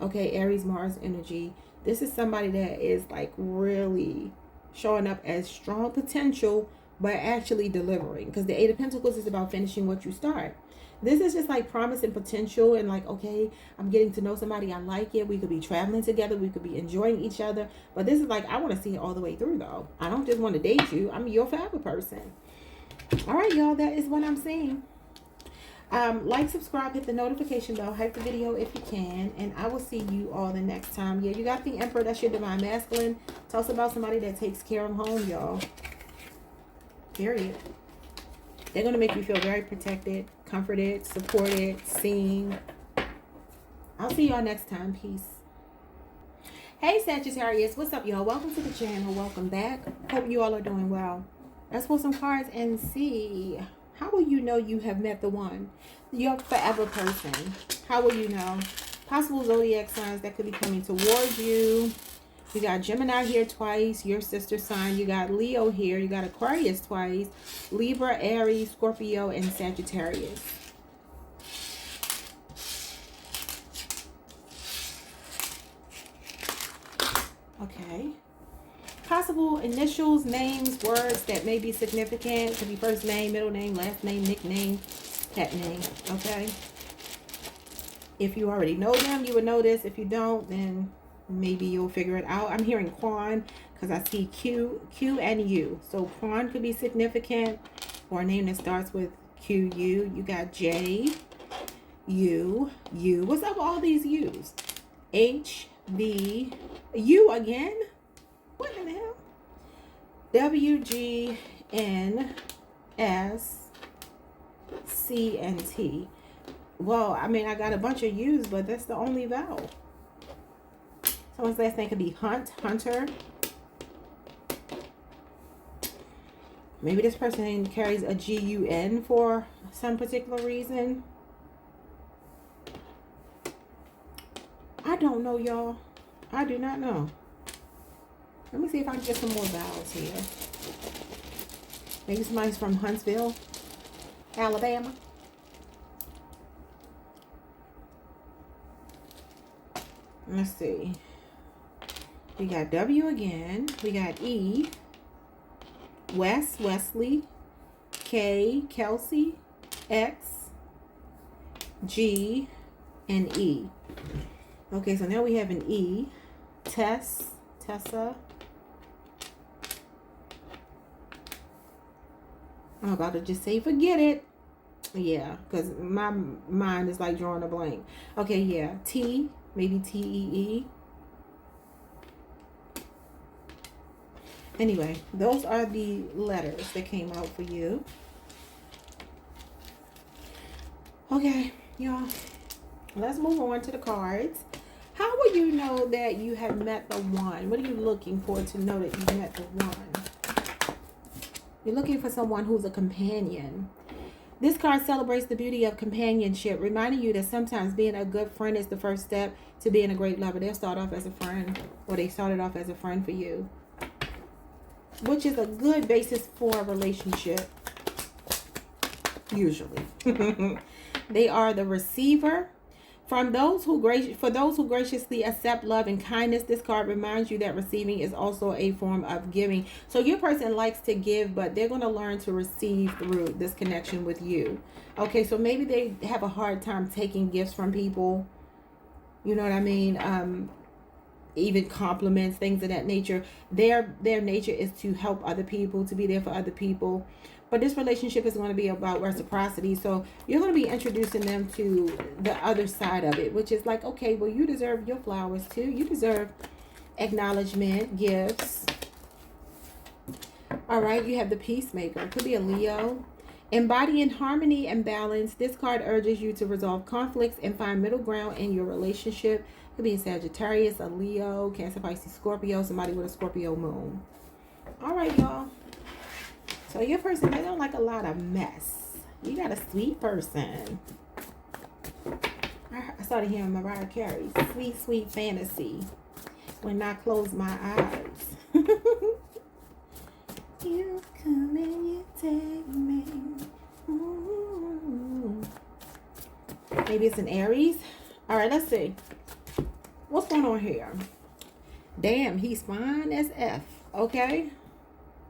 [SPEAKER 1] Okay, Aries, Mars energy. This is somebody that is like really showing up as strong potential, but actually delivering, because the Eight of Pentacles is about finishing what you start. This is just like promise and potential and like, okay, I'm getting to know somebody. I like it. We could be traveling together. We could be enjoying each other. But this is like, I want to see it all the way through though. I don't just want to date you. I'm your forever person. All right, y'all. That is what I'm seeing. Like, subscribe, hit the notification bell, hype the video if you can. And I will see you all the next time. Yeah, you got the Emperor. That's your divine masculine. Tell us about somebody that takes care of home, y'all. Period. They're going to make you feel very protected, comforted, supported, seen. I'll see y'all next time. Peace. Hey, Sagittarius. What's up, y'all? Welcome to the channel. Welcome back. Hope you all are doing well. Let's pull some cards and see. How will you know you have met the one? Your forever person. How will you know? Possible zodiac signs that could be coming towards you. You got Gemini here twice, your sister sign. You got Leo here. You got Aquarius twice. Libra, Aries, Scorpio, and Sagittarius. Okay. Possible initials, names, words that may be significant. Could be first name, middle name, last name, nickname, pet name. Okay. If you already know them, you would know this. If you don't, then maybe you'll figure it out. I'm hearing Quan because I see Q and U. So Quan could be significant, or a name that starts with Q, U. You got J, U, U. What's up with all these U's? H, B, U again? What in the hell? W, G, N, S, C, and T. Well, I mean, I got a bunch of U's, but that's the only vowel. Someone's last name could be Hunt, Hunter. Maybe this person carries a G-U-N for some particular reason. I don't know, y'all. I do not know. Let me see if I can get some more vowels here. Maybe somebody's from Huntsville, Alabama. Let's see. We got W again. We got E. Wes, Wesley. K, Kelsey. X. G. And E. Okay, so now we have an E. Tess. Tessa. I'm about to just say forget it. Yeah, because my mind is like drawing a blank. Okay, yeah. T. Maybe T-E-E. Anyway, those are the letters that came out for you. Okay, y'all. Let's move on to the cards. How will you know that you have met the one? What are you looking for to know that you met the one? You're looking for someone who's a companion. This card celebrates the beauty of companionship, reminding you that sometimes being a good friend is the first step to being a great lover. They'll start off as a friend, or they started off as a friend for you, which is a good basis for a relationship, usually. They are the receiver. For those who graciously accept love and kindness, this card reminds you that receiving is also a form of giving. So your person likes to give, but they're going to learn to receive through this connection with you. Okay, so maybe they have a hard time taking gifts from people. You know what I mean? Even compliments, things of that nature. Their nature is to help other people, to be there for other people. But this relationship is going to be about reciprocity. So you're going to be introducing them to the other side of it, which is like, okay, well, you deserve your flowers too. You deserve acknowledgement, gifts. All right, you have the peacemaker. It could be a Leo. Embodying harmony and balance, this card urges you to resolve conflicts and find middle ground in your relationship. It could be a Sagittarius, a Leo, Cancer, Pisces, Scorpio, somebody with a Scorpio moon. All right, y'all. So your person, they don't like a lot of mess. You got a sweet person. I started hearing Mariah Carey, Sweet, Sweet Fantasy, when I close my eyes. You come and you take me. Ooh. Maybe it's an Aries. All right, let's see. What's going on here? Damn, he's fine as F. Okay.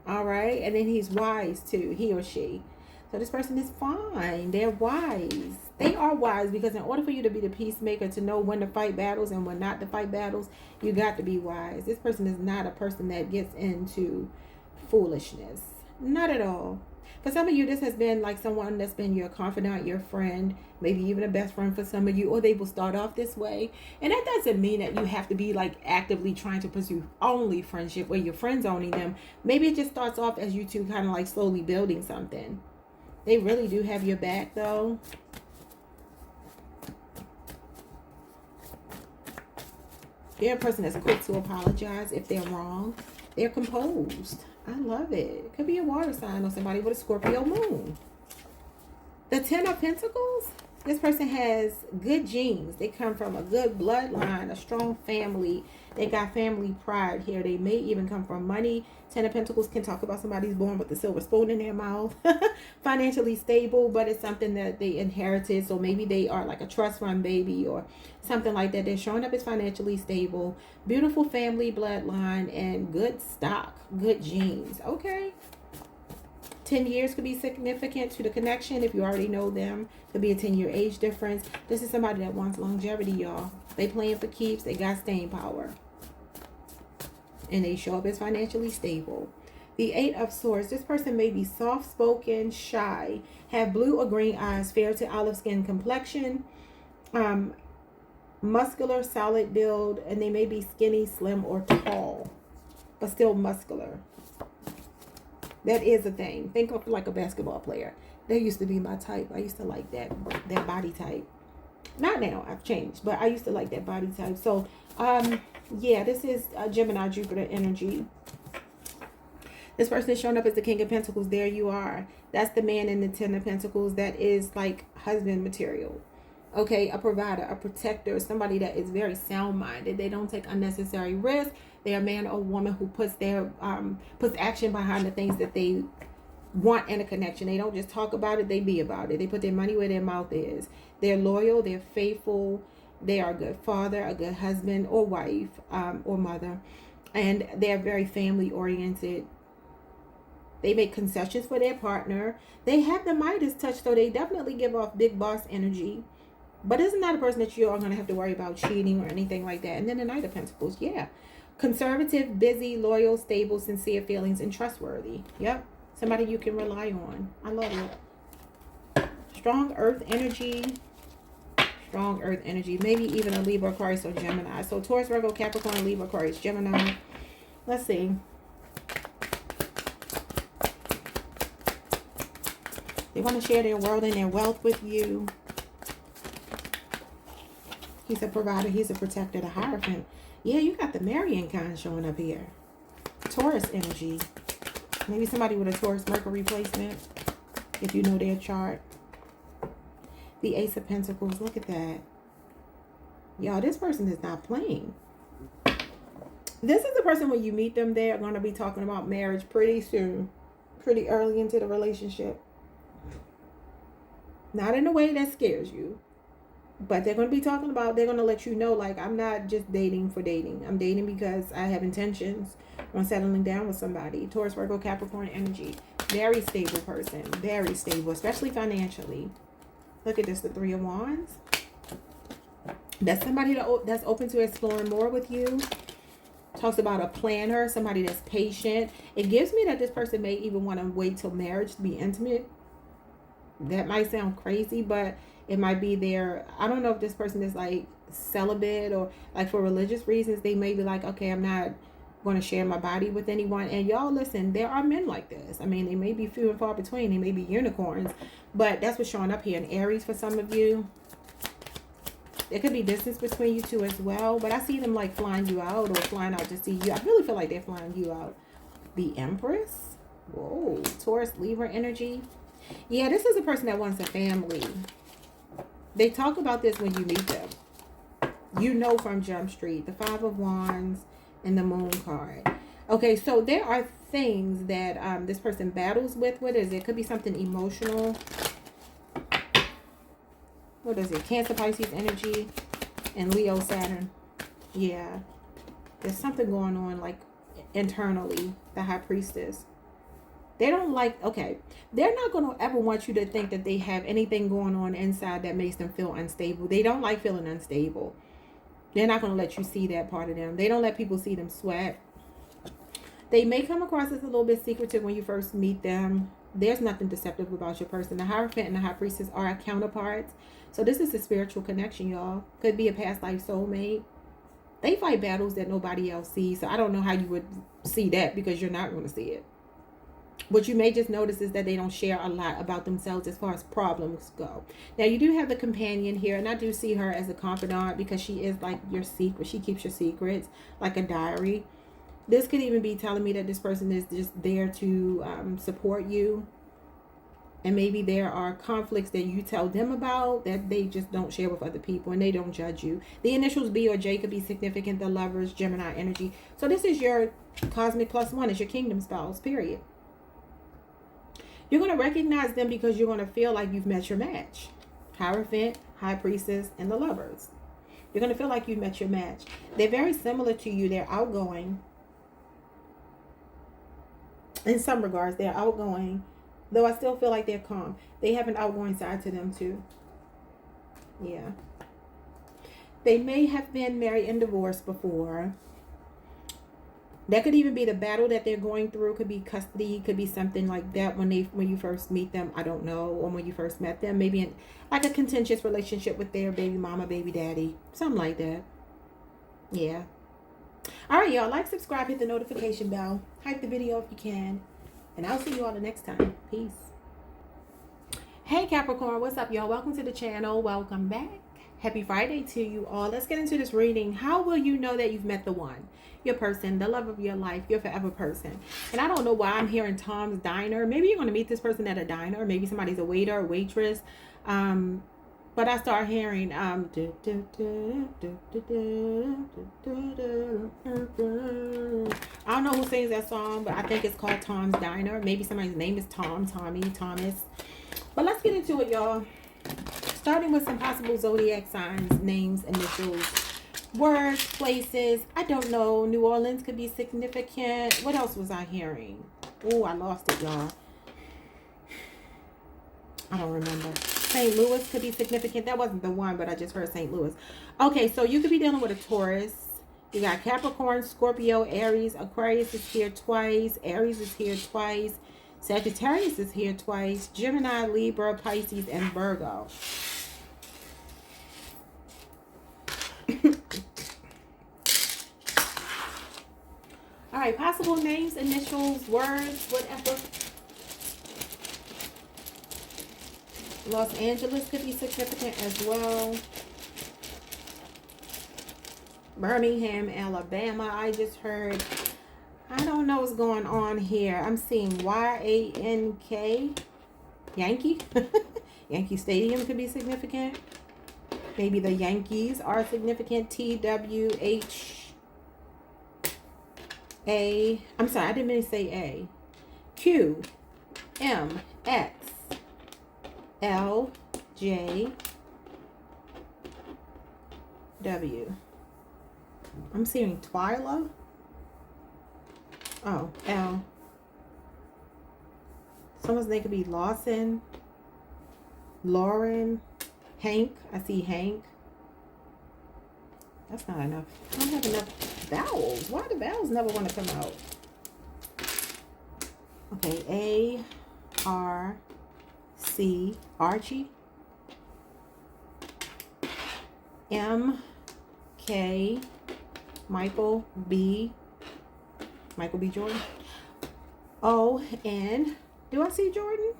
[SPEAKER 1] All right. And then he's wise too, he or she. So this person is fine. They're wise. They are wise because in order for you to be the peacemaker, to know when to fight battles and when not to fight battles, you got to be wise. This person is not a person that gets into foolishness. Not at all. For some of you, this has been like someone that's been your confidant, your friend, maybe even a best friend for some of you, or they will start off this way. And that doesn't mean that you have to be like actively trying to pursue only friendship where your friends owning them. Maybe it just starts off as you two kind of like slowly building something. They really do have your back though. They're a person that's quick to apologize if they're wrong. They're composed. I love it. It could be a water sign or somebody with a Scorpio moon. The Ten of Pentacles. This person has good genes. They come from a good bloodline, a strong family. They got family pride here. They may even come from money. Ten of Pentacles can talk about somebody's born with a silver spoon in their mouth. Financially stable, but it's something that they inherited. So maybe they are like a trust fund baby or something like that. They're showing up as financially stable. Beautiful family bloodline and good stock, good genes. Okay. 10 years could be significant to the connection if you already know them. Could be a 10-year age difference. This is somebody that wants longevity, y'all. They playing for keeps. They got staying power. And they show up as financially stable. The Eight of Swords. This person may be soft-spoken, shy, have blue or green eyes, fair to olive skin complexion, muscular, solid build, and they may be skinny, slim, or tall, but still muscular. That is a thing. Think of like a basketball player. They used to be my type. I used to like that body type. Not now. I've changed, but I used to like that body type. So, yeah, this is Gemini, Jupiter energy. This person is showing up as the King of Pentacles. There you are. That's the man in the Ten of Pentacles. That is like husband material. Okay, a provider, a protector, somebody that is very sound-minded. They don't take unnecessary risks. They're a man or woman who puts action behind the things that they want in a connection. They don't just talk about it, they be about it. They put their money where their mouth is. They're loyal, they're faithful, they are a good father, a good husband or wife, or mother. And they're very family-oriented. They make concessions for their partner. They have the Midas touch, so they definitely give off big boss energy. But this is not a person that you are going to have to worry about cheating or anything like that. And then the Knight of Pentacles, yeah. Conservative, busy, loyal, stable, sincere feelings, and trustworthy. Yep. Somebody you can rely on. I love it. Strong earth energy. Strong earth energy. Maybe even a Libra, Aquarius, or Gemini. So Taurus, Virgo, Capricorn, Libra, Aquarius, Gemini. Let's see. They want to share their world and their wealth with you. He's a provider. He's a protector. The Hierophant. Yeah, you got the Marian kind showing up here. Taurus energy. Maybe somebody with a Taurus Mercury placement, if you know their chart. The Ace of Pentacles. Look at that. Y'all, this person is not playing. This is the person when you meet them, they're going to be talking about marriage pretty soon. Pretty early into the relationship. Not in a way that scares you. But they're going to be talking about, they're going to let you know, like, I'm not just dating for dating. I'm dating because I have intentions on settling down with somebody. Taurus, Virgo, Capricorn energy. Very stable person. Very stable, especially financially. Look at this, the Three of Wands. That's somebody that's open to exploring more with you. Talks about a planner, somebody that's patient. It gives me that this person may even want to wait till marriage to be intimate. That might sound crazy, but it might be their, I don't know if this person is like celibate or like for religious reasons. They may be like, okay, I'm not going to share my body with anyone. And y'all listen, there are men like this. I mean, they may be few and far between. They may be unicorns, but that's what's showing up here. In Aries for some of you. There could be distance between you two as well, but I see them like flying you out or flying out to see you. I really feel like they're flying you out. The Empress. Whoa. Taurus, Libra energy. Yeah, this is a person that wants a family. They talk about this when you meet them. You know from Jump Street. The Five of Wands and the Moon card. Okay, so there are things that this person battles with. What is it? It could be something emotional. What is it? Cancer, Pisces energy, and Leo, Saturn. Yeah. There's something going on, like, internally. The High Priestess. They don't like, okay, they're not going to ever want you to think that they have anything going on inside that makes them feel unstable. They don't like feeling unstable. They're not going to let you see that part of them. They don't let people see them sweat. They may come across as a little bit secretive when you first meet them. There's nothing deceptive about your person. The Hierophant and the High Priestess are counterparts. So this is a spiritual connection, y'all. Could be a past life soulmate. They fight battles that nobody else sees. So I don't know how you would see that because you're not going to see it. What you may just notice is that they don't share a lot about themselves as far as problems go. Now, you do have the Companion here, and I do see her as a confidant because she is like your secret. She keeps your secrets, like a diary. This could even be telling me that this person is just there to support you. And maybe there are conflicts that you tell them about that they just don't share with other people, and they don't judge you. The initials B or J could be significant. The Lovers, Gemini energy. So this is your cosmic +1. It's your kingdom spouse, period. You're going to recognize them because you're going to feel like you've met your match. Hierophant, High Priestess, and the Lovers. You're going to feel like you've met your match. They're very similar to you. They're outgoing. In some regards, they're outgoing. Though I still feel like they're calm. They have an outgoing side to them too. Yeah. They may have been married and divorced before. That could even be the battle that they're going through. Could be custody. Could be something like that when you first meet them. I don't know. Or when you first met them. Maybe in like a contentious relationship with their baby mama, baby daddy. Something like that. Yeah. All right, y'all. Like, subscribe, hit the notification bell. Hype the video if you can. And I'll see you all the next time. Peace. Hey, Capricorn. What's up, y'all? Welcome to the channel. Welcome back. Happy Friday to you all. Let's get into this reading. How will you know that you've met the one? Your person, the love of your life, your forever person. And I don't know why I'm hearing Tom's Diner. Maybe you're going to meet this person at a diner. Maybe somebody's a waiter or waitress. But I start hearing I don't know who sings that song, but I think it's called Tom's Diner. Maybe somebody's name is Tom, Tommy, Thomas. But let's get into it, y'all. Starting with some possible zodiac signs, names, initials, words, places. I don't know. New Orleans could be significant. What else was I hearing? Oh, I lost it, y'all. I don't remember. St. Louis could be significant. That wasn't the one, but I just heard St. Louis. Okay, so you could be dealing with a Taurus. You got Capricorn, Scorpio, Aries. Aquarius is here twice. Aries is here twice. Sagittarius is here twice. Gemini, Libra, Pisces, and Virgo. All right, possible names, initials, words, whatever. Los Angeles could be significant as well. Birmingham, Alabama. I just heard. I don't know what's going on here. I'm seeing Y-A-N-K. Yankee. Yankee Stadium could be significant. Maybe the Yankees are significant. T-W-H-A. I'm sorry, I didn't mean to say A. Q-M-X. L-J. W. I'm seeing Twyla. Oh, L. Someone's name could be Lawson, Lauren, Hank. I see Hank. That's not enough. I don't have enough vowels. Why do vowels never want to come out? Okay, A, R, C, Archie. M, K, Michael B. Michael B. Jordan. O, N. Do I see Jordan?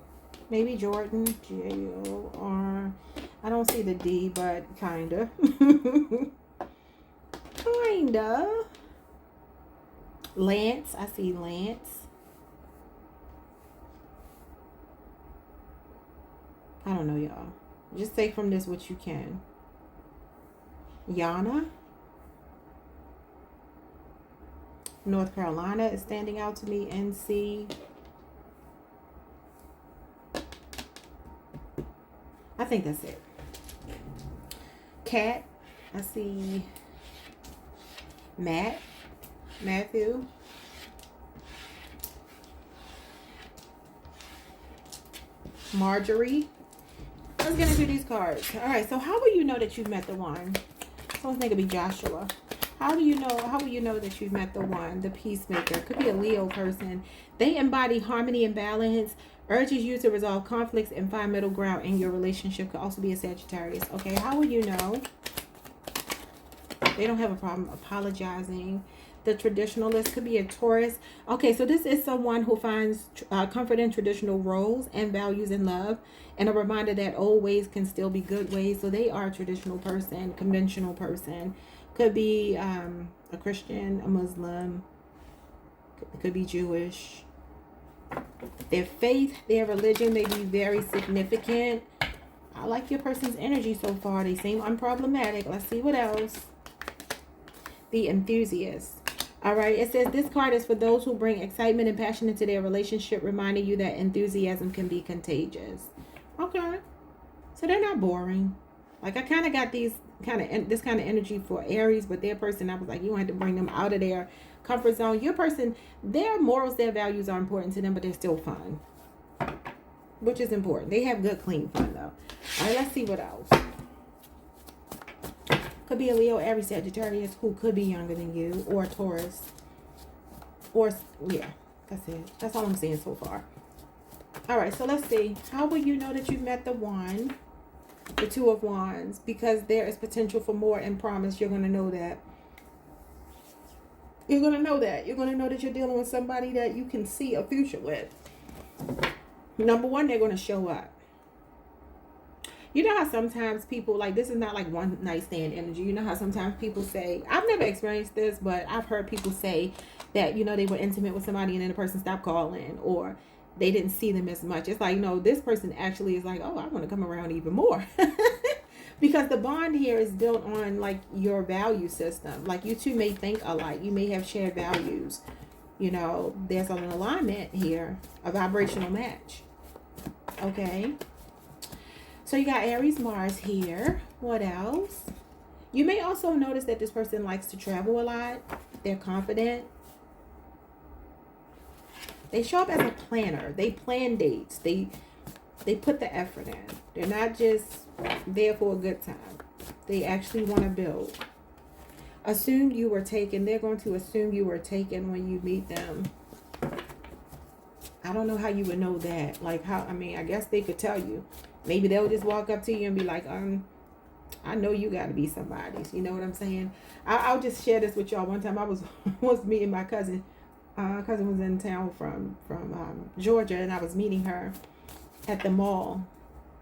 [SPEAKER 1] Maybe Jordan. J-O-R. I don't see the D, but kinda. Kinda. Lance. I see Lance. I don't know, y'all. Just take from this what you can. Yana. North Carolina is standing out to me. NC. I think that's it. Cat. I see Matt. Matthew. Marjorie. Let's get into these cards. All right. So how will you know that you've met the one? Someone's name could be Joshua. How will you know that you've met the one? The peacemaker. Could be a Leo person. They embody harmony and balance. Urges you to resolve conflicts and find middle ground in your relationship. Could also be a Sagittarius. Okay, how will you know? They don't have a problem apologizing. The traditionalist could be a Taurus. Okay, so this is someone who finds comfort in traditional roles and values in love. And a reminder that old ways can still be good ways. So they are a traditional person, conventional person. Could be a Christian, a Muslim. Could be Jewish. Their faith, their religion may be very significant. I like your person's energy so far. They seem unproblematic. Let's see what else. The enthusiast. All right, it says this card is for those who bring excitement and passion into their relationship, reminding you that enthusiasm can be contagious. Okay, so they're not boring. Like I kind of got this kind of energy for Aries, but their person, I was like, you want to bring them out of their comfort zone. Your person, their morals, their values are important to them, but they're still fun, which is important. They have good, clean fun though. All right, let's see what else. Could be a Leo, Aries, Sagittarius who could be younger than you, or a Taurus, or yeah, that's it. That's all I'm seeing so far. All right, so let's see. How will you know that you've met the one? The Two of Wands, because there is potential for more and promise. You're going to know that. You're going to know that. You're going to know that you're dealing with somebody that you can see a future with. Number one, they're going to show up. You know how sometimes people, like, this is not like one night stand energy. You know how sometimes people say, I've never experienced this, but I've heard people say that, you know, they were intimate with somebody and then the person stopped calling, or they didn't see them as much. It's like, you know, this person actually is like, oh, I want to come around even more. Because the bond here is built on like your value system. Like you two may think alike. You may have shared values. You know, there's an alignment here, a vibrational match. Okay. So you got Aries, Mars here. What else? You may also notice that this person likes to travel a lot. They're confident. They show up as a planner. They plan dates. They put the effort in. They're not just there for a good time. They actually want to build. Assume you were taken. They're going to assume you were taken when you meet them. I don't know how you would know that. Like how, I mean, I guess they could tell you. Maybe they'll just walk up to you and be like, I know you got to be somebody's. You know what I'm saying? I'll just share this with y'all. One time I was meeting my cousin. Cousin was in town from Georgia, and I was meeting her at the mall,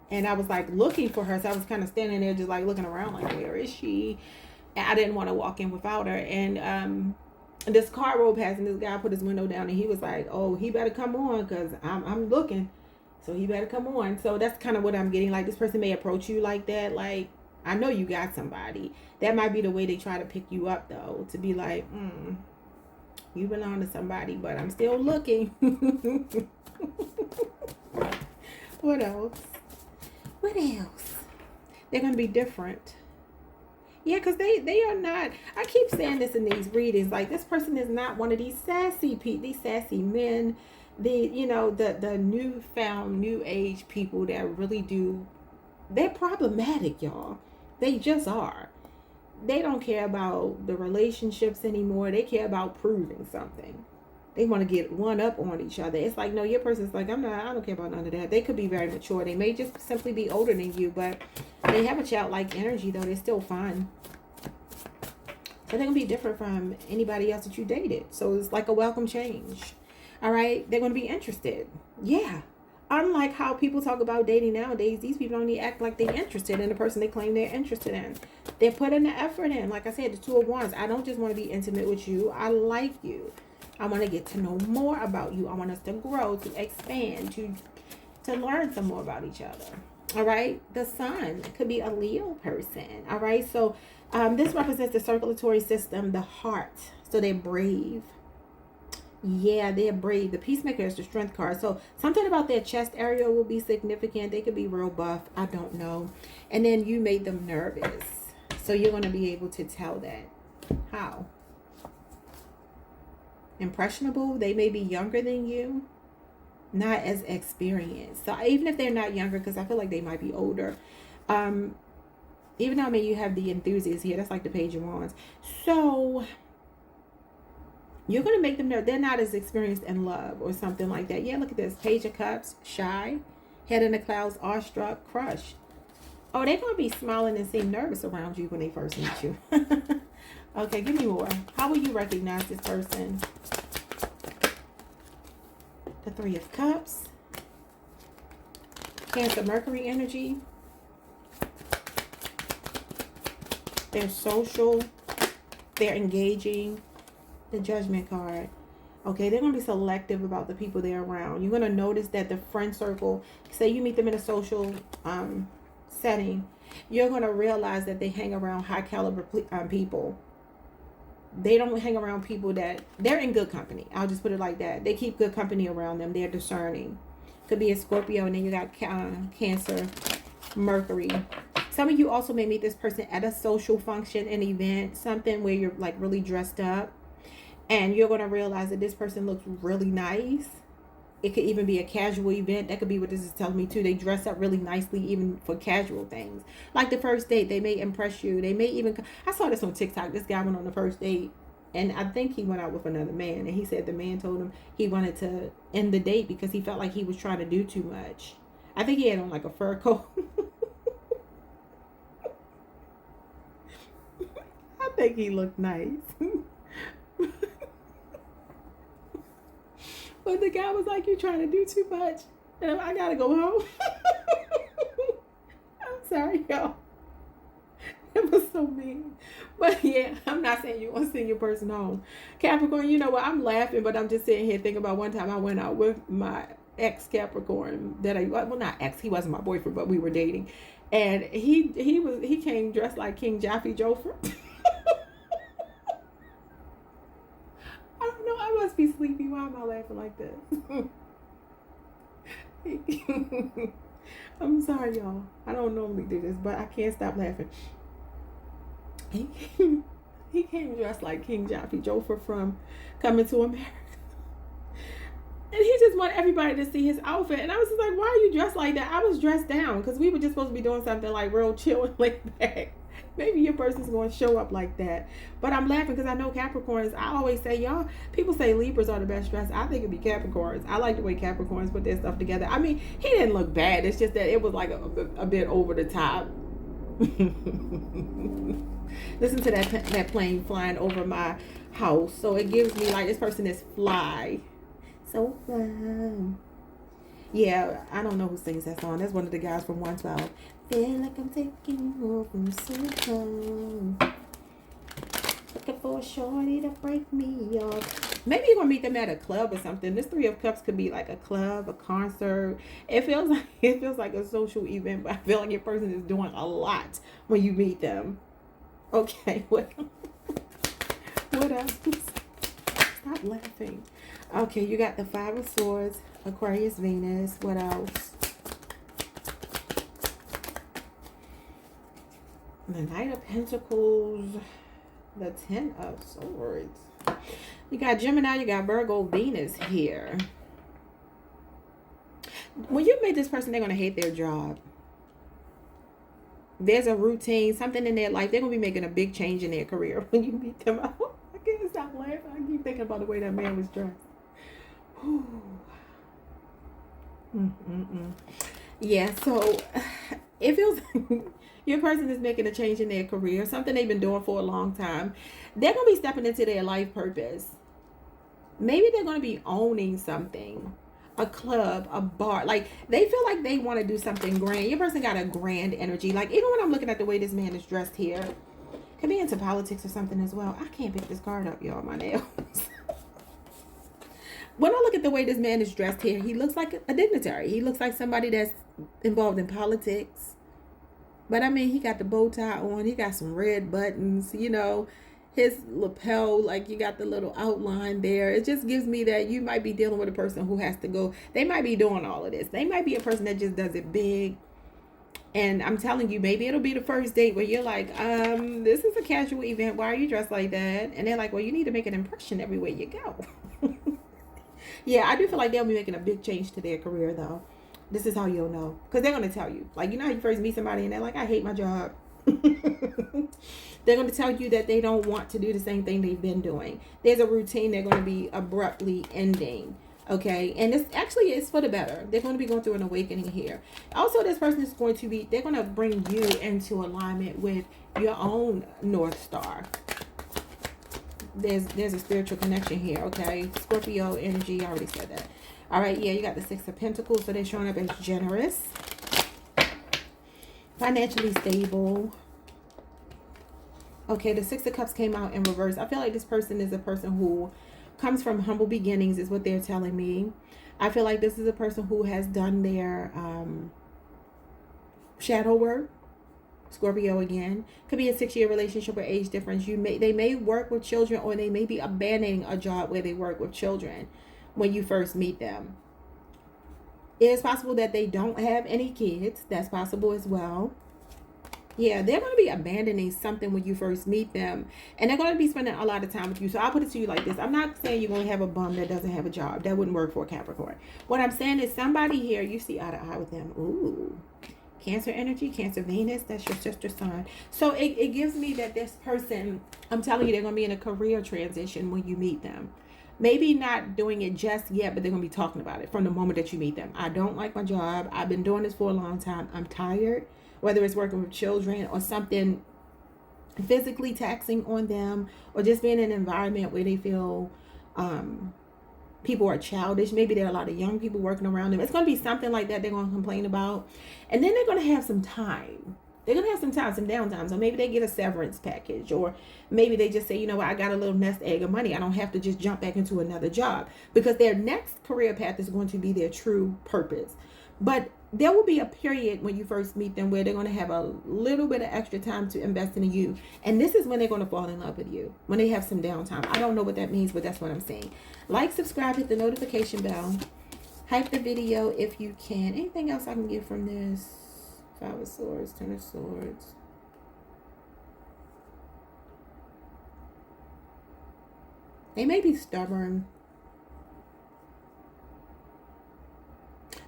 [SPEAKER 1] and I was like looking for her. So I was kind of standing there just like looking around like, where is she? And I didn't want to walk in without her. And this car rolled past, and this guy put his window down, and he was like, oh, he better come on because I'm looking. So he better come on. So that's kind of what I'm getting. Like this person may approach you like that. Like, I know you got somebody. That might be the way they try to pick you up though. To be like, you belong to somebody, but I'm still looking. What else? What else? They're going to be different. Yeah, because they are not. I keep saying this in these readings. Like, this person is not one of these these sassy men. The newfound new age people that really do. They're problematic, y'all. They just are. They don't care about the relationships anymore. They care about proving something. They want to get one up on each other. It's like, no, your person's like, I don't care about none of that. They could be very mature. They may just simply be older than you, but they have a childlike energy, though. They're still fun. So they're going to be different from anybody else that you dated. So it's like a welcome change. All right? They're going to be interested. Yeah. Unlike how people talk about dating nowadays, these people don't even act like they're interested in the person they claim they're interested in. They're putting the effort in. Like I said, the Two of Wands. I don't just want to be intimate with you. I like you. I want to get to know more about you. I want us to grow, to expand, to learn some more about each other. All right. The Sun could be a Leo person. All right. So this represents the circulatory system, the heart. So they're brave. Yeah, they're brave. The Peacemaker is the Strength card. So something about their chest area will be significant. They could be real buff. I don't know. And then you made them nervous. So you're going to be able to tell that. How? Impressionable. They may be younger than you. Not as experienced. So even if they're not younger, because I feel like they might be older. Even though, I mean, you have the enthusiast here. That's like the Page of Wands. So you're going to make them know they're not as experienced in love or something like that. Yeah, look at this. Page of Cups, shy, head in the clouds, awestruck, crushed. Oh, they're going to be smiling and seem nervous around you when they first meet you. Okay, give me more. How will you recognize this person? The Three of Cups. Cancer, Mercury energy. They're social. They're engaging. The Judgment card. Okay, they're going to be selective about the people they're around. You're going to notice that the friend circle, say you meet them in a social setting, you're going to realize that they hang around high caliber people. They don't hang around people that, they're in good company. I'll just put it like that. They keep good company around them. They're discerning. Could be a Scorpio, and then you got Cancer, Mercury. Some of you also may meet this person at a social function, an event, something where you're like really dressed up. And you're going to realize that this person looks really nice. It could even be a casual event. That could be what this is telling me too. They dress up really nicely even for casual things. Like the first date, they may impress you. They may even... I saw this on TikTok. This guy went on the first date. And I think he went out with another man. And he said the man told him he wanted to end the date because he felt like he was trying to do too much. I think he had on like a fur coat. I think he looked nice. But the guy was like, "You're trying to do too much. And I gotta go home." I'm sorry, y'all. It was so mean. But yeah, I'm not saying you want to send your person home. Capricorn, you know what? I'm laughing, but I'm just sitting here thinking about one time I went out with my ex Capricorn well, not ex, he wasn't my boyfriend, but we were dating. And he came dressed like King Jaffe Joffer. I don't know. I must be sleepy. Why am I laughing like this? I'm sorry, y'all. I don't normally do this, but I can't stop laughing. He came dressed like King Jaffe Joffer from Coming to America. And he just wanted everybody to see his outfit. And I was just like, why are you dressed like that? I was dressed down because we were just supposed to be doing something like real chill and laid back. Maybe your person's going to show up like that. But I'm laughing because I know Capricorns. I always say, y'all, people say Libras are the best dressed. I think it'd be Capricorns. I like the way Capricorns put their stuff together. I mean, he didn't look bad. It's just that it was like a bit over the top. Listen to that plane flying over my house. So it gives me like this person is fly. So fly. Yeah, I don't know who sings that song. That's one of the guys from 112. Feel like I'm taking off from so looking for a shorty to break me off. Maybe you're gonna meet them at a club or something. This Three of Cups could be like a club, a concert. It feels like a social event, but I feel like your person is doing a lot when you meet them. Okay, what else? Stop laughing. Okay, you got the Five of Swords, Aquarius, Venus. What else? The Knight of Pentacles, the Ten of Swords. You got Gemini, you got Virgo, Venus here. When you meet this person, they're going to hate their job. There's a routine, something in their life. They're going to be making a big change in their career when you meet them. I can't stop laughing. I keep thinking about the way that man was dressed. Yeah, so it feels like your person is making a change in their career, something they've been doing for a long time. They're going to be stepping into their life purpose. Maybe they're going to be owning something. A club, a bar. Like, they feel like they want to do something grand. Your person got a grand energy. Like, even when I'm looking at the way this man is dressed here, could be into politics or something as well. I can't pick this card up, y'all. My nails. When I look at the way this man is dressed here, he looks like a dignitary. He looks like somebody that's involved in politics. But, I mean, he got the bow tie on. He got some red buttons, you know. His lapel, like, you got the little outline there. It just gives me that you might be dealing with a person who has to go. They might be doing all of this. They might be a person that just does it big. And I'm telling you, maybe it'll be the first date where you're like, this is a casual event. Why are you dressed like that? And they're like, well, you need to make an impression everywhere you go. Yeah, I do feel like they'll be making a big change to their career, though. This is how you'll know. Because they're going to tell you. Like, you know how you first meet somebody and they're like, I hate my job. They're going to tell you that they don't want to do the same thing they've been doing. There's a routine they're going to be abruptly ending. Okay, and it's for the better. They're going to be going through an awakening here. Also, this person is going to be, they're going to bring you into alignment with your own North Star. There's a spiritual connection here, okay? Scorpio energy, I already said that. All right, yeah, you got the Six of Pentacles, so they're showing up as generous, financially stable. Okay, the Six of Cups came out in reverse. I feel like this person is a person who comes from humble beginnings, is what they're telling me. I feel like this is a person who has done their shadow work. Scorpio again. Could be a 6-year relationship or age difference. They may work with children, or they may be abandoning a job where they work with children when you first meet them. It is possible that they don't have any kids. That's possible as well. Yeah, they're going to be abandoning something when you first meet them. And they're going to be spending a lot of time with you. So I'll put it to you like this. I'm not saying you're going to have a bum that doesn't have a job. That wouldn't work for a Capricorn. What I'm saying is somebody here, you see eye to eye with them. Ooh. Cancer energy, Cancer Venus. That's your sister sign. So it gives me that this person, I'm telling you, they're going to be in a career transition when you meet them. Maybe not doing it just yet, but they're going to be talking about it from the moment that you meet them. I don't like my job. I've been doing this for a long time. I'm tired. Whether it's working with children or something physically taxing on them, or just being in an environment where they feel people are childish. Maybe there are a lot of young people working around them. It's going to be something like that they're going to complain about. And then they're going to have some time. They're going to have some time, some downtime. So maybe they get a severance package, or maybe they just say, you know what, I got a little nest egg of money. I don't have to just jump back into another job, because their next career path is going to be their true purpose. But there will be a period when you first meet them where they're going to have a little bit of extra time to invest in you. And this is when they're going to fall in love with you, when they have some downtime. I don't know what that means, but that's what I'm saying. Like, subscribe, hit the notification bell. Hype the video if you can. Anything else I can get from this? 5 of Swords, 10 of Swords. They may be stubborn.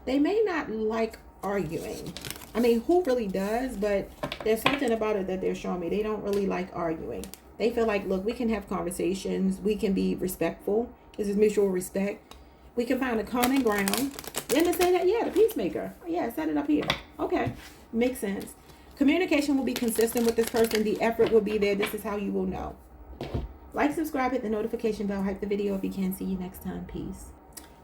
[SPEAKER 1] They may not like arguing. I mean, who really does? But there's something about it that they're showing me. They don't really like arguing. They feel like, look, we can have conversations. We can be respectful. This is mutual respect. We can find a common ground. Didn't it say that? Yeah, the peacemaker. Yeah, set it up here. Okay. Makes sense. Communication will be consistent with this person. The effort will be there. This is how you will know. Like, subscribe, hit the notification bell. Hype the video if you can. See you next time. Peace.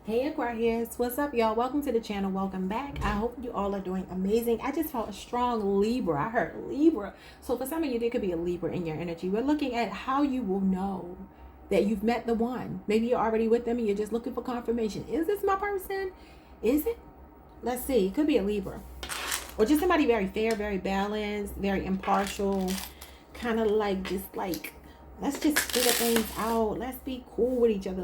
[SPEAKER 1] Hey Aquarius, what's up y'all? Welcome to the channel. Welcome back. I hope you all are doing amazing. I just felt a strong Libra. I heard Libra. So for some of you, there could be a Libra in your energy. We're looking at how you will know that you've met the one. Maybe you're already with them and you're just looking for confirmation. Is this my person? Is it? Let's see. It could be a Libra. Or just somebody very fair, very balanced, very impartial. Kind of like, just like, let's just figure things out. Let's be cool with each other.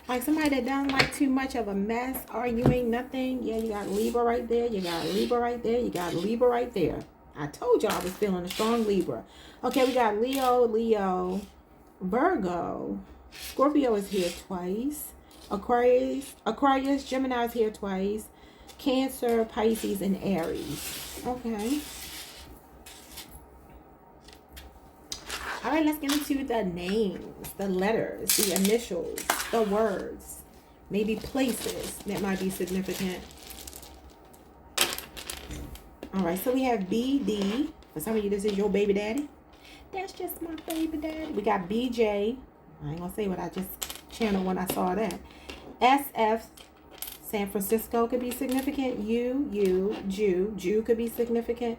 [SPEAKER 1] Like somebody that doesn't like too much of a mess, arguing, nothing. Yeah, you got Libra right there. You got Libra right there. You got Libra right there. I told y'all I was feeling a strong Libra. Okay, we got Leo, Virgo. Scorpio is here twice. Aquarius, Gemini is here twice. Cancer, Pisces, and Aries. Okay. All right, let's get into the names, the letters, the initials, the words, maybe places that might be significant. All right, so we have BD. For some of you, this is your baby daddy. That's just my baby daddy. We got BJ. I ain't gonna say what I just channeled when I saw that. SF, San Francisco could be significant. Jew could be significant.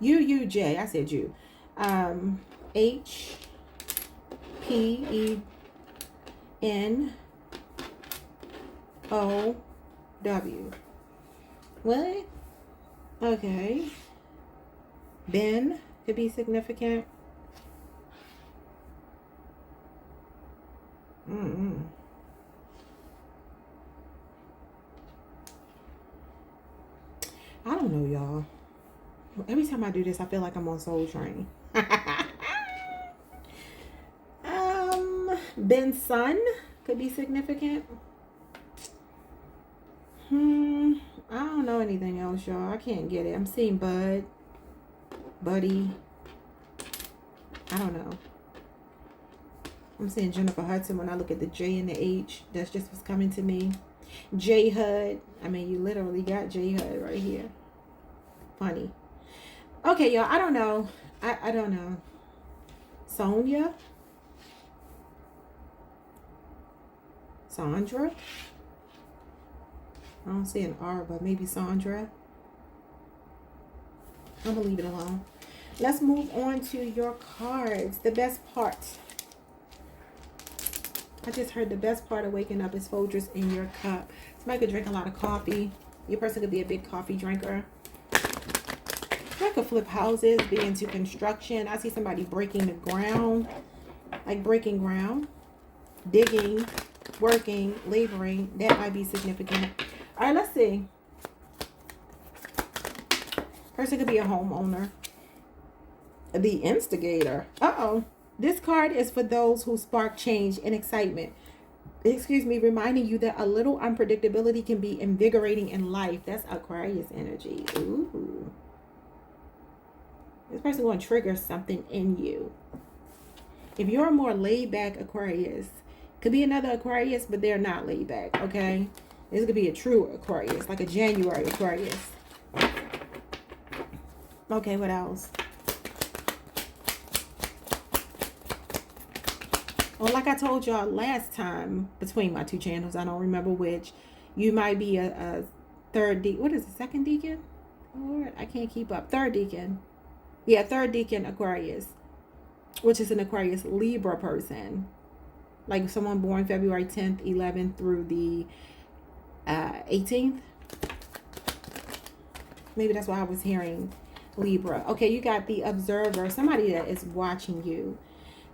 [SPEAKER 1] J, I said Jew. H, P, E, N, O, W. What? Okay. Ben could be significant. I don't know, y'all. Every time I do this, I feel like I'm on Soul Train. Ben's son could be significant. I don't know anything else, y'all. I can't get it. I'm seeing Bud, Buddy. I don't know. I'm seeing Jennifer Hudson when I look at the J and the H. That's just what's coming to me. J Hud. I mean, you literally got J Hud right here. Funny. Okay, y'all. I don't know. I don't know. Sonia. Sandra. I don't see an R, but maybe Sandra. I'm gonna leave it alone. Let's move on to your cards. The best part. I just heard the best part of waking up is Folgers in your cup. Somebody could drink a lot of coffee. Your person could be a big coffee drinker. I could flip houses, be into construction. I see somebody breaking the ground. Like breaking ground. Digging. Working. Laboring. That might be significant. All right, let's see. Person could be a homeowner. The instigator. Uh-oh. This card is for those who spark change and excitement. Excuse me, reminding you that a little unpredictability can be invigorating in life. That's Aquarius energy. Ooh. This person going to trigger something in you. If you're a more laid-back Aquarius, could be another Aquarius, but they're not laid-back, okay? This could be a true Aquarius, like a January Aquarius. Okay, what else? Well, like I told y'all last time, between my two channels, I don't remember which, you might be a third deacon. What is it, second deacon? Lord, I can't keep up. Third deacon. Yeah, third deacon Aquarius, which is an Aquarius Libra person. Like someone born February 10th, 11th through the 18th. Maybe that's why I was hearing Libra. Okay, you got the observer, somebody that is watching you.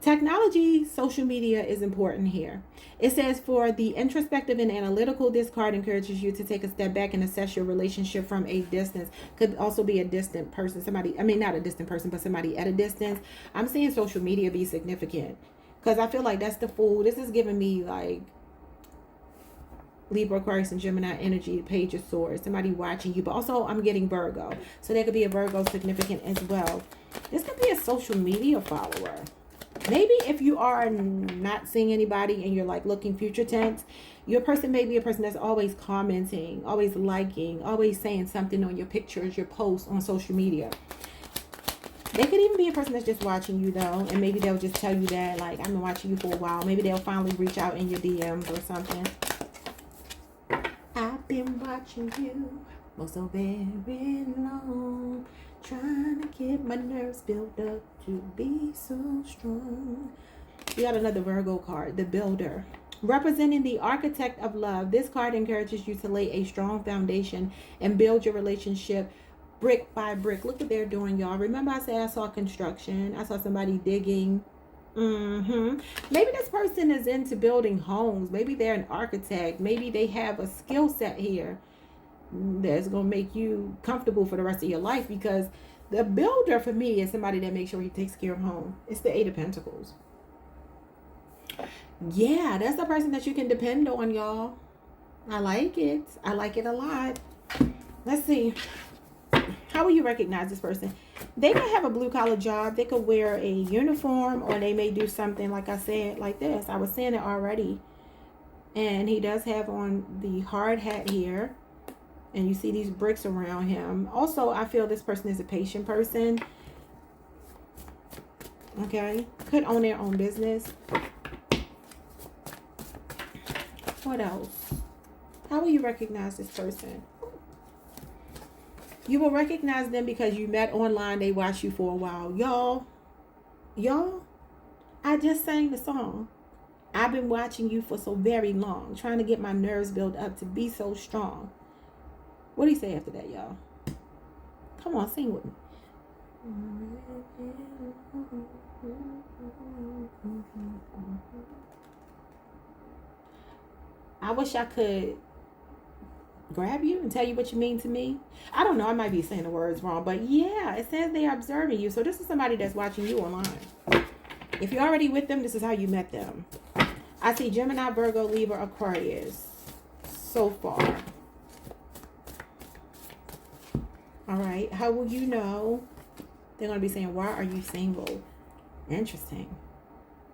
[SPEAKER 1] Technology, social media is important here. It says for the introspective and analytical, this card encourages you to take a step back and assess your relationship from a distance. Could also be a distant person. Somebody, I mean, not a distant person, but somebody at a distance. I'm seeing social media be significant because I feel like that's the fool. This is giving me like Libra, Aquarius, and Gemini energy, Page of Swords. Somebody watching you, but also I'm getting Virgo. So there could be a Virgo significant as well. This could be a social media follower. Maybe if you are not seeing anybody and you're like looking future tense, your person may be a person that's always commenting, always liking, always saying something on your pictures, your posts on social media. They could even be a person that's just watching you though, and maybe they'll just tell you that like, I've been watching you for a while. Maybe they'll finally reach out in your DMs or something. I've been watching you for so very long, trying to get my nerves built up to be so strong. We got another Virgo card, the Builder. Representing the architect of love, this card encourages you to lay a strong foundation and build your relationship brick by brick. Look what they're doing, y'all. Remember I said I saw construction. I saw somebody digging. Maybe this person is into building homes. Maybe they're an architect. Maybe they have a skill set here that's going to make you comfortable for the rest of your life, because The builder for me is somebody that makes sure he takes care of home. It's the Eight of Pentacles. Yeah, that's the person that you can depend on, y'all. I like it. I like it a lot. Let's see. How will you recognize this person? They could have a blue collar job. They could wear a uniform, or they may do something like I said, like this. I was saying it already. And he does have on the hard hat here. And you see these bricks around him. Also, I feel this person is a patient person. Okay. Could own their own business. What else? How will you recognize this person? You will recognize them because you met online. They watched you for a while. Y'all, I just sang the song. I've been watching you for so very long. Trying to get my nerves built up to be so strong. What do you say after that, y'all? Come on, sing with me. I wish I could grab you and tell you what you mean to me. I don't know. I might be saying the words wrong, but yeah, it says they are observing you. So this is somebody that's watching you online. If you're already with them, this is how you met them. I see Gemini, Virgo, Libra, Aquarius so far. All right. How will you know? They're going to be saying, why are you single? Interesting.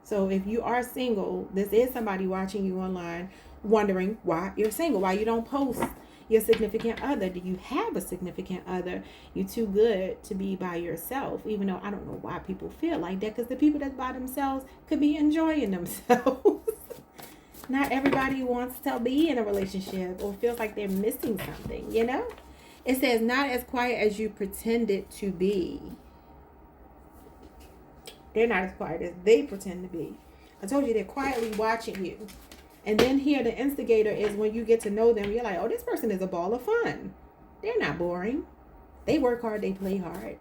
[SPEAKER 1] So if you are single, this is somebody watching you online wondering why you're single, why you don't post your significant other. Do you have a significant other? You're too good to be by yourself, even though I don't know why people feel like that, because the people that's by themselves could be enjoying themselves. Not everybody wants to be in a relationship or feels like they're missing something, you know? It says not as quiet as you pretended to be. They're not as quiet as they pretend to be. I told you they're quietly watching you. And then here the instigator is when you get to know them, you're like, oh, this person is a ball of fun. They're not boring. They work hard, they play hard.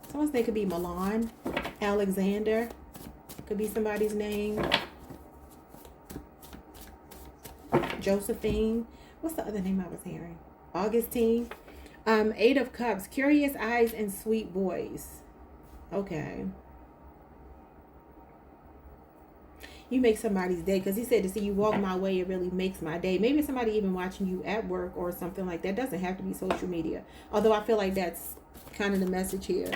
[SPEAKER 1] Someone's name could be Milan, Alexander. Could be somebody's name. Josephine. What's the other name I was hearing? Augustine. Eight of Cups. Curious eyes and sweet voice. Okay. You make somebody's day, because he said to see you walk my way, it really makes my day. Maybe somebody even watching you at work or something like that. Doesn't have to be social media, although I feel like that's kind of the message here.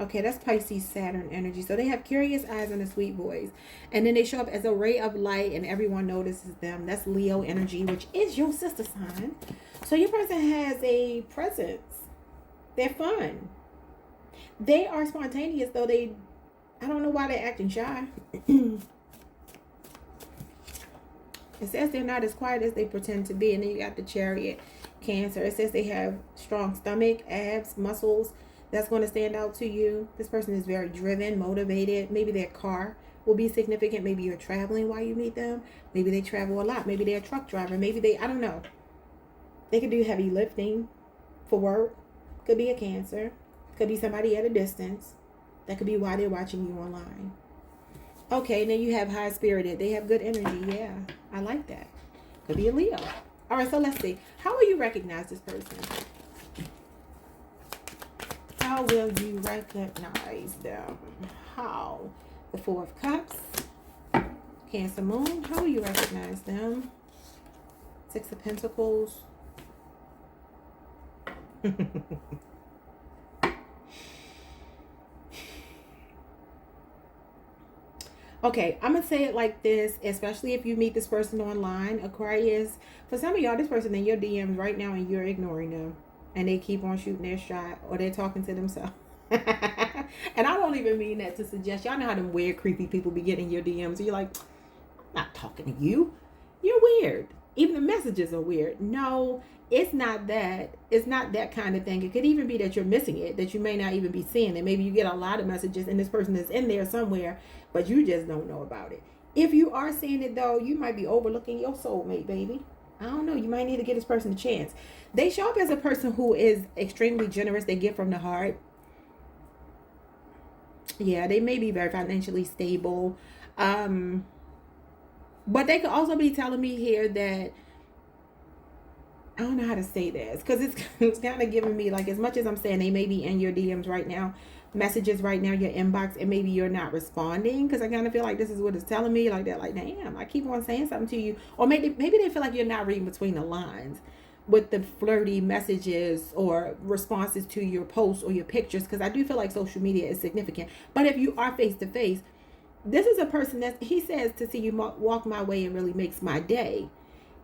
[SPEAKER 1] Okay, that's Pisces Saturn energy. So they have curious eyes and a sweet voice, and then they show up as a ray of light and everyone notices them. That's Leo energy, which is your sister sign. So your person has a presence. They're fun. They are spontaneous, though. I don't know why they're acting shy. It says they're not as quiet as they pretend to be. And then you got the Chariot, Cancer. It says they have strong stomach, abs, muscles. That's going to stand out to you. This person is very driven, motivated. Maybe their car will be significant. Maybe you're traveling while you meet them. Maybe they travel a lot. Maybe they're a truck driver. Maybe I don't know. They could do heavy lifting for work. Could be a Cancer. Could be somebody at a distance. That could be why they're watching you online. Okay, then you have high-spirited. They have good energy. Yeah, I like that. Could be a Leo. All right, so let's see. How will you recognize this person? How will you recognize them? How? The Four of Cups. Cancer Moon. How will you recognize them? Six of Pentacles. Okay, I'm going to say it like this, especially if you meet this person online, Aquarius. For some of y'all, this person in your DMs right now and you're ignoring them. And they keep on shooting their shot, or they're talking to themselves. And I don't even mean that to suggest. Y'all know how them weird, creepy people be getting your DMs. And you're like, I'm not talking to you. You're weird. Even the messages are weird. No, it's not that. It's not that kind of thing. It could even be that you're missing it, that you may not even be seeing it. Maybe you get a lot of messages and this person is in there somewhere, but you just don't know about it. If you are seeing it, though, you might be overlooking your soulmate, baby. I don't know. You might need to give this person a chance. They show up as a person who is extremely generous. They give from the heart. Yeah, they may be very financially stable. But they could also be telling me here that I don't know how to say this because it's kind of giving me like, as much as I'm saying they may be in your DMs right now, messages right now, your inbox, and maybe you're not responding, because I kind of feel like this is what it's telling me, like that, like, damn, I keep on saying something to you. Or maybe they feel like you're not reading between the lines with the flirty messages or responses to your posts or your pictures, because I do feel like social media is significant. But if you are face to face, this is a person that he says to see you walk my way and really makes my day.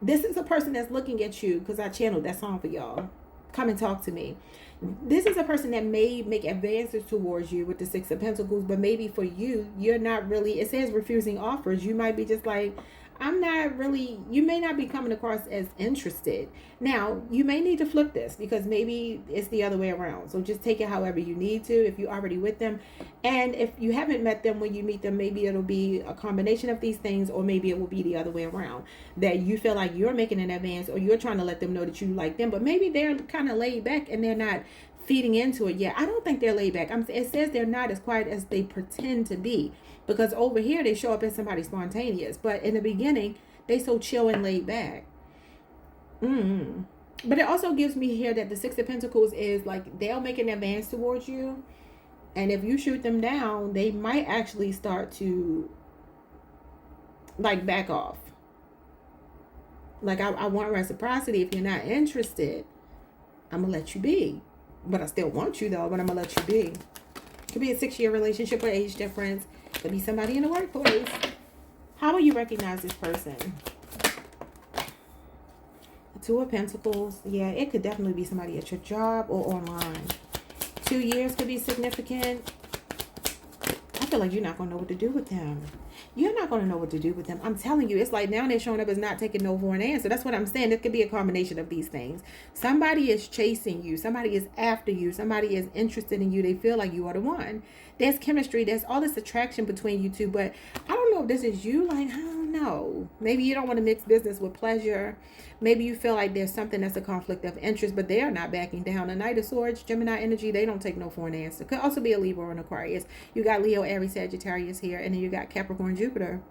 [SPEAKER 1] This is a person that's looking at you, because I channeled that song for y'all. Come and talk to me. This is a person that may make advances towards you with the Six of Pentacles, but maybe for you, you're not really, it says refusing offers. You might be just like, I'm not really, you may not be coming across as interested. Now, you may need to flip this, because maybe it's the other way around. So just take it however you need to, if you're already with them. And if you haven't met them, when you meet them, maybe it'll be a combination of these things, or maybe it will be the other way around, that you feel like you're making an advance, or you're trying to let them know that you like them, but maybe they're kind of laid back and they're not feeding into it yet. I don't think they're laid back. It says they're not as quiet as they pretend to be, because over here they show up as somebody spontaneous, but in the beginning they so chill and laid back. But it also gives me here that the Six of Pentacles is like, they'll make an advance towards you, and if you shoot them down, they might actually start to like back off. Like, I want reciprocity. If you're not interested, I'm gonna let you be. But I still want you though, but I'm gonna let you be. Could be a 6-year relationship or age difference. Could be somebody in the workplace. How will you recognize this person? The Two of Pentacles. Yeah, it could definitely be somebody at your job or online. 2 years could be significant. I feel like you're not gonna know what to do with them. You're not going to know what to do with them. I'm telling you, it's like now they're showing up as not taking no for an answer. That's what I'm saying. It could be a combination of these things. Somebody is chasing you. Somebody is after you. Somebody is interested in you. They feel like you are the one. There's chemistry. There's all this attraction between you two. But I don't know if this is you. Like, I don't know. Maybe you don't want to mix business with pleasure. Maybe you feel like there's something that's a conflict of interest, but they are not backing down. The Knight of Swords, Gemini energy, they don't take no for an answer. Could also be a Libra or an Aquarius. You got Leo, Aries, Sagittarius here, and then you got Capricorn, Jupiter.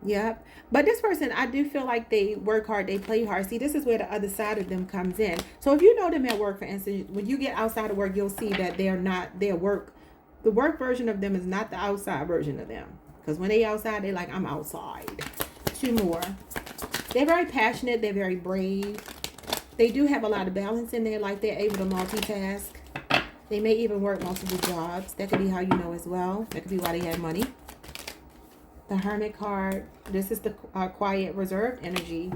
[SPEAKER 1] Yep. But this person, I do feel like they work hard, they play hard. See, this is where the other side of them comes in. So if you know them at work, for instance, when you get outside of work, you'll see that they're not, their work, the work version of them is not the outside version of them. Because when they outside, they're like, I'm outside. 2 more. They're very passionate. They're very brave. They do have a lot of balance in their life. They're able to multitask. They may even work multiple jobs. That could be how you know as well. That could be why they have money. The Hermit card. This is the quiet, reserved energy.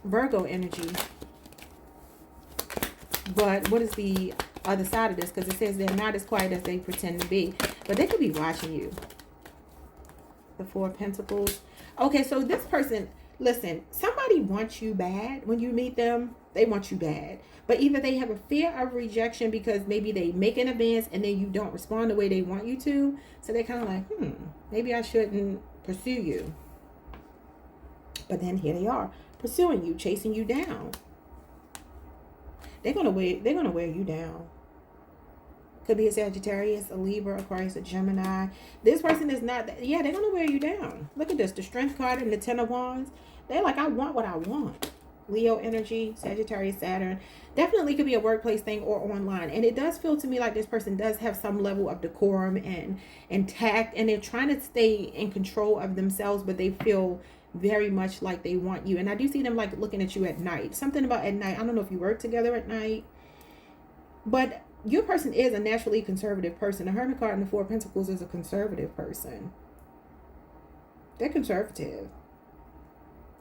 [SPEAKER 1] Virgo energy. But what is the other side of this? Because it says they're not as quiet as they pretend to be. But they could be watching you. The Four of Pentacles. Okay, so this person... Listen, somebody wants you bad. When you meet them, they want you bad. But either they have a fear of rejection because maybe they make an advance and then you don't respond the way they want you to. So they're kind of like, maybe I shouldn't pursue you. But then here they are, pursuing you, chasing you down. They're gonna wear you down. Could be a Sagittarius, a Libra, Aquarius, a Gemini. This person is not, yeah, they're going to wear you down. Look at this, the Strength card and the Ten of Wands. They're like, I want what I want. Leo energy, Sagittarius, Saturn. Definitely could be a workplace thing or online. And it does feel to me like this person does have some level of decorum and tact. And they're trying to stay in control of themselves, but they feel very much like they want you. And I do see them like looking at you at night. Something about at night. I don't know if you work together at night. But... your person is a naturally conservative person. The Hermit card and the Four of Pentacles is a conservative person. They're conservative.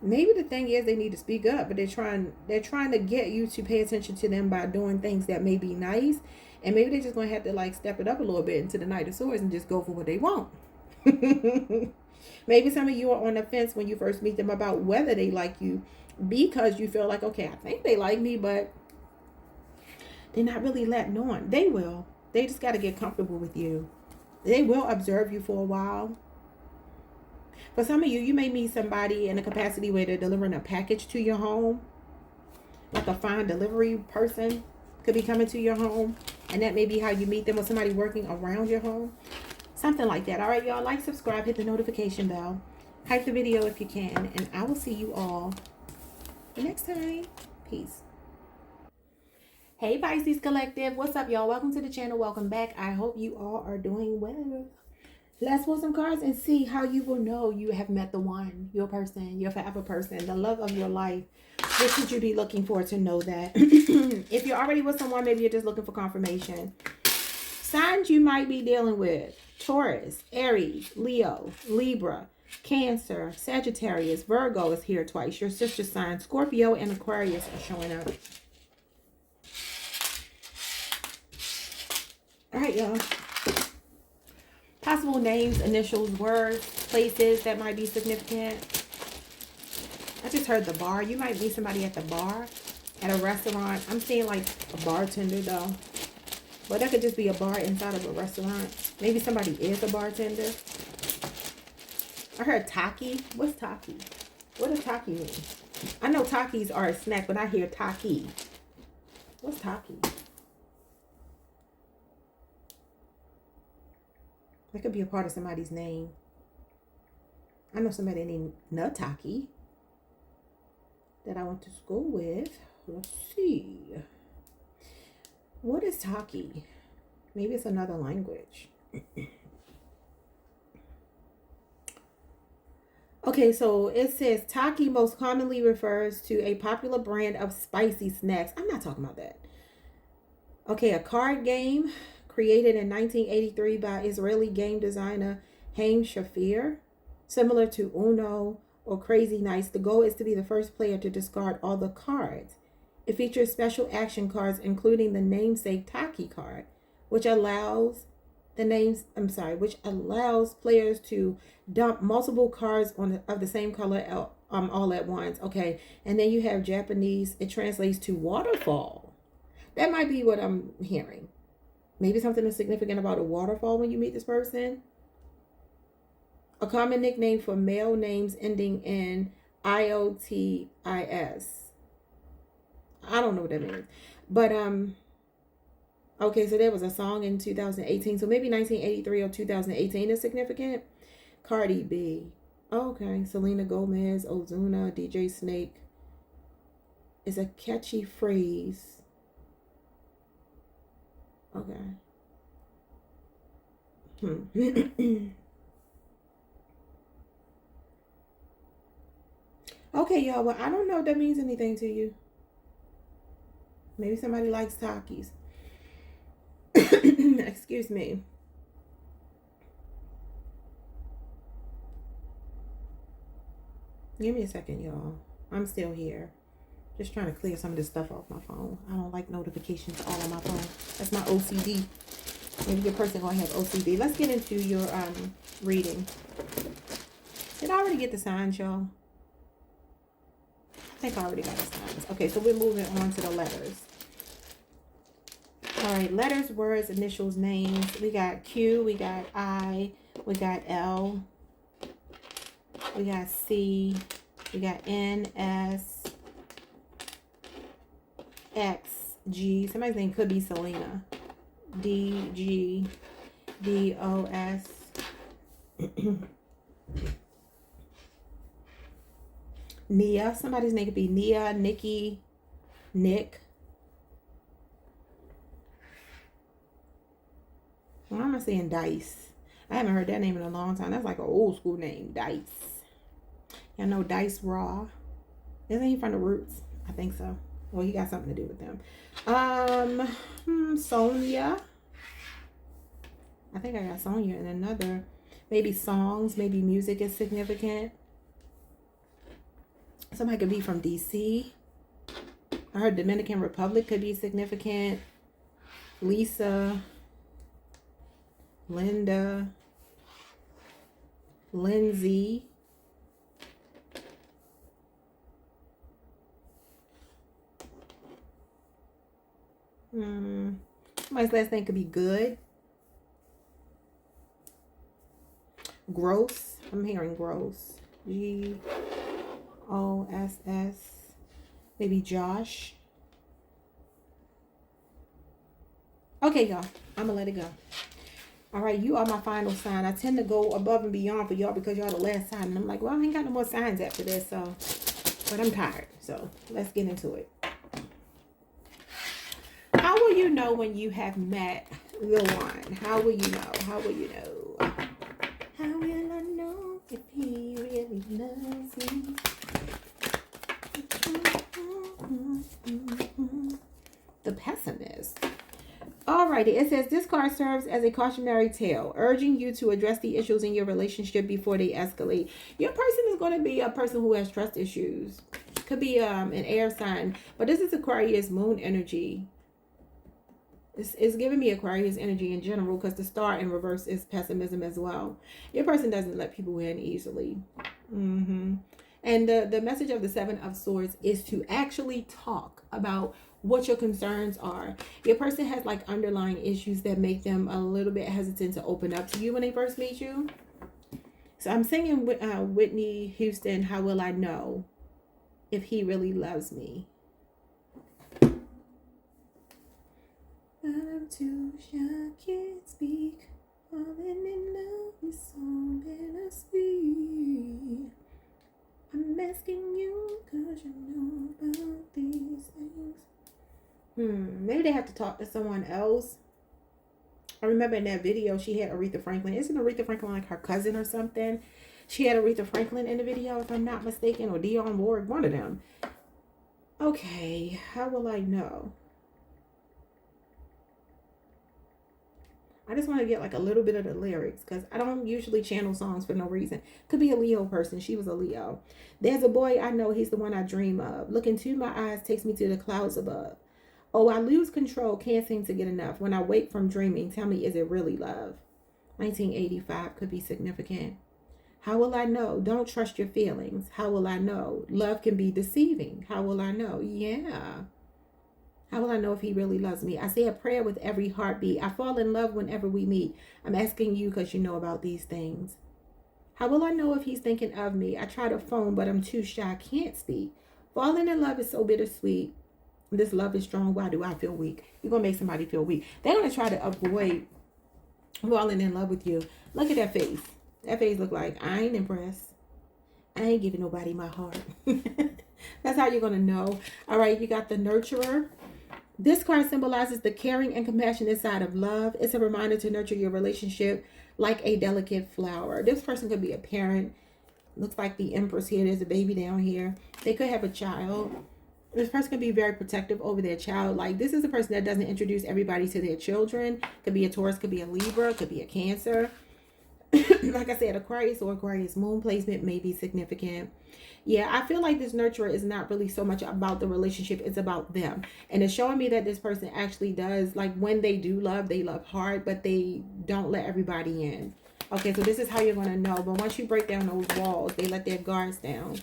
[SPEAKER 1] Maybe the thing is they need to speak up, but they're trying to get you to pay attention to them by doing things that may be nice. And maybe they're just going to have to like step it up a little bit into the Knight of Swords and just go for what they want. Maybe some of you are on the fence when you first meet them about whether they like you, because you feel like, okay, I think they like me, but they're not really letting on. They will. They just got to get comfortable with you. They will observe you for a while. For some of you, you may meet somebody in a capacity where they're delivering a package to your home. Like a fine delivery person could be coming to your home. And that may be how you meet them, or somebody working around your home. Something like that. All right, y'all. Like, subscribe, hit the notification bell. Hype the video if you can. And I will see you all the next time. Peace. Hey Pisces Collective, what's up y'all? Welcome to the channel. Welcome back. I hope you all are doing well. Let's pull some cards and see how you will know you have met the one, your person, your forever person, the love of your life. What should you be looking for to know that? If you're already with someone, maybe you're just looking for confirmation. Signs you might be dealing with: Taurus, Aries, Leo, Libra, Cancer, Sagittarius, Virgo is here twice. Your sister sign, Scorpio and Aquarius are showing up. All right, y'all. Possible names, initials, words, places that might be significant. I just heard the bar. You might meet somebody at the bar, at a restaurant. I'm seeing like a bartender though. But that could just be a bar inside of a restaurant. Maybe somebody is a bartender. I heard taki. What's taki? What does taki mean? I know takis are a snack, but I hear taki. What's taki? That could be a part of somebody's name. I know somebody named Nataki that I went to school with. Let's see. What is taki? Maybe it's another language. Okay, so it says taki most commonly refers to a popular brand of spicy snacks. I'm not talking about that. Okay, a card game created in 1983 by Israeli game designer Haim Shafir. Similar to Uno or Crazy Nights, the goal is to be the first player to discard all the cards. It features special action cards, including the namesake Taki card, which allows players to dump multiple cards of the same color all at once. Okay, and then you have Japanese. It translates to waterfall. That might be what I'm hearing. Maybe something is significant about a waterfall when you meet this person. A common nickname for male names ending in IOTIS. I don't know what that means. But, okay, so there was a song in 2018. So maybe 1983 or 2018 is significant. Cardi B. Okay, Selena Gomez, Ozuna, DJ Snake. Is a catchy phrase. Okay. Okay, y'all. Well, I don't know if that means anything to you. Maybe somebody likes Takis. Excuse me. Give me a second, y'all. I'm still here. Just trying to clear some of this stuff off my phone. I don't like notifications all on my phone. That's my OCD. Maybe your person gonna have OCD. Let's get into your reading. Did I already get the signs, y'all? I think I already got the signs. Okay, so we're moving on to the letters. All right, letters, words, initials, names. We got Q, we got I, we got L, we got C, we got N, S, X, G. Somebody's name could be Selena. D, G, D, O, S. Nia. Somebody's name could be Nia, Nikki, Nick. Why am I saying Dice? I haven't heard that name in a long time. That's like an old school name, Dice. Y'all know Dice Raw. Isn't he from the Roots? I think so. Well, he got something to do with them. Sonia. I think I got Sonia in another. Maybe songs, maybe music is significant. Somebody could be from DC. I heard Dominican Republic could be significant. Lisa. Linda. Lindsay. Somebody's last name could be Good. Gross. I'm hearing Gross. G-O-S-S. Maybe Josh. Okay, y'all. I'm going to let it go. All right, you are my final sign. I tend to go above and beyond for y'all because y'all the last sign. And I'm like, well, I ain't got no more signs after this. So, but I'm tired. So, let's get into it. will you know when you have met the one? How will you know? How will you know? How will I know if he really loves me? The pessimist. Alrighty, it says this card serves as a cautionary tale, urging you to address the issues in your relationship before they escalate. Your person is going to be a person who has trust issues. Could be an air sign, but this is Aquarius moon energy. It's giving me Aquarius energy in general because the star in reverse is pessimism as well. Your person doesn't let people in easily. And the message of the Seven of Swords is to actually talk about what your concerns are. Your person has like underlying issues that make them a little bit hesitant to open up to you when they first meet you. So I'm singing Whitney Houston, How Will I Know If He Really Loves Me? I'm too shy, can't speak. Falling in love with so bittersweet. I'm asking you because you know about these things. Maybe they have to talk to someone else. I remember in that video she had Aretha Franklin. Isn't Aretha Franklin like her cousin or something? She had Aretha Franklin in the video, if I'm not mistaken, or Dionne Ward, one of them. Okay, how will I know? I just want to get like a little bit of the lyrics because I don't usually channel songs for no reason. Could be a Leo person. She was a Leo. There's a boy I know, he's the one I dream of. Look into my eyes takes me to the clouds above. Oh, I lose control, can't seem to get enough. When I wake from dreaming, tell me, is it really love? 1985 could be significant. How will I know? Don't trust your feelings. How will I know? Love can be deceiving. How will I know? Yeah. How will I know if he really loves me? I say a prayer with every heartbeat. I fall in love whenever we meet. I'm asking you because you know about these things. How will I know if he's thinking of me? I try to phone, but I'm too shy. I can't speak. Falling in love is so bittersweet. This love is strong. Why do I feel weak? You're going to make somebody feel weak. They're going to try to avoid falling in love with you. Look at that face. That face look like, I ain't impressed. I ain't giving nobody my heart. That's how you're going to know. All right, you got the nurturer. This card symbolizes the caring and compassionate side of love. It's a reminder to nurture your relationship like a delicate flower. This person could be a parent. Looks like the Empress here. There's a baby down here. They could have a child. This person can be very protective over their child. Like, this is a person that doesn't introduce everybody to their children. Could be a Taurus, could be a Libra, could be a Cancer. Like I said, Aquarius or Aquarius moon placement may be significant. Yeah, I feel like this nurturer is not really so much about the relationship. It's about them. And it's showing me that this person actually does, like, when they do love, they love hard, but they don't let everybody in. Okay, so this is how you're going to know. But once you break down those walls, they let their guards down.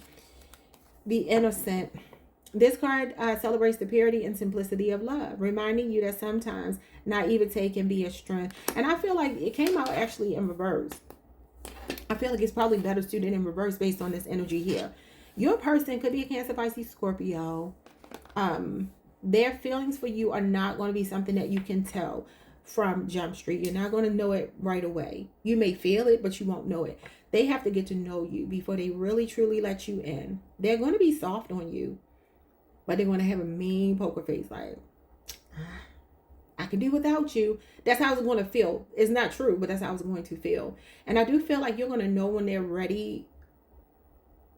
[SPEAKER 1] The innocent. This card celebrates the purity and simplicity of love, reminding you that sometimes naivete can be a strength. And I feel like it came out actually in reverse. I feel like it's probably better suited in reverse based on this energy here. Your person could be a Cancer, Pisces, Scorpio. Their feelings for you are not going to be something that you can tell from Jump Street. You're not going to know it right away. You may feel it, but you won't know it. They have to get to know you before they really, truly let you in. They're going to be soft on you. But they're going to have a mean poker face like, I can do without you. That's how it's going to feel. It's not true, but that's how it's going to feel. And I do feel like you're going to know when they're ready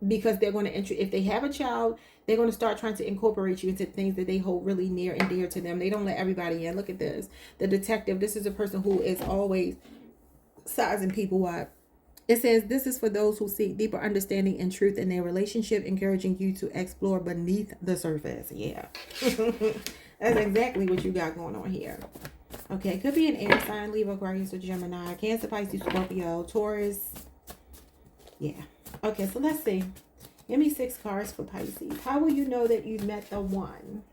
[SPEAKER 1] because they're going to, if they have a child, they're going to start trying to incorporate you into things that they hold really near and dear to them. They don't let everybody in. Look at this. The detective, this is a person who is always sizing people up. It says, this is for those who seek deeper understanding and truth in their relationship, encouraging you to explore beneath the surface. Yeah. That's exactly what you got going on here. Okay, could be an air sign, Libra, Aquarius, or Gemini, Cancer, Pisces, Scorpio, Taurus. Yeah. Okay, so let's see. Give me 6 cards for Pisces. How will you know that you've met the one?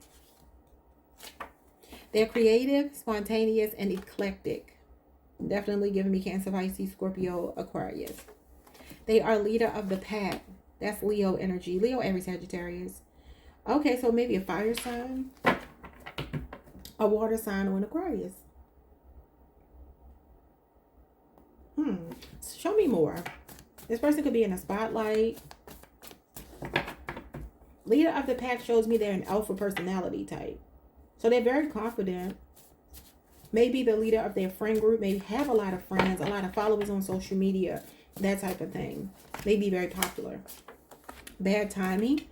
[SPEAKER 1] They're creative, spontaneous, and eclectic. Definitely giving me Cancer, Pisces, Scorpio, Aquarius. They are leader of the pack. That's Leo energy. Leo, Aries, Sagittarius. Okay, so maybe a fire sign, a water sign, or an Aquarius. Show me more. This person could be in a spotlight. Leader of the pack shows me they're an alpha personality type. So they're very confident. Maybe the leader of their friend group, may have a lot of friends, a lot of followers on social media, that type of thing. May be very popular. Bad timing.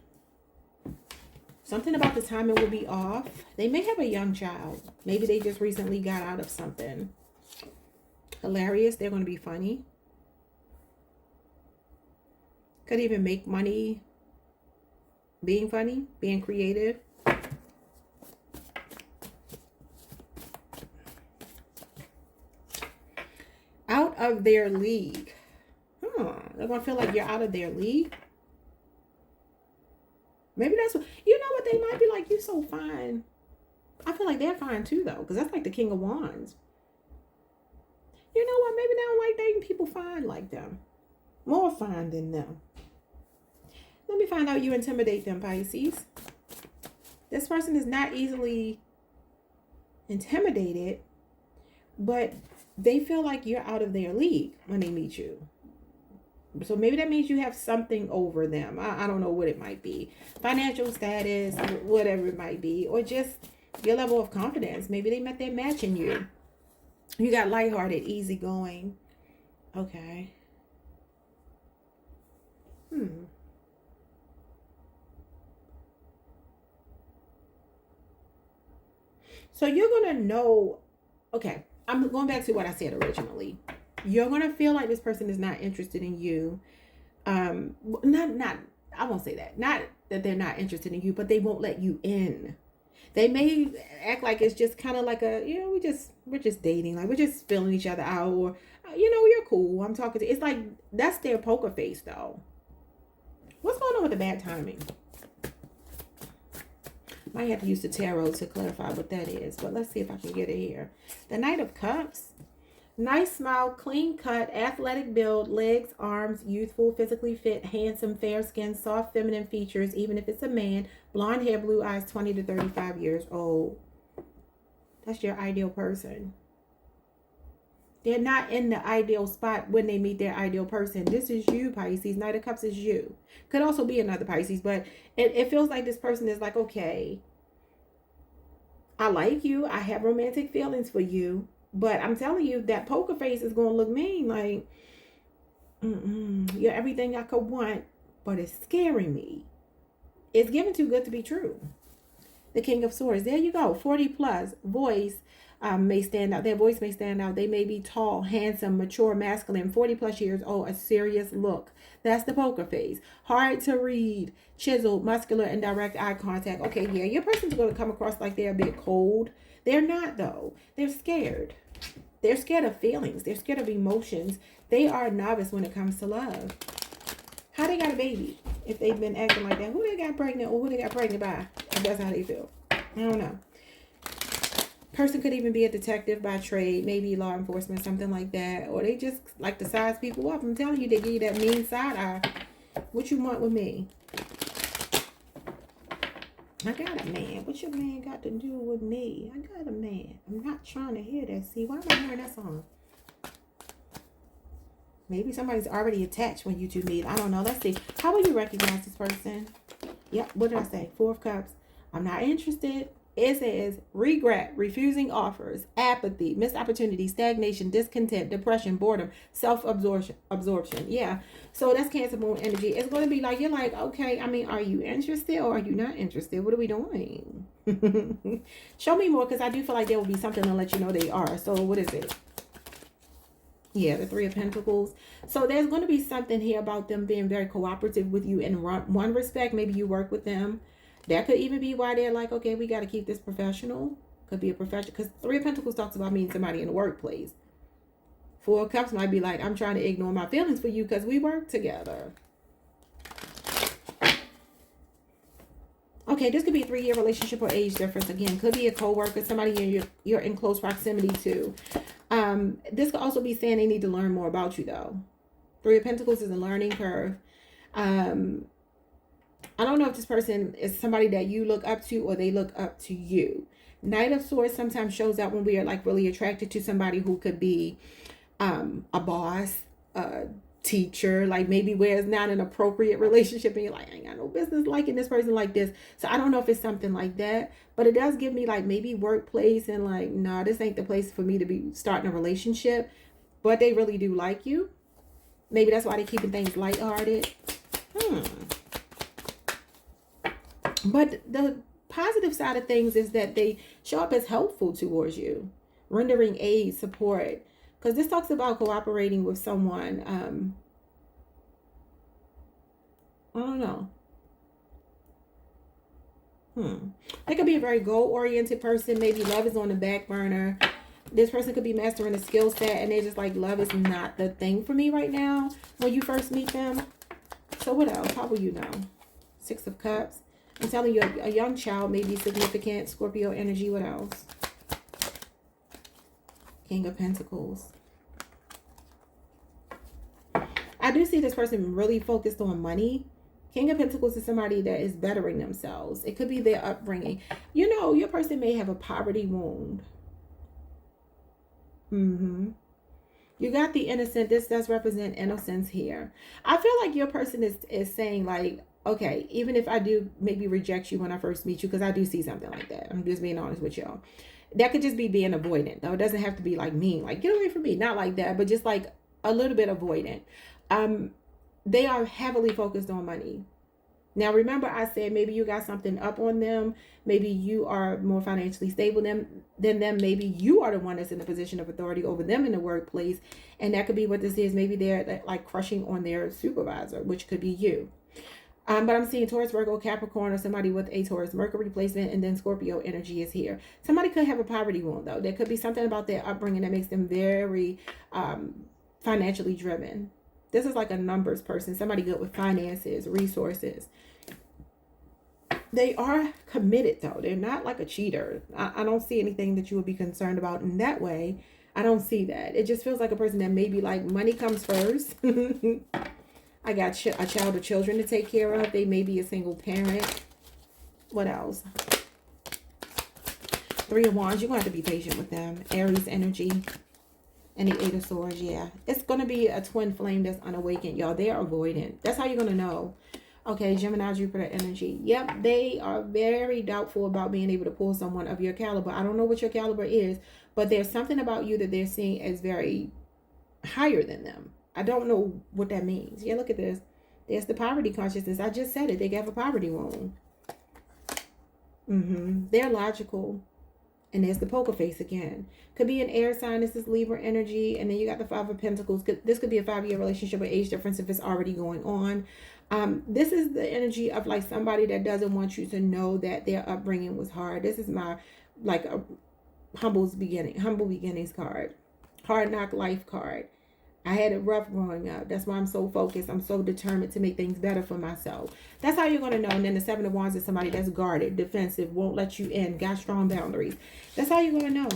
[SPEAKER 1] Something about the timing will be off. They may have a young child. Maybe they just recently got out of something. Hilarious. They're going to be funny. Could even make money being funny, being creative. Out of their league. They're going to feel like you're out of their league. Maybe that's what, you know what, they might be like, you so fine. I feel like they're fine too, though, because that's like the King of Wands. You know what, maybe they don't like dating people fine like them. More fine than them. Let me find out you intimidate them, Pisces. This person is not easily intimidated, but they feel like you're out of their league when they meet you. So maybe that means you have something over them. I don't know what it might be. Financial status, whatever it might be. Or just your level of confidence. Maybe they met their match in you. You got lighthearted, easygoing. Okay. So you're going to know. Okay. I'm going back to what I said originally. You're going to feel like this person is not interested in you. I won't say that. Not that they're not interested in you, but they won't let you in. They may act like it's just kind of like a, we're just dating. Like, we're just feeling each other out. Or, you're cool. I'm talking to, it's like, that's their poker face, though. What's going on with the bad timing? Might have to use the tarot to clarify what that is. But let's see if I can get it here. The Knight of Cups. Nice smile, clean cut, athletic build, legs, arms, youthful, physically fit, handsome, fair skin, soft feminine features, even if it's a man, blonde hair, blue eyes, 20 to 35 years old. That's your ideal person. They're not in the ideal spot when they meet their ideal person. This is you, Pisces. Knight of Cups is you. Could also be another Pisces, but it feels like this person is like, okay, I like you. I have romantic feelings for you. But I'm telling you, that poker face is going to look mean. Like, you're everything I could want, but it's scaring me. It's given too good to be true. The King of Swords. There you go. 40 plus. Voice may stand out. Their voice may stand out. They may be tall, handsome, mature, masculine, 40 plus years old, a serious look. That's the poker face. Hard to read, chiseled, muscular, and direct eye contact. Okay, yeah, your person's going to come across like they're a bit cold. They're not, though. They're scared. They're scared of feelings. They're scared of emotions. They are a novice when it comes to love. How they got a baby if they've been acting like that? Who they got pregnant or who they got pregnant by? If that's how they feel. I don't know. Person could even be a detective by trade, maybe law enforcement, something like that. Or they just like to size people up. I'm telling you, they give you that mean side eye. What you want with me? I got a man. What your man got to do with me? I got a man. I'm not trying to hear that. See, why am I hearing that song? Maybe somebody's already attached when you two meet. I don't know. Let's see. How will you recognize this person? Yep. What did I say? 4 of Cups. I'm not interested. It says regret, refusing offers, apathy, missed opportunity, stagnation, discontent, depression, boredom, self-absorption. Yeah. So that's Cancer Moon energy. It's going to be like, you're like, okay, I mean, are you interested or are you not interested? What are we doing? Show me more, because I do feel like there will be something to let you know they are. So what is it? Yeah, the 3 of Pentacles. So there's going to be something here about them being very cooperative with you in one respect. Maybe you work with them. That could even be why they're like, okay, we got to keep this professional. Could be a professional. Because 3 of Pentacles talks about meeting somebody in the workplace. 4 of Cups might be like, I'm trying to ignore my feelings for you because we work together. Okay, this could be a 3-year relationship or age difference. Again, could be a co-worker, somebody you're in close proximity to. This could also be saying they need to learn more about you, though. 3 of Pentacles is a learning curve. I don't know if this person is somebody that you look up to or they look up to you. Knight of Swords sometimes shows up when we are like really attracted to somebody who could be a boss, teacher, like maybe where it's not an appropriate relationship and you're like, I ain't got no business liking this person like this. So I don't know if it's something like that, but it does give me like maybe workplace and like, nah, this ain't the place for me to be starting a relationship, but they really do like you. Maybe that's why they're keeping things lighthearted. But the positive side of things is that they show up as helpful towards you, rendering aid, support. Because this talks about cooperating with someone. I don't know. They could be a very goal-oriented person. Maybe love is on the back burner. This person could be mastering a skill set and they're just like, love is not the thing for me right now when you first meet them. So what else? How will you know? 6 of Cups. I'm telling you, a young child may be significant. Scorpio energy. What else? King of Pentacles. I do see this person really focused on money. King of Pentacles is somebody that is bettering themselves. It could be their upbringing. You know, your person may have a poverty wound. You got the innocent. This does represent innocence here. I feel like your person is saying like, okay, even if I do maybe reject you when I first meet you, because I do see something like that. I'm just being honest with y'all. That could just be being avoidant, though. It doesn't have to be like mean, like get away from me. Not like that, but just like a little bit avoidant. They are heavily focused on money. Now, remember I said maybe you got something up on them. Maybe you are more financially stable than them. Maybe you are the one that's in a position of authority over them in the workplace. And that could be what this is. Maybe they're like crushing on their supervisor, which could be you. But I'm seeing Taurus, Virgo, Capricorn, or somebody with a Taurus Mercury placement, and then Scorpio energy is here. Somebody could have a poverty wound, though. There could be something about their upbringing that makes them very financially driven. This is like a numbers person, somebody good with finances, resources. They are committed, though. They're not like a cheater. I don't see anything that you would be concerned about in that way. I don't see that. It just feels like a person that maybe like money comes first. I got a child or children to take care of. They may be a single parent. What else? 3 of Wands. You're going to have to be patient with them. Aries energy. And the 8 of Swords. Yeah. It's going to be a twin flame that's unawakened, y'all. They are avoidant. That's how you're going to know. Okay, Gemini, Jupiter energy. Yep, they are very doubtful about being able to pull someone of your caliber. I don't know what your caliber is, but there's something about you that they're seeing as very higher than them. I don't know what that means. Yeah, look at this. There's the poverty consciousness. I just said it. They have a poverty wound. They're logical. And there's the poker face again. Could be an air sign. This is Libra energy. And then you got the 5 of Pentacles. This could be a 5-year relationship with age difference if it's already going on. This is the energy of like somebody that doesn't want you to know that their upbringing was hard. This is my like a humble beginnings card. Hard knock life card. I had it rough growing up. That's why I'm so focused. I'm so determined to make things better for myself. That's how you're going to know. And then the 7 of Wands is somebody that's guarded, defensive, won't let you in, got strong boundaries. That's how you're going to know.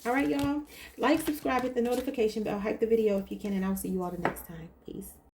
[SPEAKER 1] All right, y'all. Like, subscribe, hit the notification bell, hype the video if you can, and I'll see you all the next time. Peace.